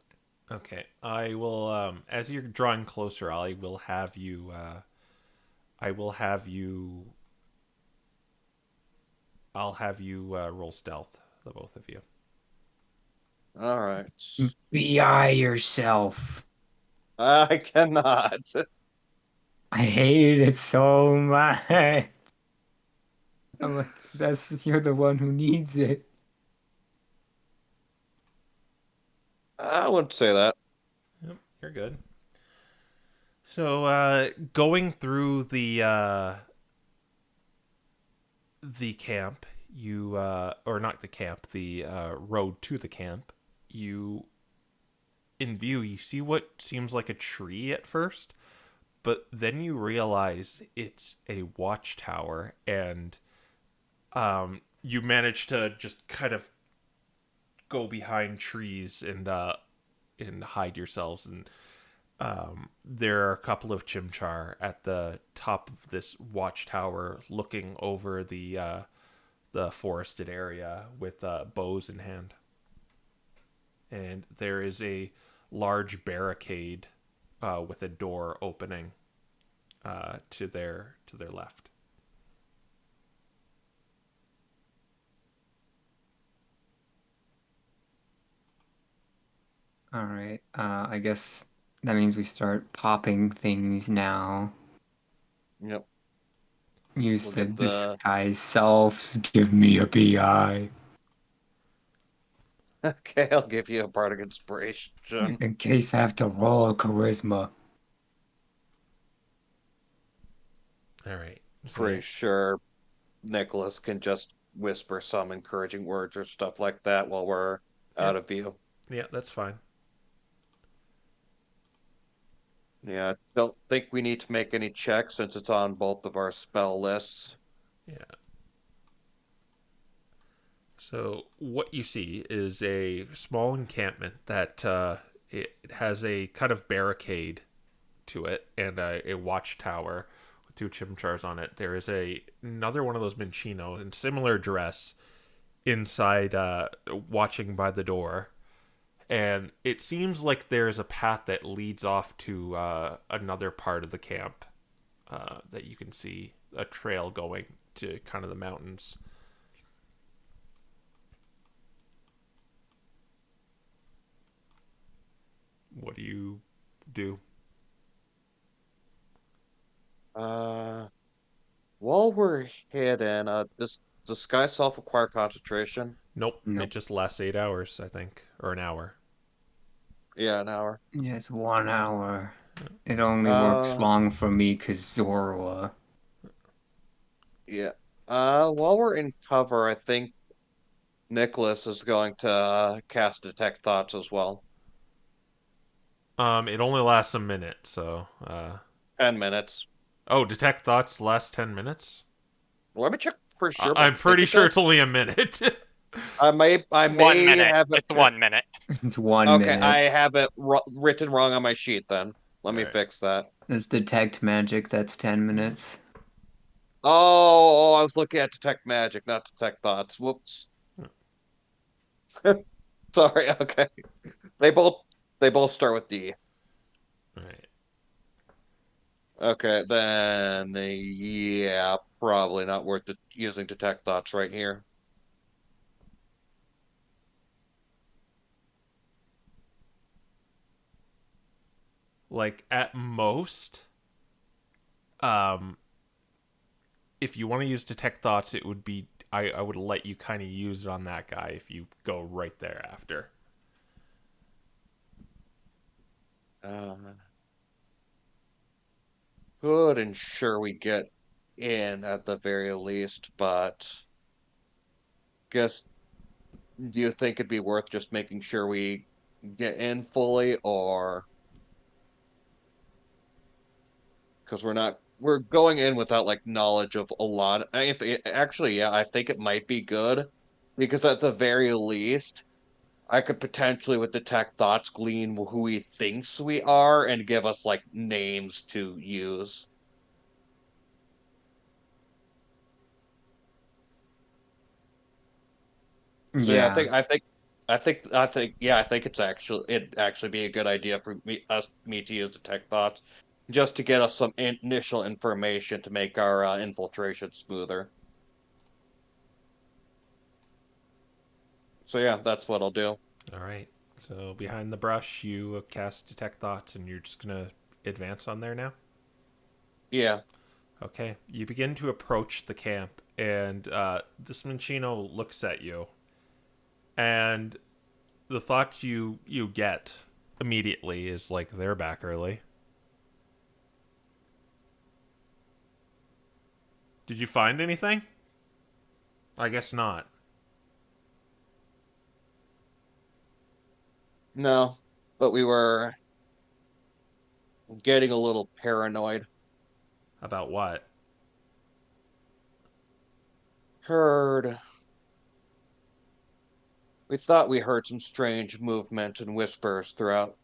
[SPEAKER 1] Okay. I will as you're drawing closer, I will have you I'll have you roll stealth, the both of you.
[SPEAKER 2] All right.
[SPEAKER 4] BI yourself.
[SPEAKER 2] I cannot.
[SPEAKER 4] I hate it so much. I'm like, you're the one who needs it.
[SPEAKER 2] I wouldn't say that.
[SPEAKER 1] Yep, you're good. So going through the camp, you or not the camp, the road to the camp, you in view you see what seems like a tree at first, but then you realize it's a watchtower, and you manage to just kind of go behind trees and hide yourselves, and there are a couple of chimchar at the top of this watchtower looking over the forested area with bows in hand. And there is a large barricade with a door opening to their left.
[SPEAKER 4] All right. I guess that means we start popping things now.
[SPEAKER 2] Yep.
[SPEAKER 4] Use
[SPEAKER 2] We'll
[SPEAKER 4] the
[SPEAKER 2] get the
[SPEAKER 4] disguise selves. Give me a BI.
[SPEAKER 2] Okay, I'll give you a bardic inspiration.
[SPEAKER 4] In case I have to roll a charisma.
[SPEAKER 1] All right.
[SPEAKER 2] Pretty sure Nicholas can just whisper some encouraging words or stuff like that while we're out of view.
[SPEAKER 1] Yeah, that's fine.
[SPEAKER 2] Yeah, don't think we need to make any checks since it's on both of our spell lists.
[SPEAKER 1] Yeah. So what you see is a small encampment that it has a kind of barricade to it and a watchtower with two chimchars on it. There is another one of those Minchino in similar dress inside, watching by the door, And it seems like there's a path that leads off to another part of the camp that you can see a trail going to kind of the mountains. What do you do?
[SPEAKER 2] While we're hidden, does the sky self require concentration?
[SPEAKER 1] Nope, it
[SPEAKER 4] Nope.
[SPEAKER 1] just lasts 8 hours, I think, or an hour.
[SPEAKER 2] Yeah, an hour.
[SPEAKER 4] Yeah, it's 1 hour. It only works
[SPEAKER 2] Uh,
[SPEAKER 4] long for me because Zorua.
[SPEAKER 2] yeah. While we're in cover, I think Nicholas is going to cast Detect Thoughts as well.
[SPEAKER 1] It only lasts a minute, so
[SPEAKER 2] 10 minutes.
[SPEAKER 1] oh, detect thoughts last 10 minutes?
[SPEAKER 2] Let me check for sure, but
[SPEAKER 1] I'm
[SPEAKER 2] I think
[SPEAKER 1] pretty
[SPEAKER 2] it
[SPEAKER 1] sure
[SPEAKER 2] does.
[SPEAKER 1] it's only a minute.
[SPEAKER 2] I
[SPEAKER 5] 1
[SPEAKER 2] may
[SPEAKER 5] minute.
[SPEAKER 2] have it.
[SPEAKER 5] It's 1 minute.
[SPEAKER 4] It's 1
[SPEAKER 2] Okay, I
[SPEAKER 4] minute.
[SPEAKER 2] have it written wrong on my sheet then. Let me
[SPEAKER 1] Alright.
[SPEAKER 2] fix that.
[SPEAKER 4] It's detect magic, that's 10 minutes.
[SPEAKER 2] Oh, I was looking at Detect Magic, not Detect Thoughts. Whoops. Sorry, okay. They both they both start with D.
[SPEAKER 1] Alright.
[SPEAKER 2] Okay, then yeah, probably not worth it using Detect Thoughts right here.
[SPEAKER 1] Like, at most, um, if you want to use detect thoughts, it would be I would let you kind of use it on that guy if you go right there after.
[SPEAKER 2] Uh, Could ensure we get in at the very least, but guess do you think it'd be worth just making sure we get in fully, or because we're going in without like knowledge of a lot. If it, actually, yeah, I think it might be good because at the very least, I could potentially with detect thoughts glean who he thinks we are and give us like names to use. So yeah,
[SPEAKER 4] Yeah.
[SPEAKER 2] yeah, I think it'd actually be a good idea for me to use detect thoughts just to get us some initial information to make our infiltration smoother. So yeah, that's what I'll do.
[SPEAKER 1] Alright. So, behind the brush, you cast detect thoughts, and you're just gonna advance on there now?
[SPEAKER 2] Yeah.
[SPEAKER 1] Okay. You begin to approach the camp, and this Minchino looks at you, and the thoughts you get immediately is like they're back early. Did you find anything? I guess not.
[SPEAKER 2] No, but we were getting a little paranoid.
[SPEAKER 1] About what?
[SPEAKER 2] Heard. We thought we heard some strange movement and whispers throughout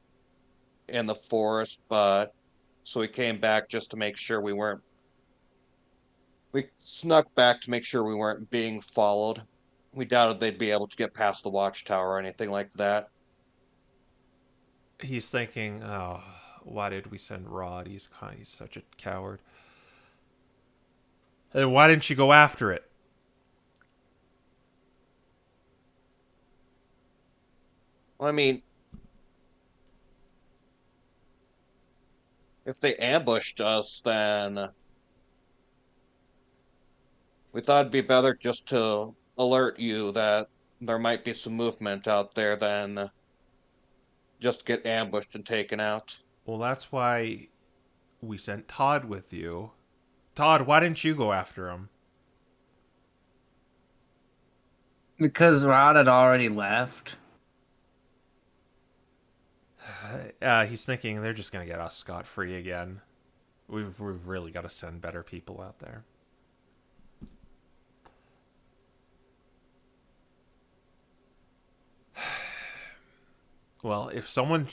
[SPEAKER 2] in the forest, but so we came back just to make sure we weren't. We snuck back to make sure we weren't being followed. We doubted they'd be able to get past the watchtower or anything like that.
[SPEAKER 1] He's thinking, oh, why did we send Rod? He's such a coward. Then why didn't you go after it?
[SPEAKER 2] Well, I mean, if they ambushed us, then we thought it'd be better just to alert you that there might be some movement out there than just get ambushed and taken out.
[SPEAKER 1] Well, that's why we sent Todd with you. Todd, why didn't you go after him?
[SPEAKER 4] Because Rod had already left.
[SPEAKER 1] He's thinking they're just gonna get us scot free again. We've really got to send better people out there. Well, if someone,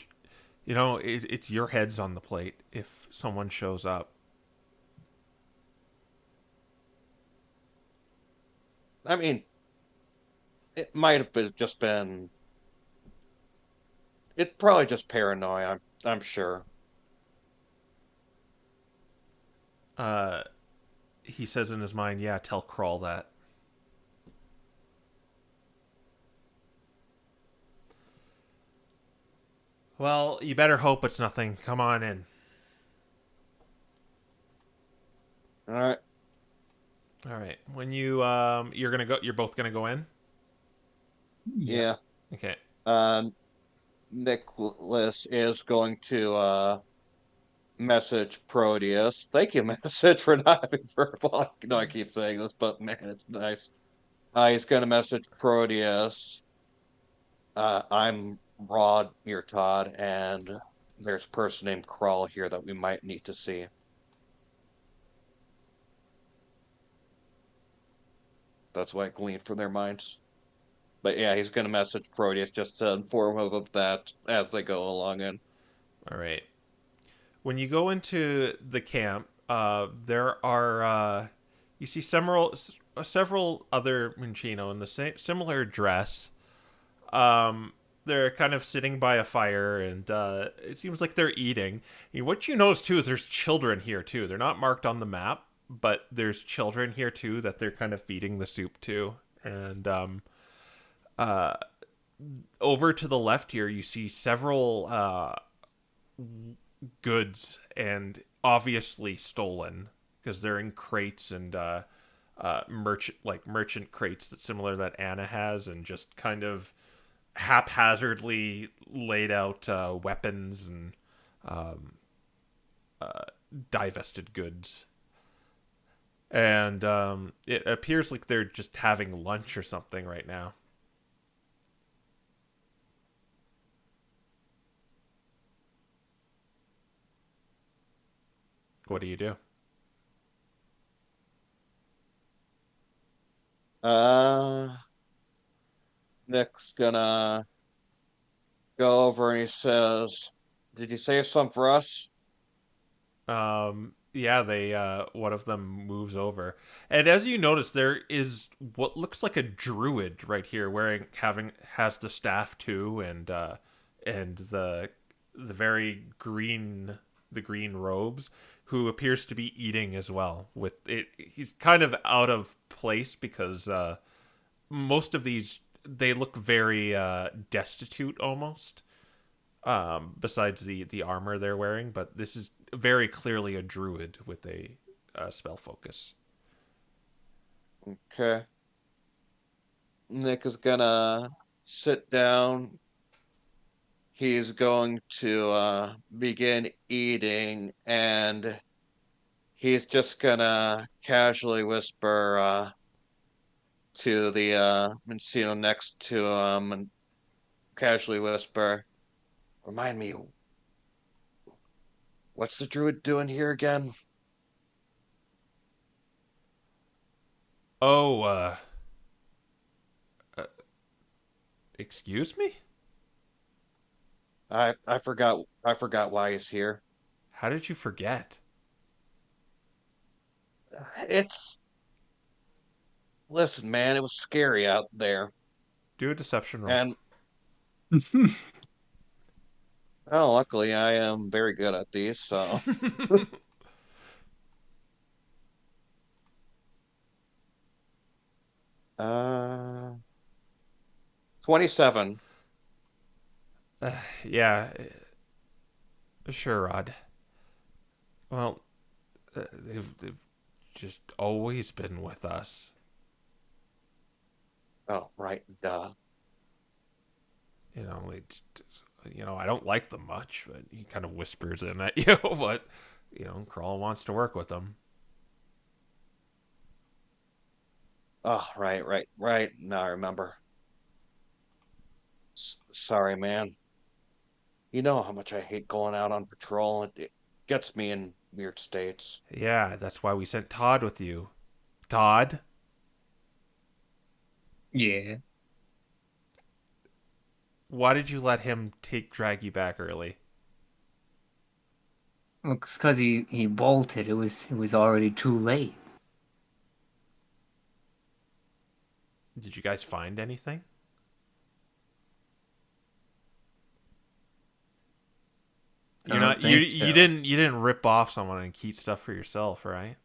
[SPEAKER 1] it's your head's on the plate. If someone shows up,
[SPEAKER 2] I mean, it might have been just been It's probably just paranoia. I'm sure.
[SPEAKER 1] Uh, he says in his mind, "Yeah, tell Crawl that." Well, you better hope it's nothing. Come on in.
[SPEAKER 2] All right.
[SPEAKER 1] All right. When you're gonna go. You're both gonna go in.
[SPEAKER 4] Yeah.
[SPEAKER 2] Yeah.
[SPEAKER 1] Okay.
[SPEAKER 2] Uh, Nicholas is going to message Proteus. Thank you, message, for not having verbal. I know I keep saying this, but man, it's nice. He's going to message Proteus. I'm Rod, you're Todd, and there's a person named Crawl here that we might need to see. That's what I gleaned from their minds. But yeah, he's going to message Proteus just to inform him of that as they go along. And
[SPEAKER 1] All right. When you go into the camp, there are you see several other Minchino in the same similar dress. They're kind of sitting by a fire, and it seems like they're eating. And what you notice too is there's children here too. They're not marked on the map, but there's children here too that they're kind of feeding the soup to. And uh, over to the left here, you see several goods and obviously stolen because they're in crates and merchant crates that similar that Anna has, and just kind of haphazardly laid out weapons and divested goods. And it appears like they're just having lunch or something right now. What do you do?
[SPEAKER 2] uh, Nick's gonna go over and he says, "Did you save some for us?"
[SPEAKER 1] Yeah, they one of them moves over, and as you notice, there is what looks like a druid right here, wearing having has the staff too, and the very green the green robes, who appears to be eating as well. With it, he's kind of out of place because most of these they look very destitute almost, besides the armor they're wearing, but this is very clearly a druid with a spell focus.
[SPEAKER 2] Okay. Nick is gonna sit down. He's going to begin eating, and he's just gonna casually whisper to the Mencino next to him, and casually whisper, "Remind me, what's the druid doing here again?"
[SPEAKER 1] Oh, uh excuse me?
[SPEAKER 2] I forgot why he's here.
[SPEAKER 1] How did you forget?
[SPEAKER 2] It's Listen, man, it was scary out there.
[SPEAKER 1] Do a deception roll.
[SPEAKER 2] And oh, luckily I am very good at these, so uh 27.
[SPEAKER 1] Yeah, sure, Rod. Well, they've just always been with us.
[SPEAKER 2] Oh, right, duh.
[SPEAKER 1] You know, I don't like them much, but he kind of whispers in at you. But Crawl wants to work with them.
[SPEAKER 2] Oh, right. Now I remember. Sorry, man. You know how much I hate going out on patrol. It gets me in weird states.
[SPEAKER 1] Yeah, that's why we sent Todd with you. Todd,
[SPEAKER 4] Yeah.
[SPEAKER 1] why did you let him drag you back early?
[SPEAKER 4] Well, it's because he bolted. It was already too late.
[SPEAKER 1] Did you guys find anything? You're
[SPEAKER 4] I
[SPEAKER 1] not
[SPEAKER 4] don't
[SPEAKER 1] you
[SPEAKER 4] think
[SPEAKER 1] you
[SPEAKER 4] so.
[SPEAKER 1] didn't rip off someone and keep stuff for yourself, right?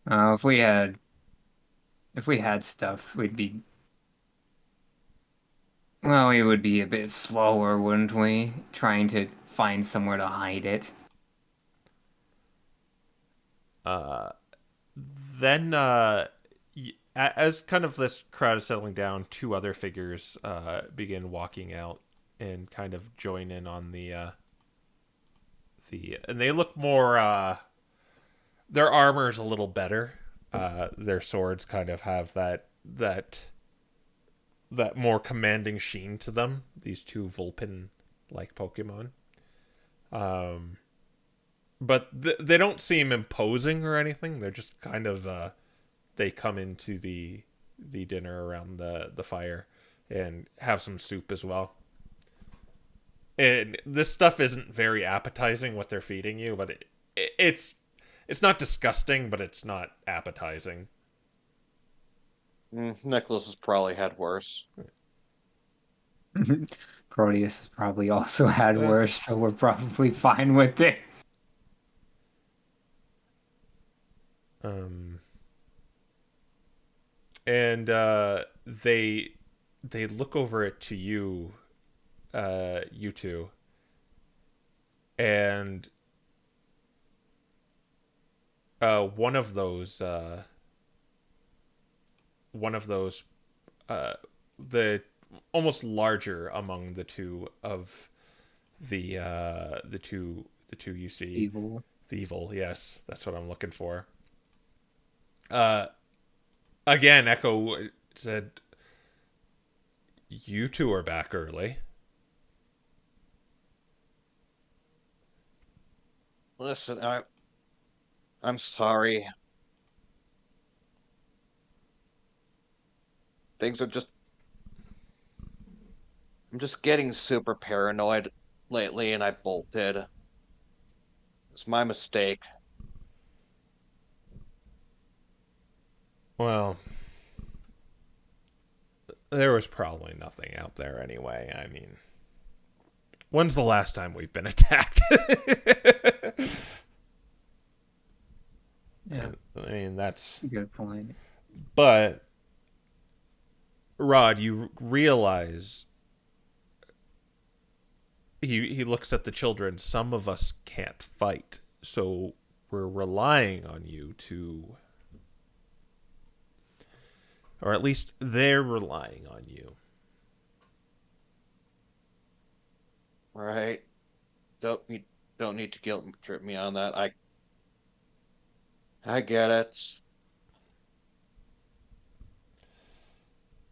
[SPEAKER 4] If we had stuff, we'd be well, we would be a bit slower, wouldn't we? Trying to find somewhere to hide it.
[SPEAKER 1] Uh, then as kind of this crowd is settling down, two other figures begin walking out and kind of join in on the and they look more their armor is a little better. Their swords kind of have that more commanding sheen to them. These two Vulpin like Pokemon. But they don't seem imposing or anything. They're just kind of they come into the dinner around the fire and have some soup as well. And this stuff isn't very appetizing what they're feeding you, but it's not disgusting, but it's not appetizing.
[SPEAKER 2] Nicholas has probably had worse.
[SPEAKER 4] Proteus probably also had
[SPEAKER 1] Uh.
[SPEAKER 4] worse, so we're probably fine with this.
[SPEAKER 1] And they look over it to you, you two, and one of those the almost larger among the two of the two you see.
[SPEAKER 4] Evil.
[SPEAKER 1] Evil, yes, that's what I'm looking for. Again, Echo said, "You two are back early."
[SPEAKER 2] Listen, I'm sorry. Things are just I'm just getting super paranoid lately and I bolted. It's my mistake.
[SPEAKER 1] Well, there was probably nothing out there anyway. I mean, when's the last time we've been attacked?
[SPEAKER 4] Yeah,
[SPEAKER 1] I mean, that's...
[SPEAKER 4] good point.
[SPEAKER 1] But, Rod, you realize... He looks at the children. Some of us can't fight, so we're relying on you to... Or at least they're relying on you.
[SPEAKER 2] Right? You don't need to guilt trip me on that. I get it.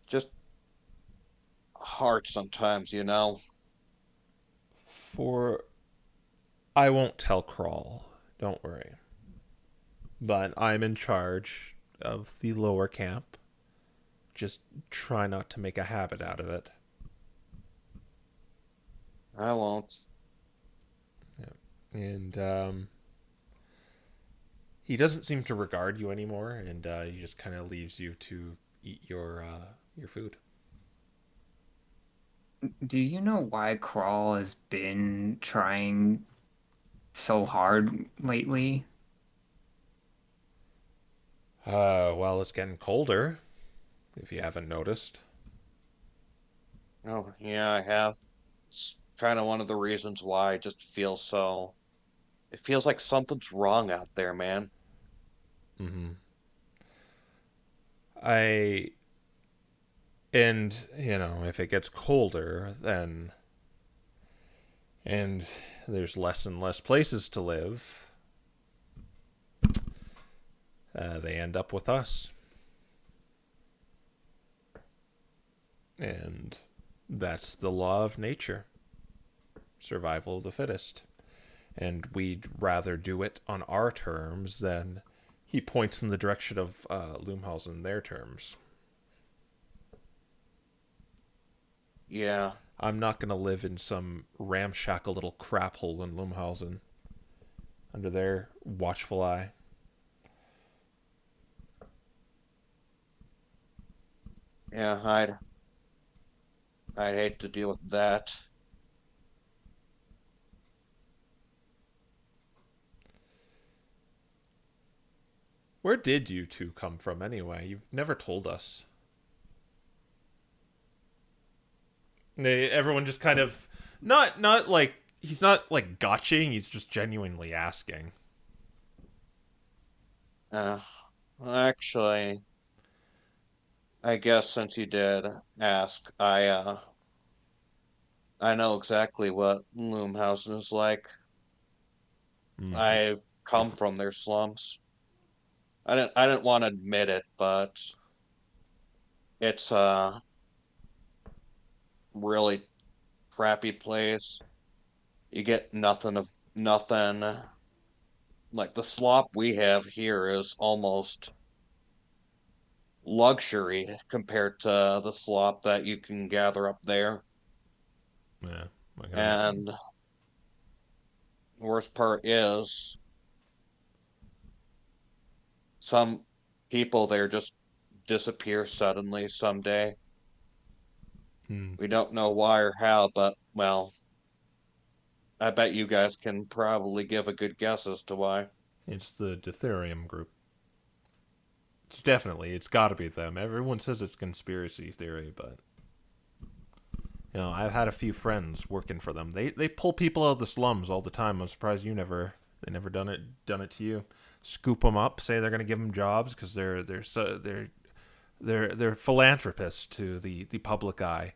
[SPEAKER 2] Just hard sometimes, you know.
[SPEAKER 1] I won't tell Crawl. Don't worry. But I'm in charge of the lower camp. Just try not to make a habit out of it.
[SPEAKER 2] I won't.
[SPEAKER 1] Yeah. And he doesn't seem to regard you anymore, and he just kind of leaves you to eat your food.
[SPEAKER 4] Do you know why Crawl has been trying so hard lately?
[SPEAKER 1] Well, it's getting colder, if you haven't noticed.
[SPEAKER 2] Oh, yeah, I have. It's kind of one of the reasons why I just feel so. It feels like something's wrong out there, man.
[SPEAKER 1] Mm-hmm. And, if it gets colder, then... And there's less and less places to live. They end up with us. And that's the law of nature. Survival of the fittest. And we'd rather do it on our terms than he points in the direction of Loomhausen, their terms.
[SPEAKER 2] Yeah.
[SPEAKER 1] I'm not going to live in some ramshackle little crap hole in Loomhausen under their watchful eye.
[SPEAKER 2] Yeah, I'd hate to deal with that.
[SPEAKER 1] Where did you two come from anyway? You've never told us. Everyone just kind of not like he's not like gotching. He's just genuinely asking.
[SPEAKER 2] Uh, actually, I guess since you did ask, I know exactly what Loomhausen is like.
[SPEAKER 1] Mm.
[SPEAKER 2] I come from their slums. I didn't want to admit it, but it's a really crappy place. You get nothing of nothing. Like the slop we have here is almost luxury compared to the slop that you can gather up there.
[SPEAKER 1] Yeah, I can imagine.
[SPEAKER 2] And the worst part is some people there just disappear suddenly someday.
[SPEAKER 1] Hmm.
[SPEAKER 2] We don't know why or how, but well, I bet you guys can probably give a good guess as to why.
[SPEAKER 1] It's the Deuterium group. It's got to be them. Everyone says it's conspiracy theory, but I've had a few friends working for them. They pull people out of the slums all the time. I'm surprised they never done it to you. Scoop them up, say they're going to give them jobs because they're philanthropists to the public eye.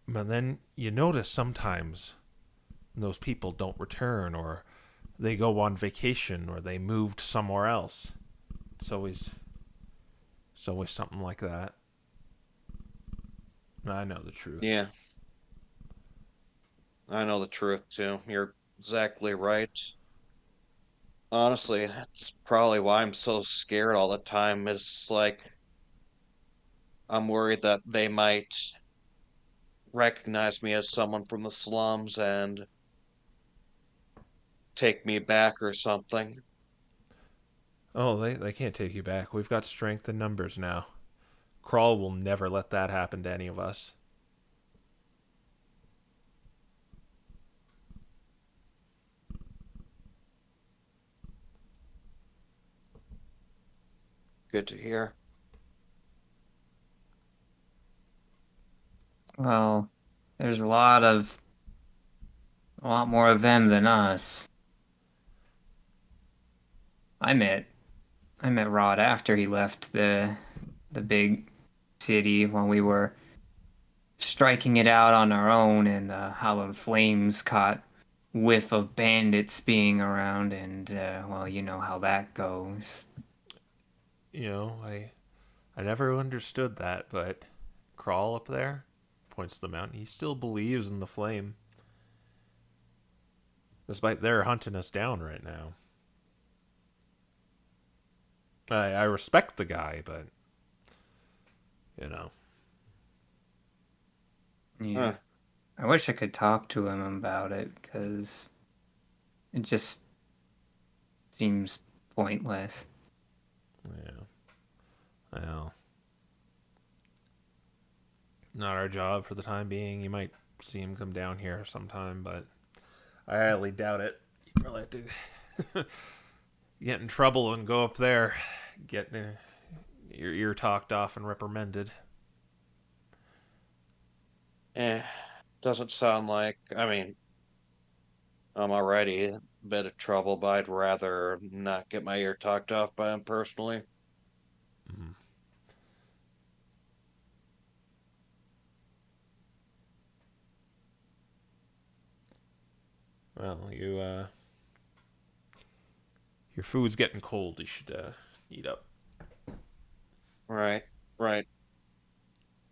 [SPEAKER 1] But then you notice sometimes those people don't return, or they go on vacation, or they moved somewhere else. It's always something like that. I know the truth.
[SPEAKER 2] Yeah, I know the truth too. You're exactly right. Honestly, that's probably why I'm so scared all the time. Is like I'm worried that they might recognize me as someone from the slums and take me back or something.
[SPEAKER 1] Oh, they can't take you back. We've got strength in numbers now. Crawl will never let that happen to any of us.
[SPEAKER 2] Good to hear.
[SPEAKER 4] Well, there's a lot more of them than us. I met I met Rod after he left the big city when we were striking it out on our own, and the Hallowed Flames caught whiff of bandits being around, and well, you know how that goes.
[SPEAKER 1] I never understood that, but Crawl up there points to the mountain. He still believes in the flame, despite they're hunting us down right now. I respect the guy, but you know,
[SPEAKER 4] Yeah,
[SPEAKER 2] Huh.
[SPEAKER 4] I wish I could talk to him about it because it just seems pointless.
[SPEAKER 1] yeah, well, not our job for the time being. You might see him come down here sometime, but I highly doubt it. You probably have to get in trouble and go up there, get your ear talked off and reprimanded.
[SPEAKER 2] Eh, doesn't sound like. I mean, I'm already in a bit of trouble, but I'd rather not get my ear talked off by him personally.
[SPEAKER 1] Mhm. Well, your food's getting cold. You should eat up.
[SPEAKER 2] Right, right.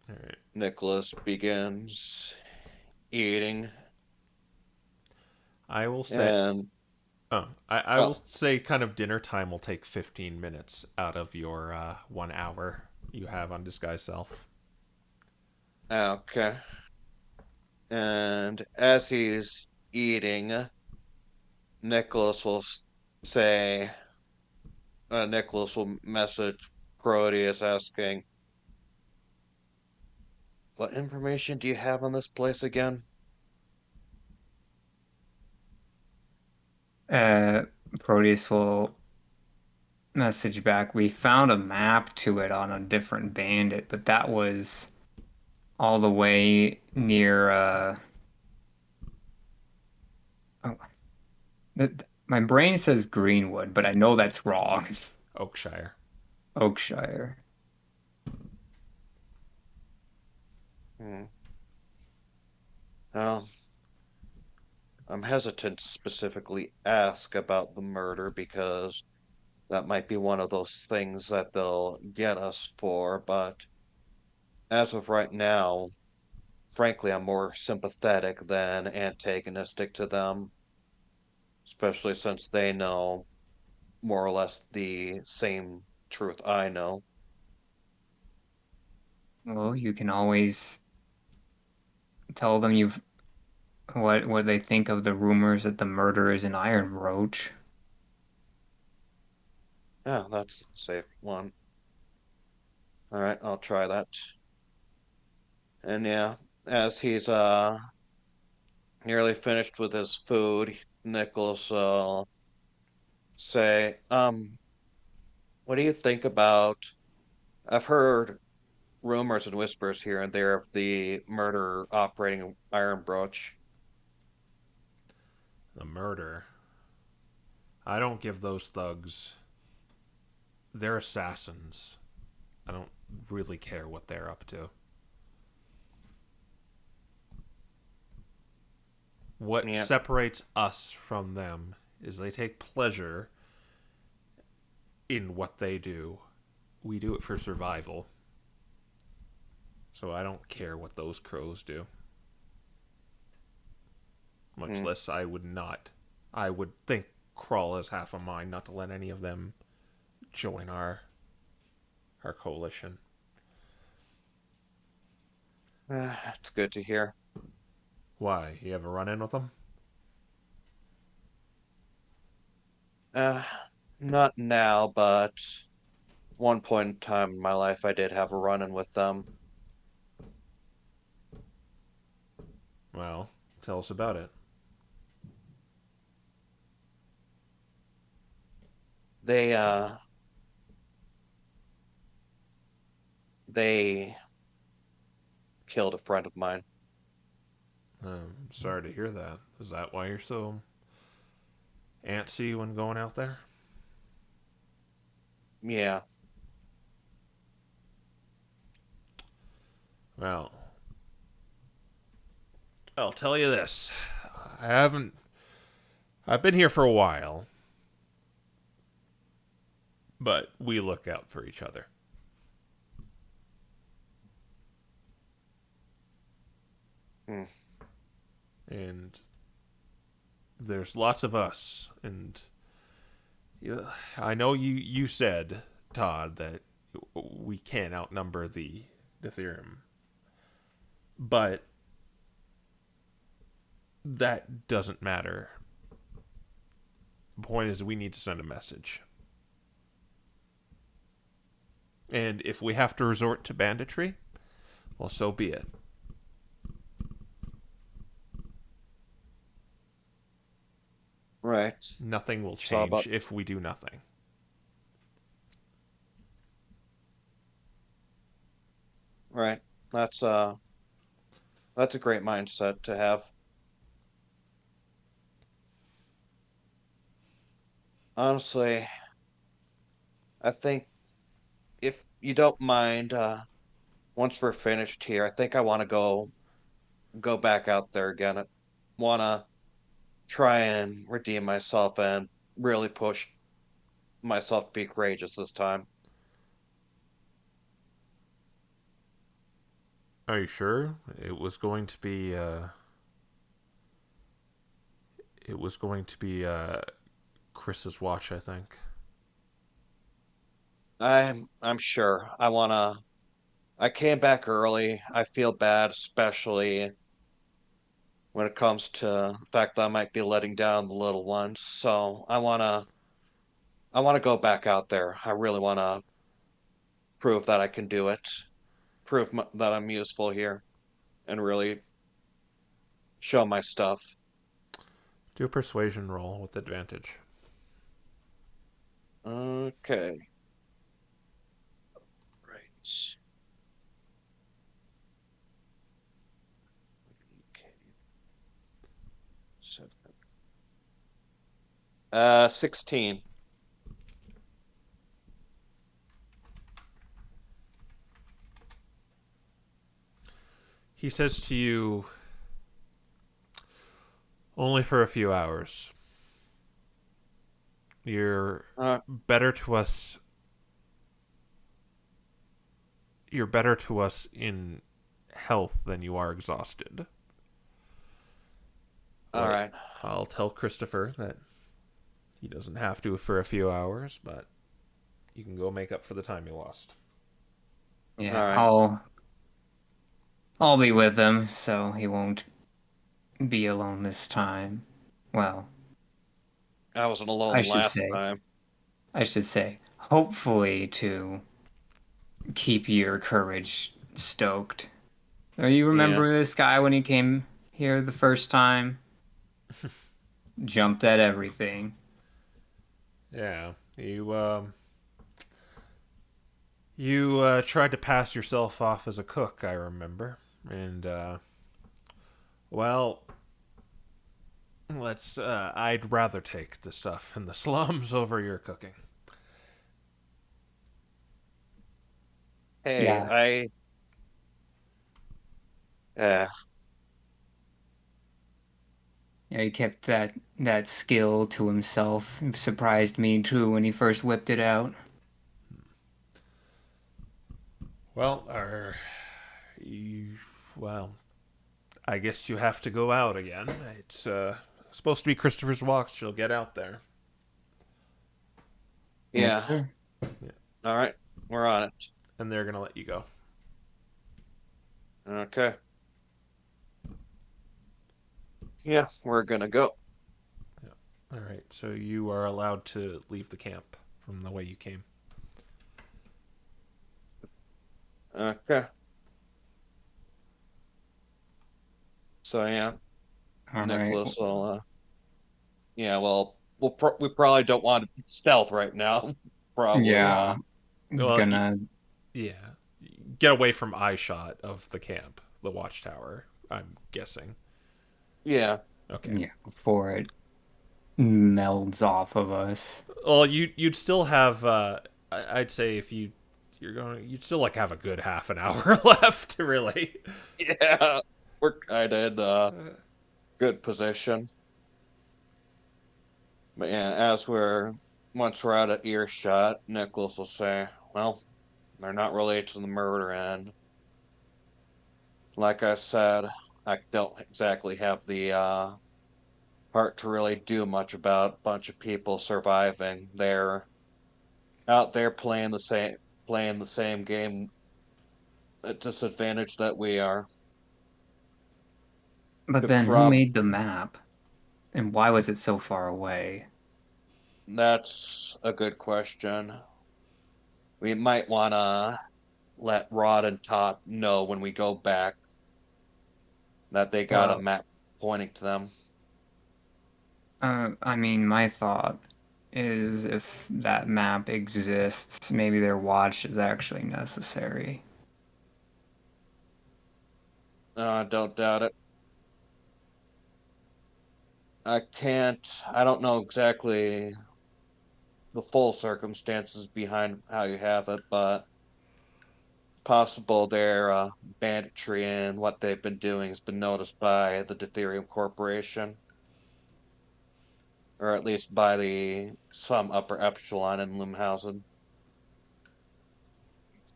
[SPEAKER 1] All right.
[SPEAKER 2] Nicholas begins eating,
[SPEAKER 1] I will say.
[SPEAKER 2] and
[SPEAKER 1] I will
[SPEAKER 2] well,
[SPEAKER 1] say, kind of dinner time will take 15 minutes out of your 1 hour you have on disguise self.
[SPEAKER 2] okay. And as he's eating, Nicholas will say, Nicholas will message Proteus asking, "What information do you have on this place again?"
[SPEAKER 4] Uh, Proteus will message back. We found a map to it on a different bandit, but that was all the way near oh, my brain says Greenwood, but I know that's wrong.
[SPEAKER 1] Oakshire.
[SPEAKER 4] Oakshire.
[SPEAKER 2] Hmm. Well, I'm hesitant to specifically ask about the murder because that might be one of those things that they'll get us for, but as of right now, frankly, I'm more sympathetic than antagonistic to them, especially since they know more or less the same truth I know.
[SPEAKER 4] Well, you can always tell them you've what they think of the rumors that the murder is an Iron Roach.
[SPEAKER 2] Yeah, that's a safe one. All right, I'll try that. And yeah, as he's nearly finished with his food, Nicholas will say, what do you think about? I've heard rumors and whispers here and there of the murder operating Iron Brooch.
[SPEAKER 1] The murder. I don't give those thugs. They're assassins. I don't really care what they're up to. What
[SPEAKER 2] Yeah.
[SPEAKER 1] separates us from them is they take pleasure in what they do. We do it for survival. So I don't care what those crows do. Much less I would not. I would think Crawl is half of mine not to let any of them join our coalition.
[SPEAKER 2] It's good to hear.
[SPEAKER 1] Why? You ever run in with them?
[SPEAKER 2] Uh, Not now, but one point in time in my life I did have a run-in with them.
[SPEAKER 1] Well, tell us about it.
[SPEAKER 2] They they killed a friend of mine.
[SPEAKER 1] Sorry to hear that. Is that why you're so antsy when going out there?
[SPEAKER 2] Yeah.
[SPEAKER 1] Well, I'll tell you this. I haven't. I've been here for a while, but we look out for each other.
[SPEAKER 2] Hmm.
[SPEAKER 1] And there's lots of us. And I know you said, Todd, that we can't outnumber the Ethereum. But that doesn't matter. The point is we need to send a message. And if we have to resort to banditry, well, so be it.
[SPEAKER 2] Right.
[SPEAKER 1] Nothing will
[SPEAKER 2] So about-
[SPEAKER 1] change if we do nothing.
[SPEAKER 2] Right. That's a great mindset to have. Honestly, I think if you don't mind, once we're finished here, I think I want to go back out there again. I want to try and redeem myself and really push myself to be courageous this time.
[SPEAKER 1] Are you sure? It was going to be Chris's watch, I think.
[SPEAKER 2] I'm sure. I came back early. I feel bad, especially when it comes to the fact that I might be letting down the little ones. So I wanna go back out there. I really wanna prove that I can do it, that I'm useful here, and really show my stuff.
[SPEAKER 1] Do a persuasion roll with advantage.
[SPEAKER 2] Okay. Right. Okay. 16.
[SPEAKER 1] He says to you, only for a few hours. You're
[SPEAKER 2] Uh,
[SPEAKER 1] better to us. You're better to us in health than you are exhausted.
[SPEAKER 2] all
[SPEAKER 1] But
[SPEAKER 2] right.
[SPEAKER 1] I'll tell Christopher that he doesn't have to for a few hours, but you can go make up for the time you lost.
[SPEAKER 4] Yeah,
[SPEAKER 2] All right.
[SPEAKER 4] I'll be with him, so he won't be alone this time. Well,
[SPEAKER 2] I wasn't
[SPEAKER 4] I
[SPEAKER 2] alone
[SPEAKER 4] should
[SPEAKER 2] last
[SPEAKER 4] say,
[SPEAKER 2] time.
[SPEAKER 4] hopefully to keep your courage stoked. You
[SPEAKER 2] Yeah.
[SPEAKER 4] remember this guy when he came here the first time? Jumped at everything.
[SPEAKER 1] Yeah, you tried to pass yourself off as a cook, I remember, and well, let's. I'd rather take the stuff in the slums over your cooking.
[SPEAKER 2] Hey,
[SPEAKER 4] Yeah,
[SPEAKER 2] yeah.
[SPEAKER 4] yeah, he kept that skill to himself. It surprised me too when he first whipped it out.
[SPEAKER 1] Well, you, well, I guess you have to go out again. It's supposed to be Christopher's walk. She'll get out there.
[SPEAKER 4] Yes,
[SPEAKER 2] Yeah.
[SPEAKER 4] sir.
[SPEAKER 2] All right. We're on it.
[SPEAKER 1] And they're gonna let you go.
[SPEAKER 2] Okay. Yeah, we're gonna go.
[SPEAKER 1] All right, so you are allowed to leave the camp from the way you came.
[SPEAKER 2] Okay. So yeah,
[SPEAKER 4] All right.
[SPEAKER 2] Nicholas will. Yeah. Well, we probably don't want to stealth right now. Probably.
[SPEAKER 4] Yeah,
[SPEAKER 1] Well,
[SPEAKER 4] gonna.
[SPEAKER 1] yeah, get away from eye shot of the camp, the watchtower. I'm guessing.
[SPEAKER 2] Yeah.
[SPEAKER 1] Okay.
[SPEAKER 4] Yeah, before it melds off of us.
[SPEAKER 1] Well, you'd still have. I'd say if you'd still like have a good half an hour left, really.
[SPEAKER 2] Yeah. We're kind of in a good position. But yeah, once we're out of earshot, Nicholas will say, "Well, they're not related to the murder, and like I said, I don't exactly have the heart to really do much about a bunch of people surviving. They're out there playing the same game at disadvantage that we are.
[SPEAKER 4] But
[SPEAKER 2] Could
[SPEAKER 4] then, who
[SPEAKER 2] prob
[SPEAKER 4] made the map? And why was it so far away?
[SPEAKER 2] That's a good question. We might wanna let Rod and Tot know when we go back that they got a
[SPEAKER 4] Well,
[SPEAKER 2] map pointing to them.
[SPEAKER 4] I mean, my thought is if that map exists, maybe their watch is actually necessary.
[SPEAKER 2] Don't doubt it. I don't know exactly the full circumstances behind how you have it, but possible their banditry and what they've been doing has been noticed by the Deuterium Corporation, or at least by the some upper echelon in Lumhausen.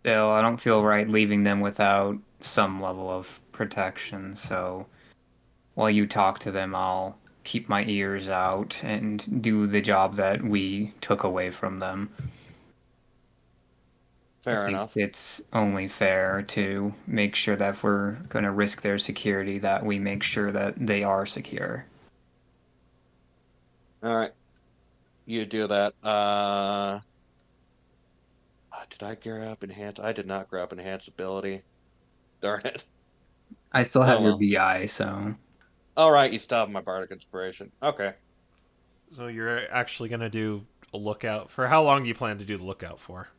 [SPEAKER 4] Still, I don't feel right leaving them without some level of protection, so while you talk to them, I'll keep my ears out and do the job that we took away from them. I
[SPEAKER 2] Fair
[SPEAKER 4] think
[SPEAKER 2] enough.
[SPEAKER 4] it's only fair to make sure that if we're going to risk their security, that we make sure that they are secure.
[SPEAKER 2] All right, you do that. Did I grab enhance? I did not grab enhance ability. Darn it.
[SPEAKER 4] I still have
[SPEAKER 2] Oh
[SPEAKER 4] your
[SPEAKER 2] well.
[SPEAKER 4] BI, so
[SPEAKER 2] All right, you still have my bardic inspiration. Okay.
[SPEAKER 1] So you're actually gonna do a lookout. For how long do you plan to do the lookout for?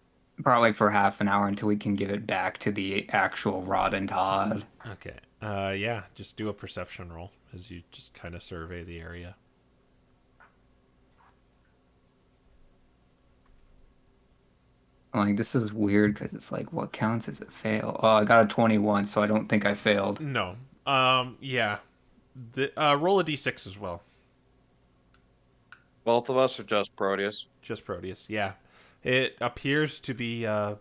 [SPEAKER 4] Probably for half an hour until we can give it back to the actual Rod and Todd.
[SPEAKER 1] Okay. Yeah, just do a perception roll as you just kind of survey the area.
[SPEAKER 4] Like, this is weird because it's like, what counts as a fail? Oh, I got a 21, so I don't think I failed.
[SPEAKER 1] No. Yeah. Roll a d6 as well.
[SPEAKER 2] Both of us are just Proteus.
[SPEAKER 1] Just Proteus. Yeah. It appears to be. It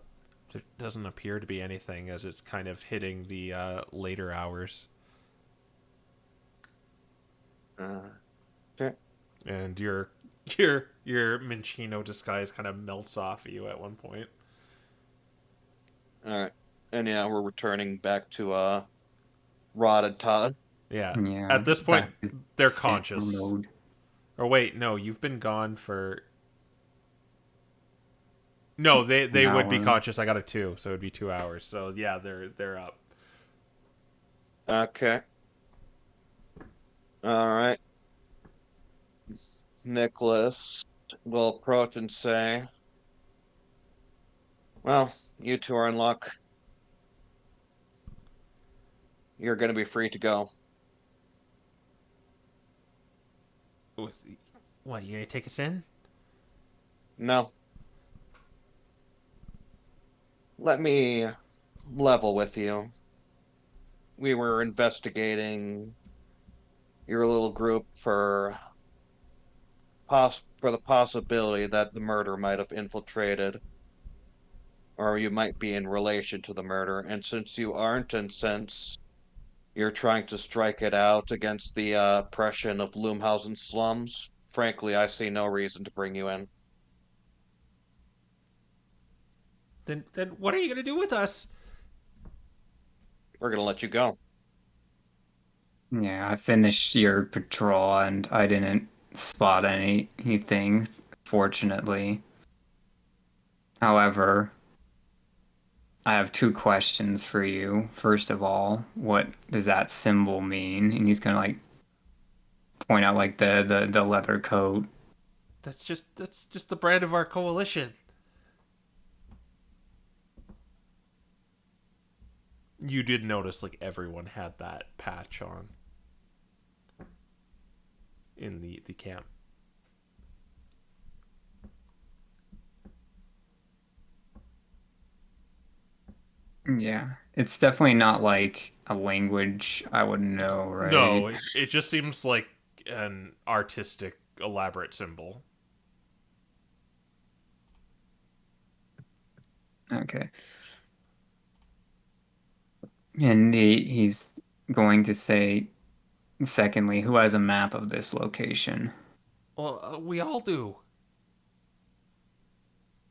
[SPEAKER 1] doesn't appear to be anything as it's kind of hitting the later hours.
[SPEAKER 2] Okay.
[SPEAKER 1] And your Minchino disguise kind of melts off of you at one point.
[SPEAKER 2] All right. And yeah, we're returning back to Rod and Todd.
[SPEAKER 1] Yeah.
[SPEAKER 4] Yeah.
[SPEAKER 1] At this point,
[SPEAKER 4] back to
[SPEAKER 1] they're
[SPEAKER 4] standard
[SPEAKER 1] conscious.
[SPEAKER 4] mode.
[SPEAKER 1] Or wait, no, you've been gone for. No, they
[SPEAKER 4] An
[SPEAKER 1] would be
[SPEAKER 4] hour.
[SPEAKER 1] conscious. I got a 2, so it'd be 2 hours. So yeah, they're up.
[SPEAKER 2] Okay. All right. Nicholas will approach and say, well, you two are in luck. You're going to be free to go.
[SPEAKER 1] What, you gonna take us in?
[SPEAKER 2] No. Let me level with you. We were investigating your little group for the possibility that the murder might have infiltrated, or you might be in relation to the murder. And since you aren't, and since you're trying to strike it out against the oppression of Loomhausen slums, frankly, I see no reason to bring you in.
[SPEAKER 1] Then what are you gonna do with us?
[SPEAKER 2] We're gonna let you go.
[SPEAKER 4] Yeah, I finished your patrol and I didn't spot anything, fortunately. However, I have 2 questions for you. First of all, what does that symbol mean? And he's gonna like point out like the leather coat.
[SPEAKER 1] That's just the brand of our coalition. You did notice like everyone had that patch on in the camp.
[SPEAKER 4] Yeah, it's definitely not like a language I would know, right?
[SPEAKER 1] No, it just seems like an artistic, elaborate symbol.
[SPEAKER 4] Okay. And he's going to say, secondly, who has a map of this location?
[SPEAKER 1] Well, we all do.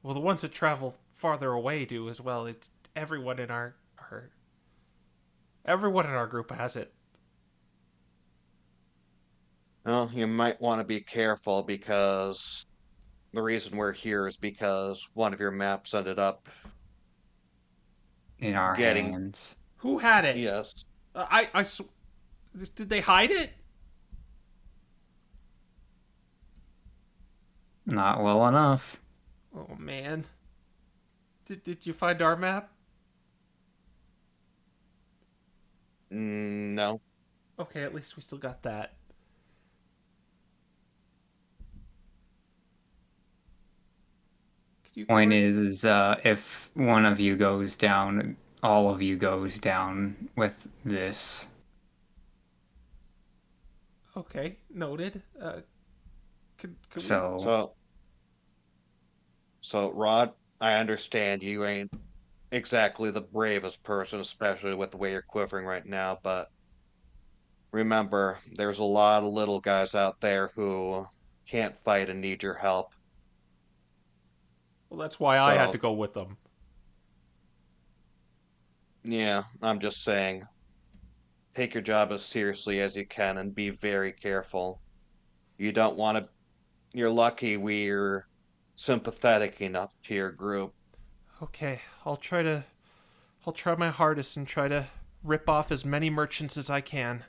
[SPEAKER 1] Well, the ones that travel farther away do as well. It's everyone in our everyone in our group has it.
[SPEAKER 2] Well, you might want to be careful because the reason we're here is because one of your maps ended up
[SPEAKER 4] In our
[SPEAKER 2] getting.
[SPEAKER 4] hands.
[SPEAKER 1] Who had it?
[SPEAKER 2] Yes.
[SPEAKER 1] Did they hide it?
[SPEAKER 4] Not well enough.
[SPEAKER 1] Oh man. Did you find our map?
[SPEAKER 2] No.
[SPEAKER 1] Okay, at least we still got that. Could you
[SPEAKER 4] Point
[SPEAKER 1] correct-
[SPEAKER 4] is if one of you goes down, all of you goes down with this.
[SPEAKER 1] Okay, noted. Could we...
[SPEAKER 4] So
[SPEAKER 2] So, Rod, I understand you ain't exactly the bravest person, especially with the way you're quivering right now, but remember, there's a lot of little guys out there who can't fight and need your help.
[SPEAKER 1] Well, that's why I had
[SPEAKER 2] So-
[SPEAKER 1] to go with them.
[SPEAKER 2] Yeah, I'm just saying, take your job as seriously as you can and be very careful. You don't want to. You're lucky we're sympathetic enough to your group.
[SPEAKER 1] Okay, I'll try my hardest and try to rip off as many merchants as I can.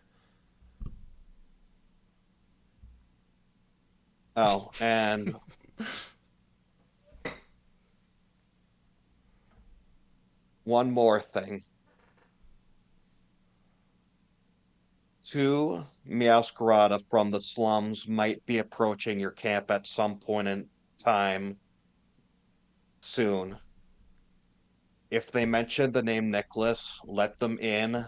[SPEAKER 2] Oh, and one more thing. Two Meowscarada from the slums might be approaching your camp at some point in time soon. If they mention the name Nicholas, let them in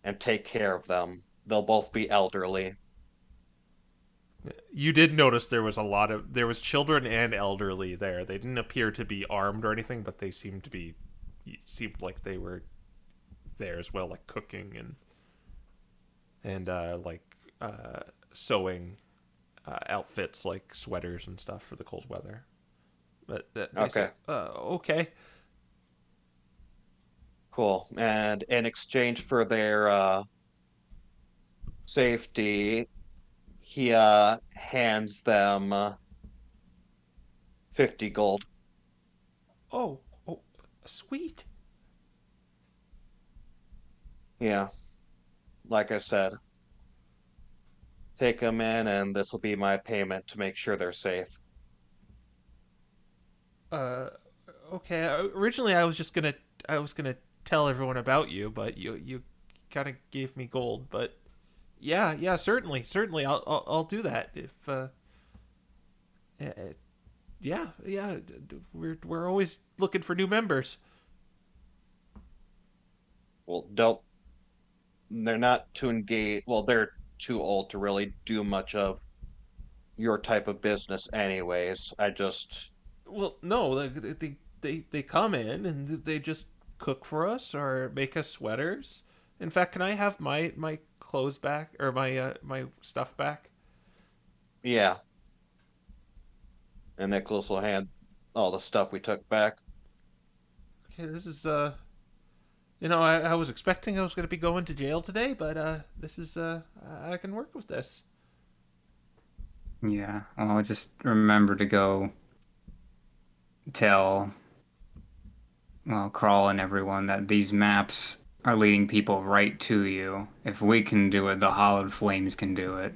[SPEAKER 2] and take care of them. They'll both be elderly.
[SPEAKER 1] You did notice there was children and elderly there. They didn't appear to be armed or anything, but they seemed like they were there as well, like cooking and sewing outfits like sweaters and stuff for the cold weather. But they
[SPEAKER 2] Okay.
[SPEAKER 1] said, okay.
[SPEAKER 2] Cool. And in exchange for their safety, he hands them 50 gold.
[SPEAKER 1] Oh, sweet.
[SPEAKER 2] Yeah, like I said, take them in, and this will be my payment to make sure they're safe.
[SPEAKER 1] Uh, okay. Originally, I was gonna tell everyone about you, but you kind of gave me gold. But yeah, certainly, I'll do that if uh, yeah. We're always looking for new members.
[SPEAKER 2] Well, don't. They're not too engaged. Well, they're too old to really do much of your type of business, anyways. I just.
[SPEAKER 1] Well, no, they come in and they just cook for us or make us sweaters. In fact, can I have my clothes back or my stuff back?
[SPEAKER 2] Yeah. And Nicholas will hand all the stuff we took back.
[SPEAKER 1] Okay, this is I was expecting I was going to be going to jail today, but this is I can work with this.
[SPEAKER 4] Yeah, I'll just remember to go tell, well, Crawl and everyone that these maps are leading people right to you. If we can do it, the Hollowed Flames can do it.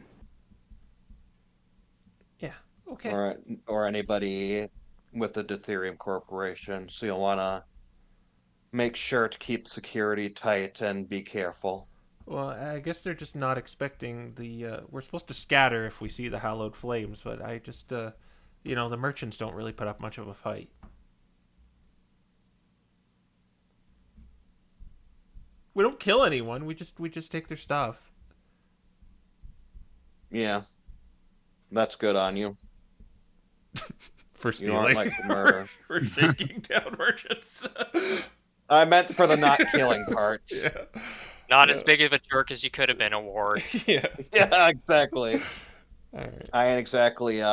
[SPEAKER 1] Yeah. Okay.
[SPEAKER 2] Or anybody with the Deuterium Corporation. So you'll want to make sure to keep security tight and be careful.
[SPEAKER 1] Well, I guess they're just not expecting the. We're supposed to scatter if we see the hallowed flames, but I just, the merchants don't really put up much of a fight. We don't kill anyone. We just take their stuff.
[SPEAKER 2] Yeah, that's good on you.
[SPEAKER 1] For
[SPEAKER 2] You
[SPEAKER 1] stealing.
[SPEAKER 2] aren't like the murder.
[SPEAKER 1] for shaking down merchants.
[SPEAKER 2] I meant for the not killing parts.
[SPEAKER 1] Yeah.
[SPEAKER 5] Not as big of a jerk as you could have been, Award.
[SPEAKER 1] Yeah.
[SPEAKER 2] Yeah, exactly.
[SPEAKER 1] All right.
[SPEAKER 2] I ain't exactly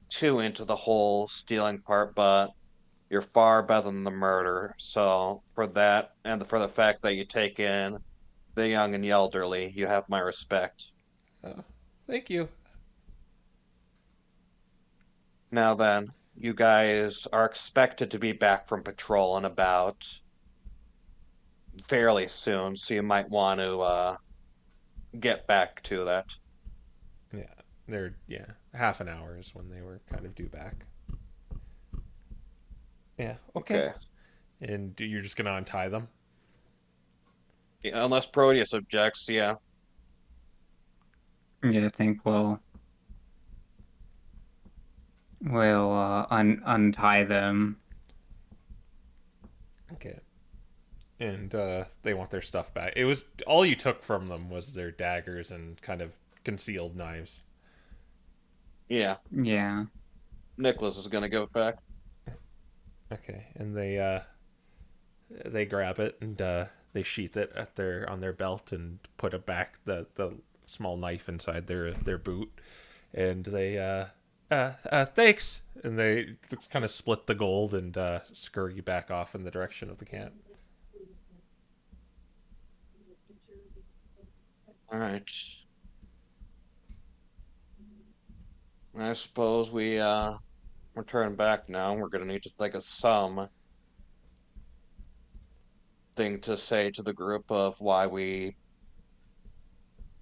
[SPEAKER 2] too into the whole stealing part, but you're far better than the murder. So for that, and for the fact that you take in the young and the elderly, you have my respect.
[SPEAKER 1] Thank you.
[SPEAKER 2] Now then, you guys are expected to be back from patrol in about fairly soon, so you might want to get back to that.
[SPEAKER 1] Yeah. They're half an hour is when they were kind of due back. Yeah. Okay. And you're just gonna untie them?
[SPEAKER 2] Yeah, unless Proteus objects, yeah.
[SPEAKER 4] Yeah, I think we'll untie them.
[SPEAKER 1] Okay. And they want their stuff back. It was all you took from them was their daggers and kind of concealed knives.
[SPEAKER 2] Yeah.
[SPEAKER 4] Yeah.
[SPEAKER 2] Nicholas is gonna give it back.
[SPEAKER 1] Okay. And they grab it and they sheath it on their belt and put it back the small knife inside their boot. And they thanks. And they kind of split the gold and scurry back off in the direction of the camp.
[SPEAKER 2] All right. I suppose we're turning back now. We're gonna need to think of some thing to say to the group of what we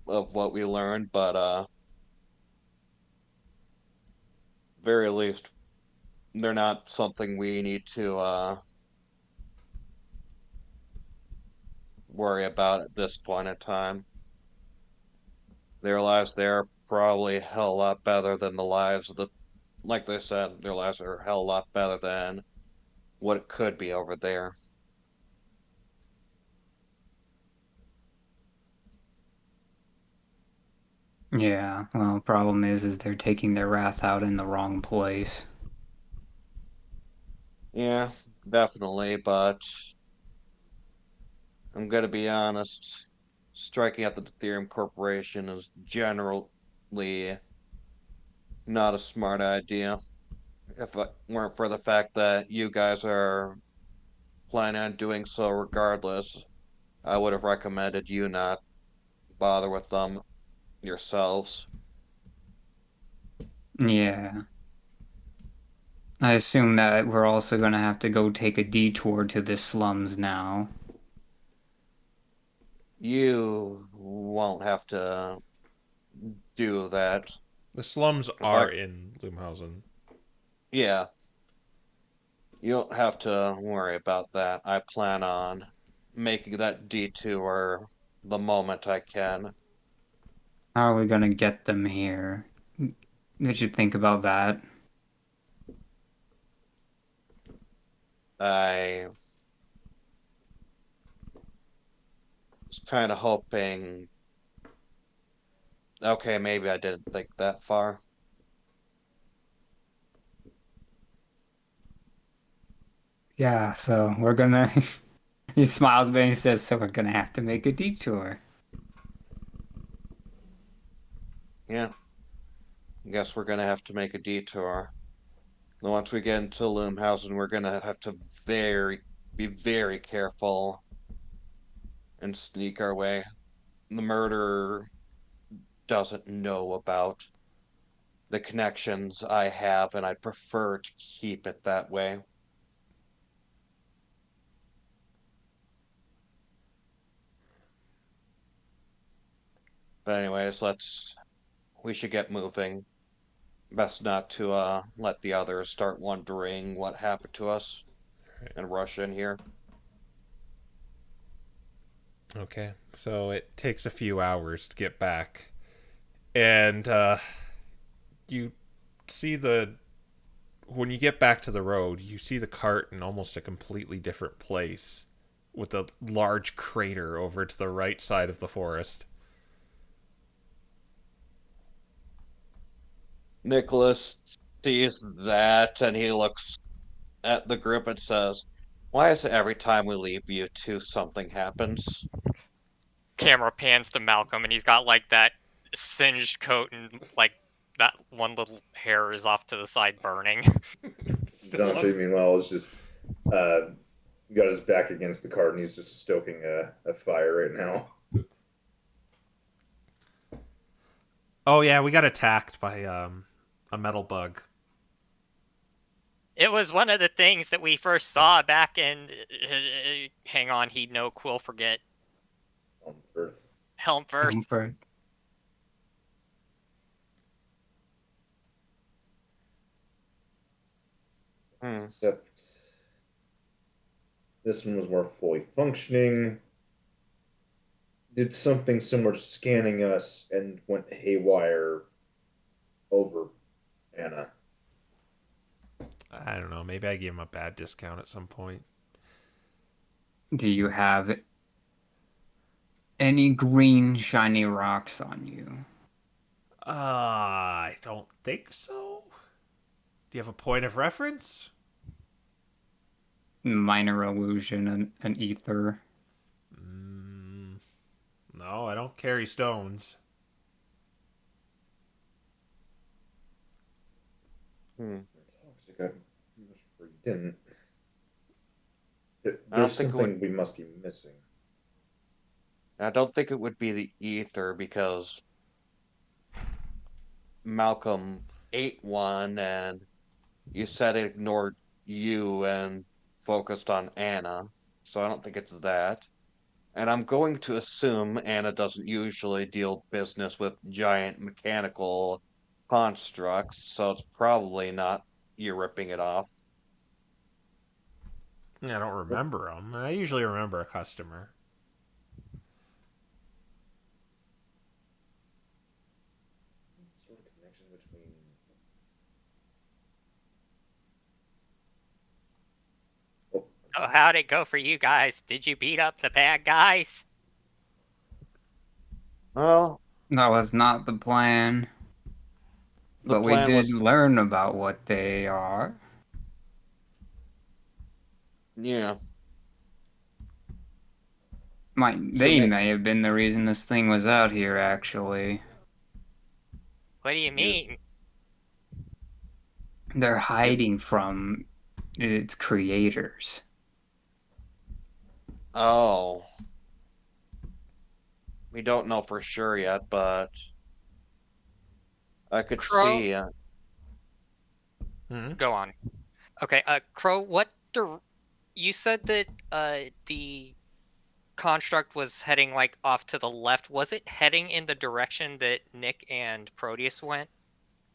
[SPEAKER 2] learned, but very least they're not something we need to worry about at this point in time. Their lives there are probably a hell of a lot better than the lives of the, like they said, their lives are a hell of a lot better than what it could be over there.
[SPEAKER 4] Yeah, well, problem is they're taking their wrath out in the wrong place.
[SPEAKER 2] Yeah, definitely, but I'm gonna be honest. Striking at the Ethereum Corporation is generally not a smart idea. If it weren't for the fact that you guys are planning on doing so regardless, I would have recommended you not bother with them yourselves.
[SPEAKER 4] Yeah. I assume that we're also gonna have to go take a detour to the slums now.
[SPEAKER 2] You won't have to do that.
[SPEAKER 1] The slums
[SPEAKER 2] If I,
[SPEAKER 1] are in Loomhausen.
[SPEAKER 2] yeah, you don't have to worry about that. I plan on making that detour the moment I can.
[SPEAKER 4] How are we gonna get them here? We should think about that.
[SPEAKER 2] I was kind of hoping. Okay, maybe I didn't think that far.
[SPEAKER 4] Yeah, so we're gonna. He smiles, but he says, "So we're gonna have to make a detour."
[SPEAKER 2] Yeah, I guess we're gonna have to make a detour. And once we get into Loomhausen, we're gonna have to be very careful and sneak our way. The murderer doesn't know about the connections I have, and I'd prefer to keep it that way. But anyways, we should get moving. Best not to let the others start wondering what happened to us
[SPEAKER 1] Right.
[SPEAKER 2] and rush in here.
[SPEAKER 1] Okay, so it takes a few hours to get back, and you see the when you get back to the road, you see the cart in almost a completely different place, with a large crater over to the right side of the forest.
[SPEAKER 2] Nicholas sees that and he looks at the group and says, "Why is it every time we leave you two something happens?"
[SPEAKER 5] Camera pans to Malcolm, and he's got like that singed coat, and like that one little hair is off to the side burning.
[SPEAKER 3] Dante, meanwhile, is just got his back against the cart and he's just stoking a fire right now.
[SPEAKER 1] Oh yeah, we got attacked by a metal bug.
[SPEAKER 5] It was one of the things that we first saw back in. Hang on, he'd know. Cool, forget.
[SPEAKER 3] On Earth.
[SPEAKER 5] Helm first.
[SPEAKER 4] Comfort.
[SPEAKER 3] Except this one was more fully functioning. Did something similar to scanning us and went haywire over Anna.
[SPEAKER 1] I don't know. Maybe I gave him a bad discount at some point.
[SPEAKER 4] Do you have any green shiny rocks on you?
[SPEAKER 1] I don't think so. Do you have a point of reference?
[SPEAKER 4] Minor illusion and an ether.
[SPEAKER 1] No, I don't carry stones.
[SPEAKER 3] Toxic. I much for you didn't.
[SPEAKER 2] I don't
[SPEAKER 3] There's
[SPEAKER 2] think it
[SPEAKER 3] something
[SPEAKER 2] would.
[SPEAKER 3] we must be missing.
[SPEAKER 2] I don't think it would be the ether because Malcolm ate one and you said it ignored you and focused on Anna. So I don't think it's that. And I'm going to assume Anna doesn't usually deal business with giant mechanical constructs, so it's probably not you ripping it off.
[SPEAKER 1] I don't remember them. I usually remember a customer.
[SPEAKER 3] Oh,
[SPEAKER 5] Oh, how'd it go for you guys? Did you beat up the bad guys?
[SPEAKER 2] Well,
[SPEAKER 4] That was not the plan,
[SPEAKER 2] the
[SPEAKER 4] but we
[SPEAKER 2] plan
[SPEAKER 4] did
[SPEAKER 2] was,
[SPEAKER 4] learn about what they are.
[SPEAKER 2] yeah. So
[SPEAKER 4] They may have been the reason this thing was out here, actually.
[SPEAKER 5] What do you mean?
[SPEAKER 4] They're hiding from its creators.
[SPEAKER 2] Oh, we don't know for sure yet, but I could
[SPEAKER 5] Crow?
[SPEAKER 2] see.
[SPEAKER 1] Hmm?
[SPEAKER 5] Go on. Okay, Crow, you said that the construct was heading like off to the left. Was it heading in the direction that Nick and Proteus went?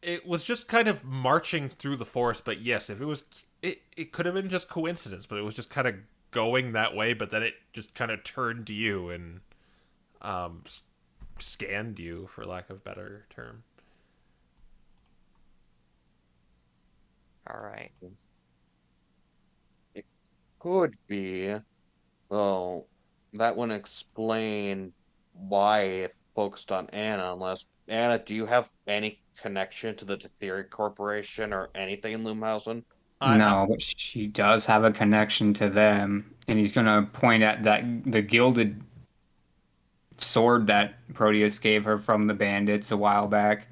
[SPEAKER 1] It was just kind of marching through the forest, but yes, if it was, it could have been just coincidence, but it was just kind of going that way, but then it just kind of turned to you and um, scanned you, for lack of a better term.
[SPEAKER 5] All right.
[SPEAKER 2] It could be. Well, that wouldn't explain why it focused on Anna, unless Anna, do you have any connection to the Tetheric Corporation or anything in Loomhausen?
[SPEAKER 1] I
[SPEAKER 4] No, but she does have a connection to them, and he's gonna point at the gilded sword that Proteus gave her from the bandits a while back.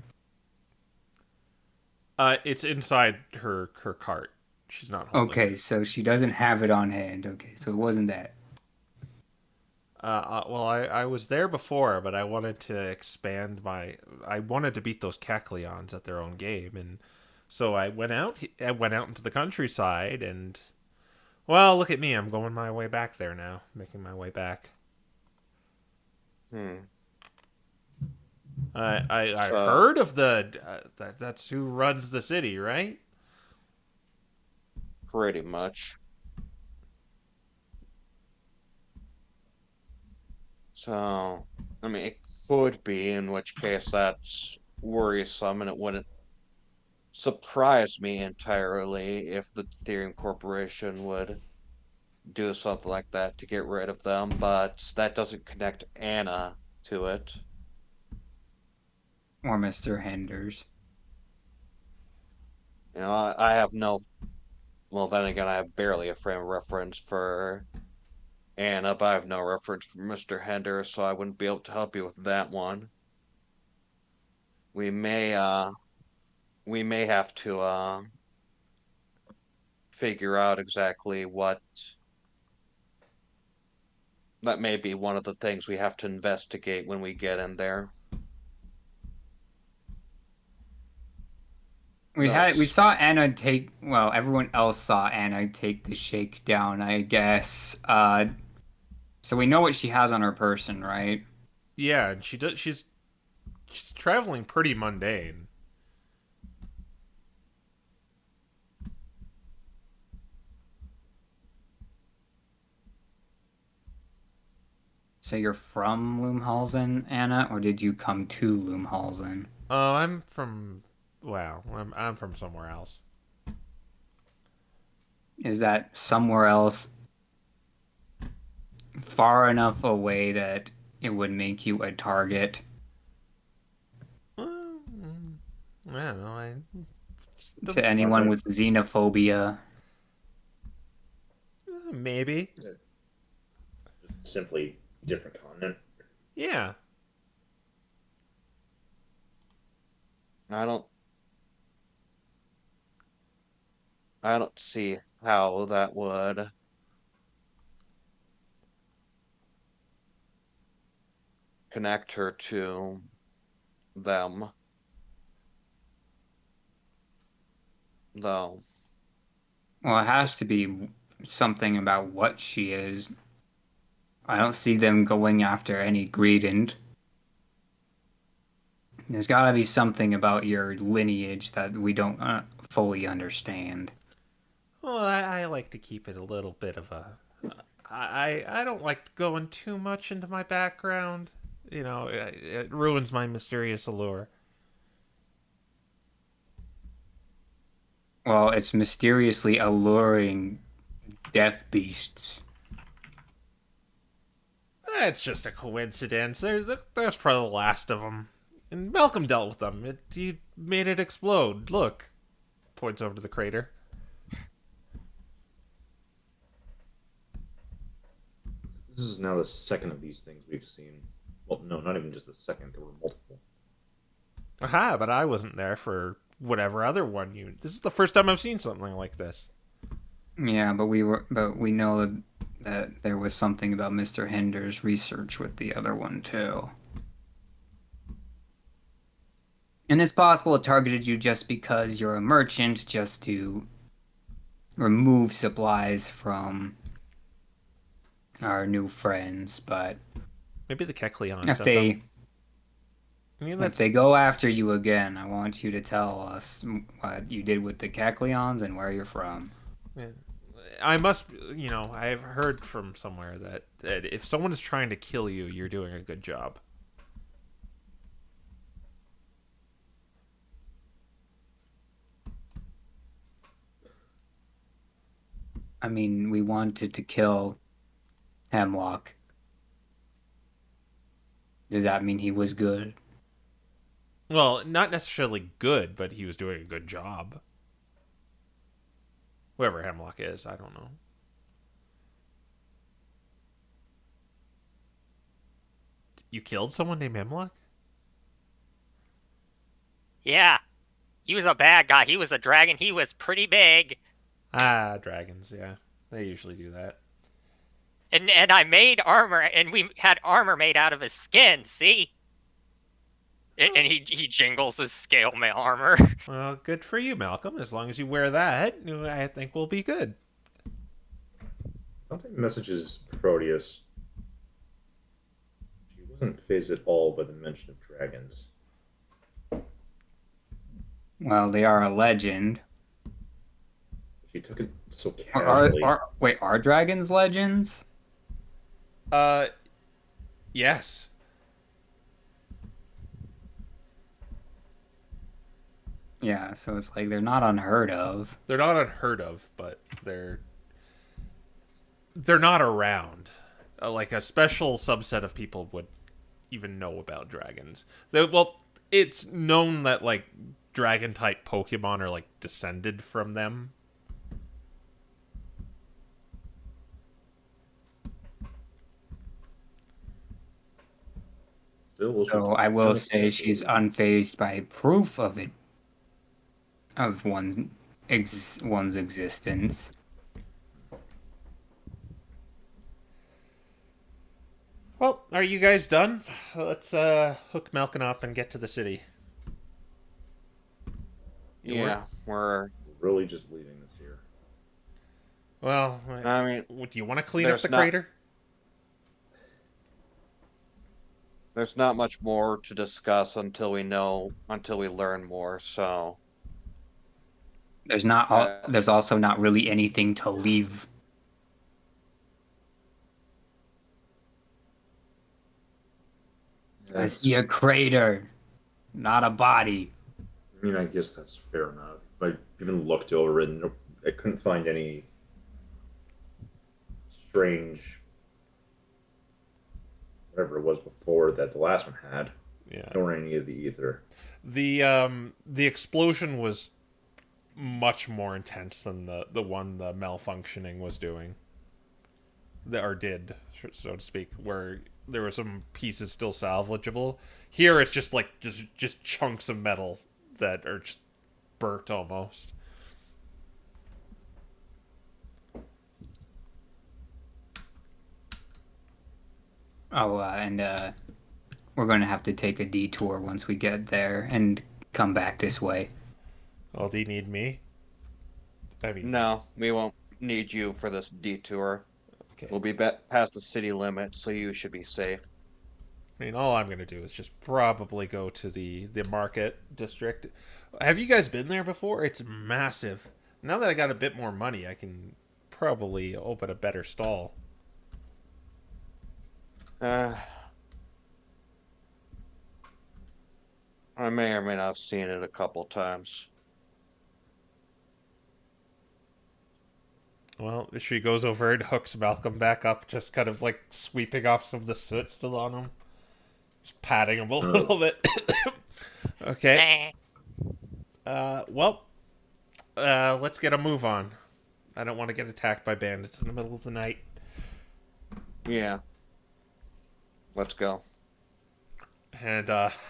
[SPEAKER 1] it's inside her cart. She's not holding
[SPEAKER 4] Okay,
[SPEAKER 1] it.
[SPEAKER 4] so she doesn't have it on hand. Okay, so it wasn't that.
[SPEAKER 1] Well, I was there before, but I wanted to expand my. I wanted to beat those Cacleons at their own game, and so I went out. I went out into the countryside, and well, look at me. I'm going my way back there now, making my way back.
[SPEAKER 2] Hmm.
[SPEAKER 1] I
[SPEAKER 2] So,
[SPEAKER 1] heard of that's who runs the city, right?
[SPEAKER 2] pretty much. So, I mean, it could be, in which case that's worrisome, and it wouldn't surprise me entirely if the Ethereum Corporation would do something like that to get rid of them, but that doesn't connect Anna to it.
[SPEAKER 4] Or Mr. Henders.
[SPEAKER 2] You know, I have no. Well, then again, I have barely a frame of reference for Anna, but I have no reference for Mr. Hender, so I wouldn't be able to help you with that one. We may, uh, we may have to, figure out exactly what. That may be one of the things we have to investigate when we get in there.
[SPEAKER 4] We
[SPEAKER 2] Those.
[SPEAKER 4] saw Anna take, well, everyone else saw Anna take the shakedown, I guess. So we know what she has on her person, right?
[SPEAKER 1] Yeah, and she does. She's traveling pretty mundane.
[SPEAKER 4] So you're from Loomhalsen, Anna, or did you come to Loomhalsen?
[SPEAKER 1] Oh, I'm from. Wow, I'm from somewhere else.
[SPEAKER 4] Is that somewhere else far enough away that it would make you a target?
[SPEAKER 1] I don't know.
[SPEAKER 4] To anyone with xenophobia?
[SPEAKER 1] Maybe.
[SPEAKER 3] simply different continent.
[SPEAKER 1] Yeah.
[SPEAKER 2] I don't. I don't see how that would connect her to them, though.
[SPEAKER 4] Well, it has to be something about what she is. I don't see them going after any Greedent. There's got to be something about your lineage that we don't fully understand.
[SPEAKER 1] Well, I like to keep it a little bit of a. I don't like going too much into my background. You know, it ruins my mysterious allure.
[SPEAKER 4] Well, it's mysteriously alluring death beasts.
[SPEAKER 1] It's just a coincidence. There's probably the last of them. And Malcolm dealt with them. He made it explode. Look. Points over to the crater.
[SPEAKER 6] This is now the second of these things we've seen. Well, no, not even just the second. There were multiple.
[SPEAKER 1] Aha, but I wasn't there for whatever other one you... This is the first time I've seen something like this.
[SPEAKER 4] Yeah, but we know that there was something about Mr. Hinder's research with the other one too. And it's possible it targeted you just because you're a merchant, just to remove supplies from our new friends, but
[SPEAKER 1] Maybe the Kecleon
[SPEAKER 4] if
[SPEAKER 1] sent
[SPEAKER 4] they
[SPEAKER 1] them. I mean,
[SPEAKER 4] if
[SPEAKER 1] that's...
[SPEAKER 4] they go after you again, I want you to tell us what you did with the Kecleons and where you're from.
[SPEAKER 1] Yeah. I must, I've heard from somewhere that if someone is trying to kill you, you're doing a good job.
[SPEAKER 4] I mean, we wanted to kill Hemlock. Does that mean he was good?
[SPEAKER 1] Well, not necessarily good, but he was doing a good job. Whoever Hemlock is, I don't know. You killed someone named Hemlock?
[SPEAKER 5] Yeah, he was a bad guy. He was a dragon. He was pretty big.
[SPEAKER 1] Ah, dragons, yeah. They usually do that.
[SPEAKER 5] And I made armor, and we had armor made out of his skin, see? And he jingles his scale mail armor.
[SPEAKER 1] Well, good for you, Malcolm. As long as you wear that, I think we'll be good.
[SPEAKER 6] I don't think the message is Proteus. She wasn't fazed at all by the mention of dragons.
[SPEAKER 4] Well, they are a legend.
[SPEAKER 6] She took it so casually.
[SPEAKER 4] Wait, are dragons legends?
[SPEAKER 1] Yes.
[SPEAKER 4] Yeah, so it's like they're not unheard of.
[SPEAKER 1] They're not unheard of, but they're not around. Like a special subset of people would even know about dragons. Well, it's known that like dragon type Pokemon are like descended from them.
[SPEAKER 4] So I will say she's unfazed by proof of it, of one's existence.
[SPEAKER 1] Well, are you guys done? Let's hook Malkin up and get to the city.
[SPEAKER 2] Yeah, we're.
[SPEAKER 6] really just leaving this here.
[SPEAKER 1] Well,
[SPEAKER 2] I mean,
[SPEAKER 1] do you want to clean up
[SPEAKER 2] there's
[SPEAKER 1] the
[SPEAKER 2] not-
[SPEAKER 1] crater?
[SPEAKER 2] There's not much more to discuss until we learn more. So
[SPEAKER 4] There's also not really anything to leave. I see a crater, not a body.
[SPEAKER 6] I mean, I guess that's fair enough. I even looked over it and I couldn't find any strange, whatever it was before that the last one had.
[SPEAKER 1] Yeah.
[SPEAKER 6] Nor any of the ether.
[SPEAKER 1] The explosion was much more intense than the one the malfunctioning was doing. Or did, so to speak, where there were some pieces still salvageable. Here it's just like just chunks of metal that are just burnt almost.
[SPEAKER 4] Oh, and we're going to have to take a detour once we get there and come back this way.
[SPEAKER 1] Oh, do you need me? I mean,
[SPEAKER 2] no, we won't need you for this detour.
[SPEAKER 1] okay.
[SPEAKER 2] We'll be past the city limit, so you should be safe.
[SPEAKER 1] I mean, all I'm going to do is just probably go to the market district. Have you guys been there before? It's massive. Now that I got a bit more money, I can probably open a better stall.
[SPEAKER 2] I may or may not have seen it a couple times.
[SPEAKER 1] Well, she goes over and hooks Malcolm back up, just kind of like sweeping off some of the soot still on him. Just patting him a little bit. Okay. Well, let's get a move on. I don't want to get attacked by bandits in the middle of the night.
[SPEAKER 2] Yeah. Let's go.
[SPEAKER 1] And,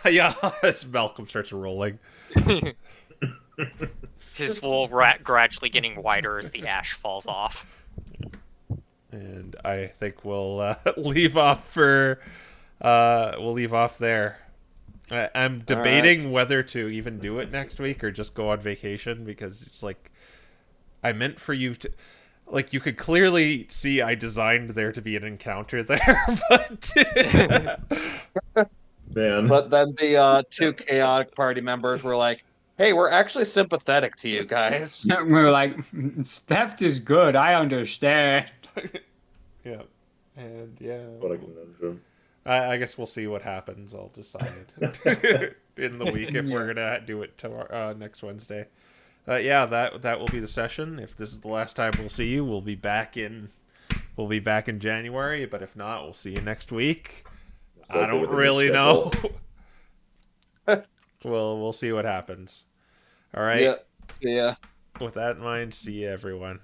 [SPEAKER 1] yeah, as Malcolm starts rolling.
[SPEAKER 5] His full rat gradually getting wider as the ash falls off.
[SPEAKER 1] And I think we'll leave off for... we'll leave off there. I'm debating whether to even do it next week or just go on vacation, because it's like... I meant for you to... Like, you could clearly see I designed there to be an encounter there, but...
[SPEAKER 3] Man.
[SPEAKER 2] But then the two chaotic party members were like, hey, we're actually sympathetic to you guys.
[SPEAKER 4] We were like, theft is good. I understand.
[SPEAKER 1] Yeah. And, yeah.
[SPEAKER 3] What a conundrum.
[SPEAKER 1] I guess we'll see what happens. I'll decide in the week if we're gonna do it tomorrow, next Wednesday. Yeah, that will be the session. If this is the last time we'll see you, we'll be back in January. But if not, we'll see you next week. I don't really know. We'll see what happens. All right.
[SPEAKER 2] Yeah.
[SPEAKER 1] With that in mind, see you everyone.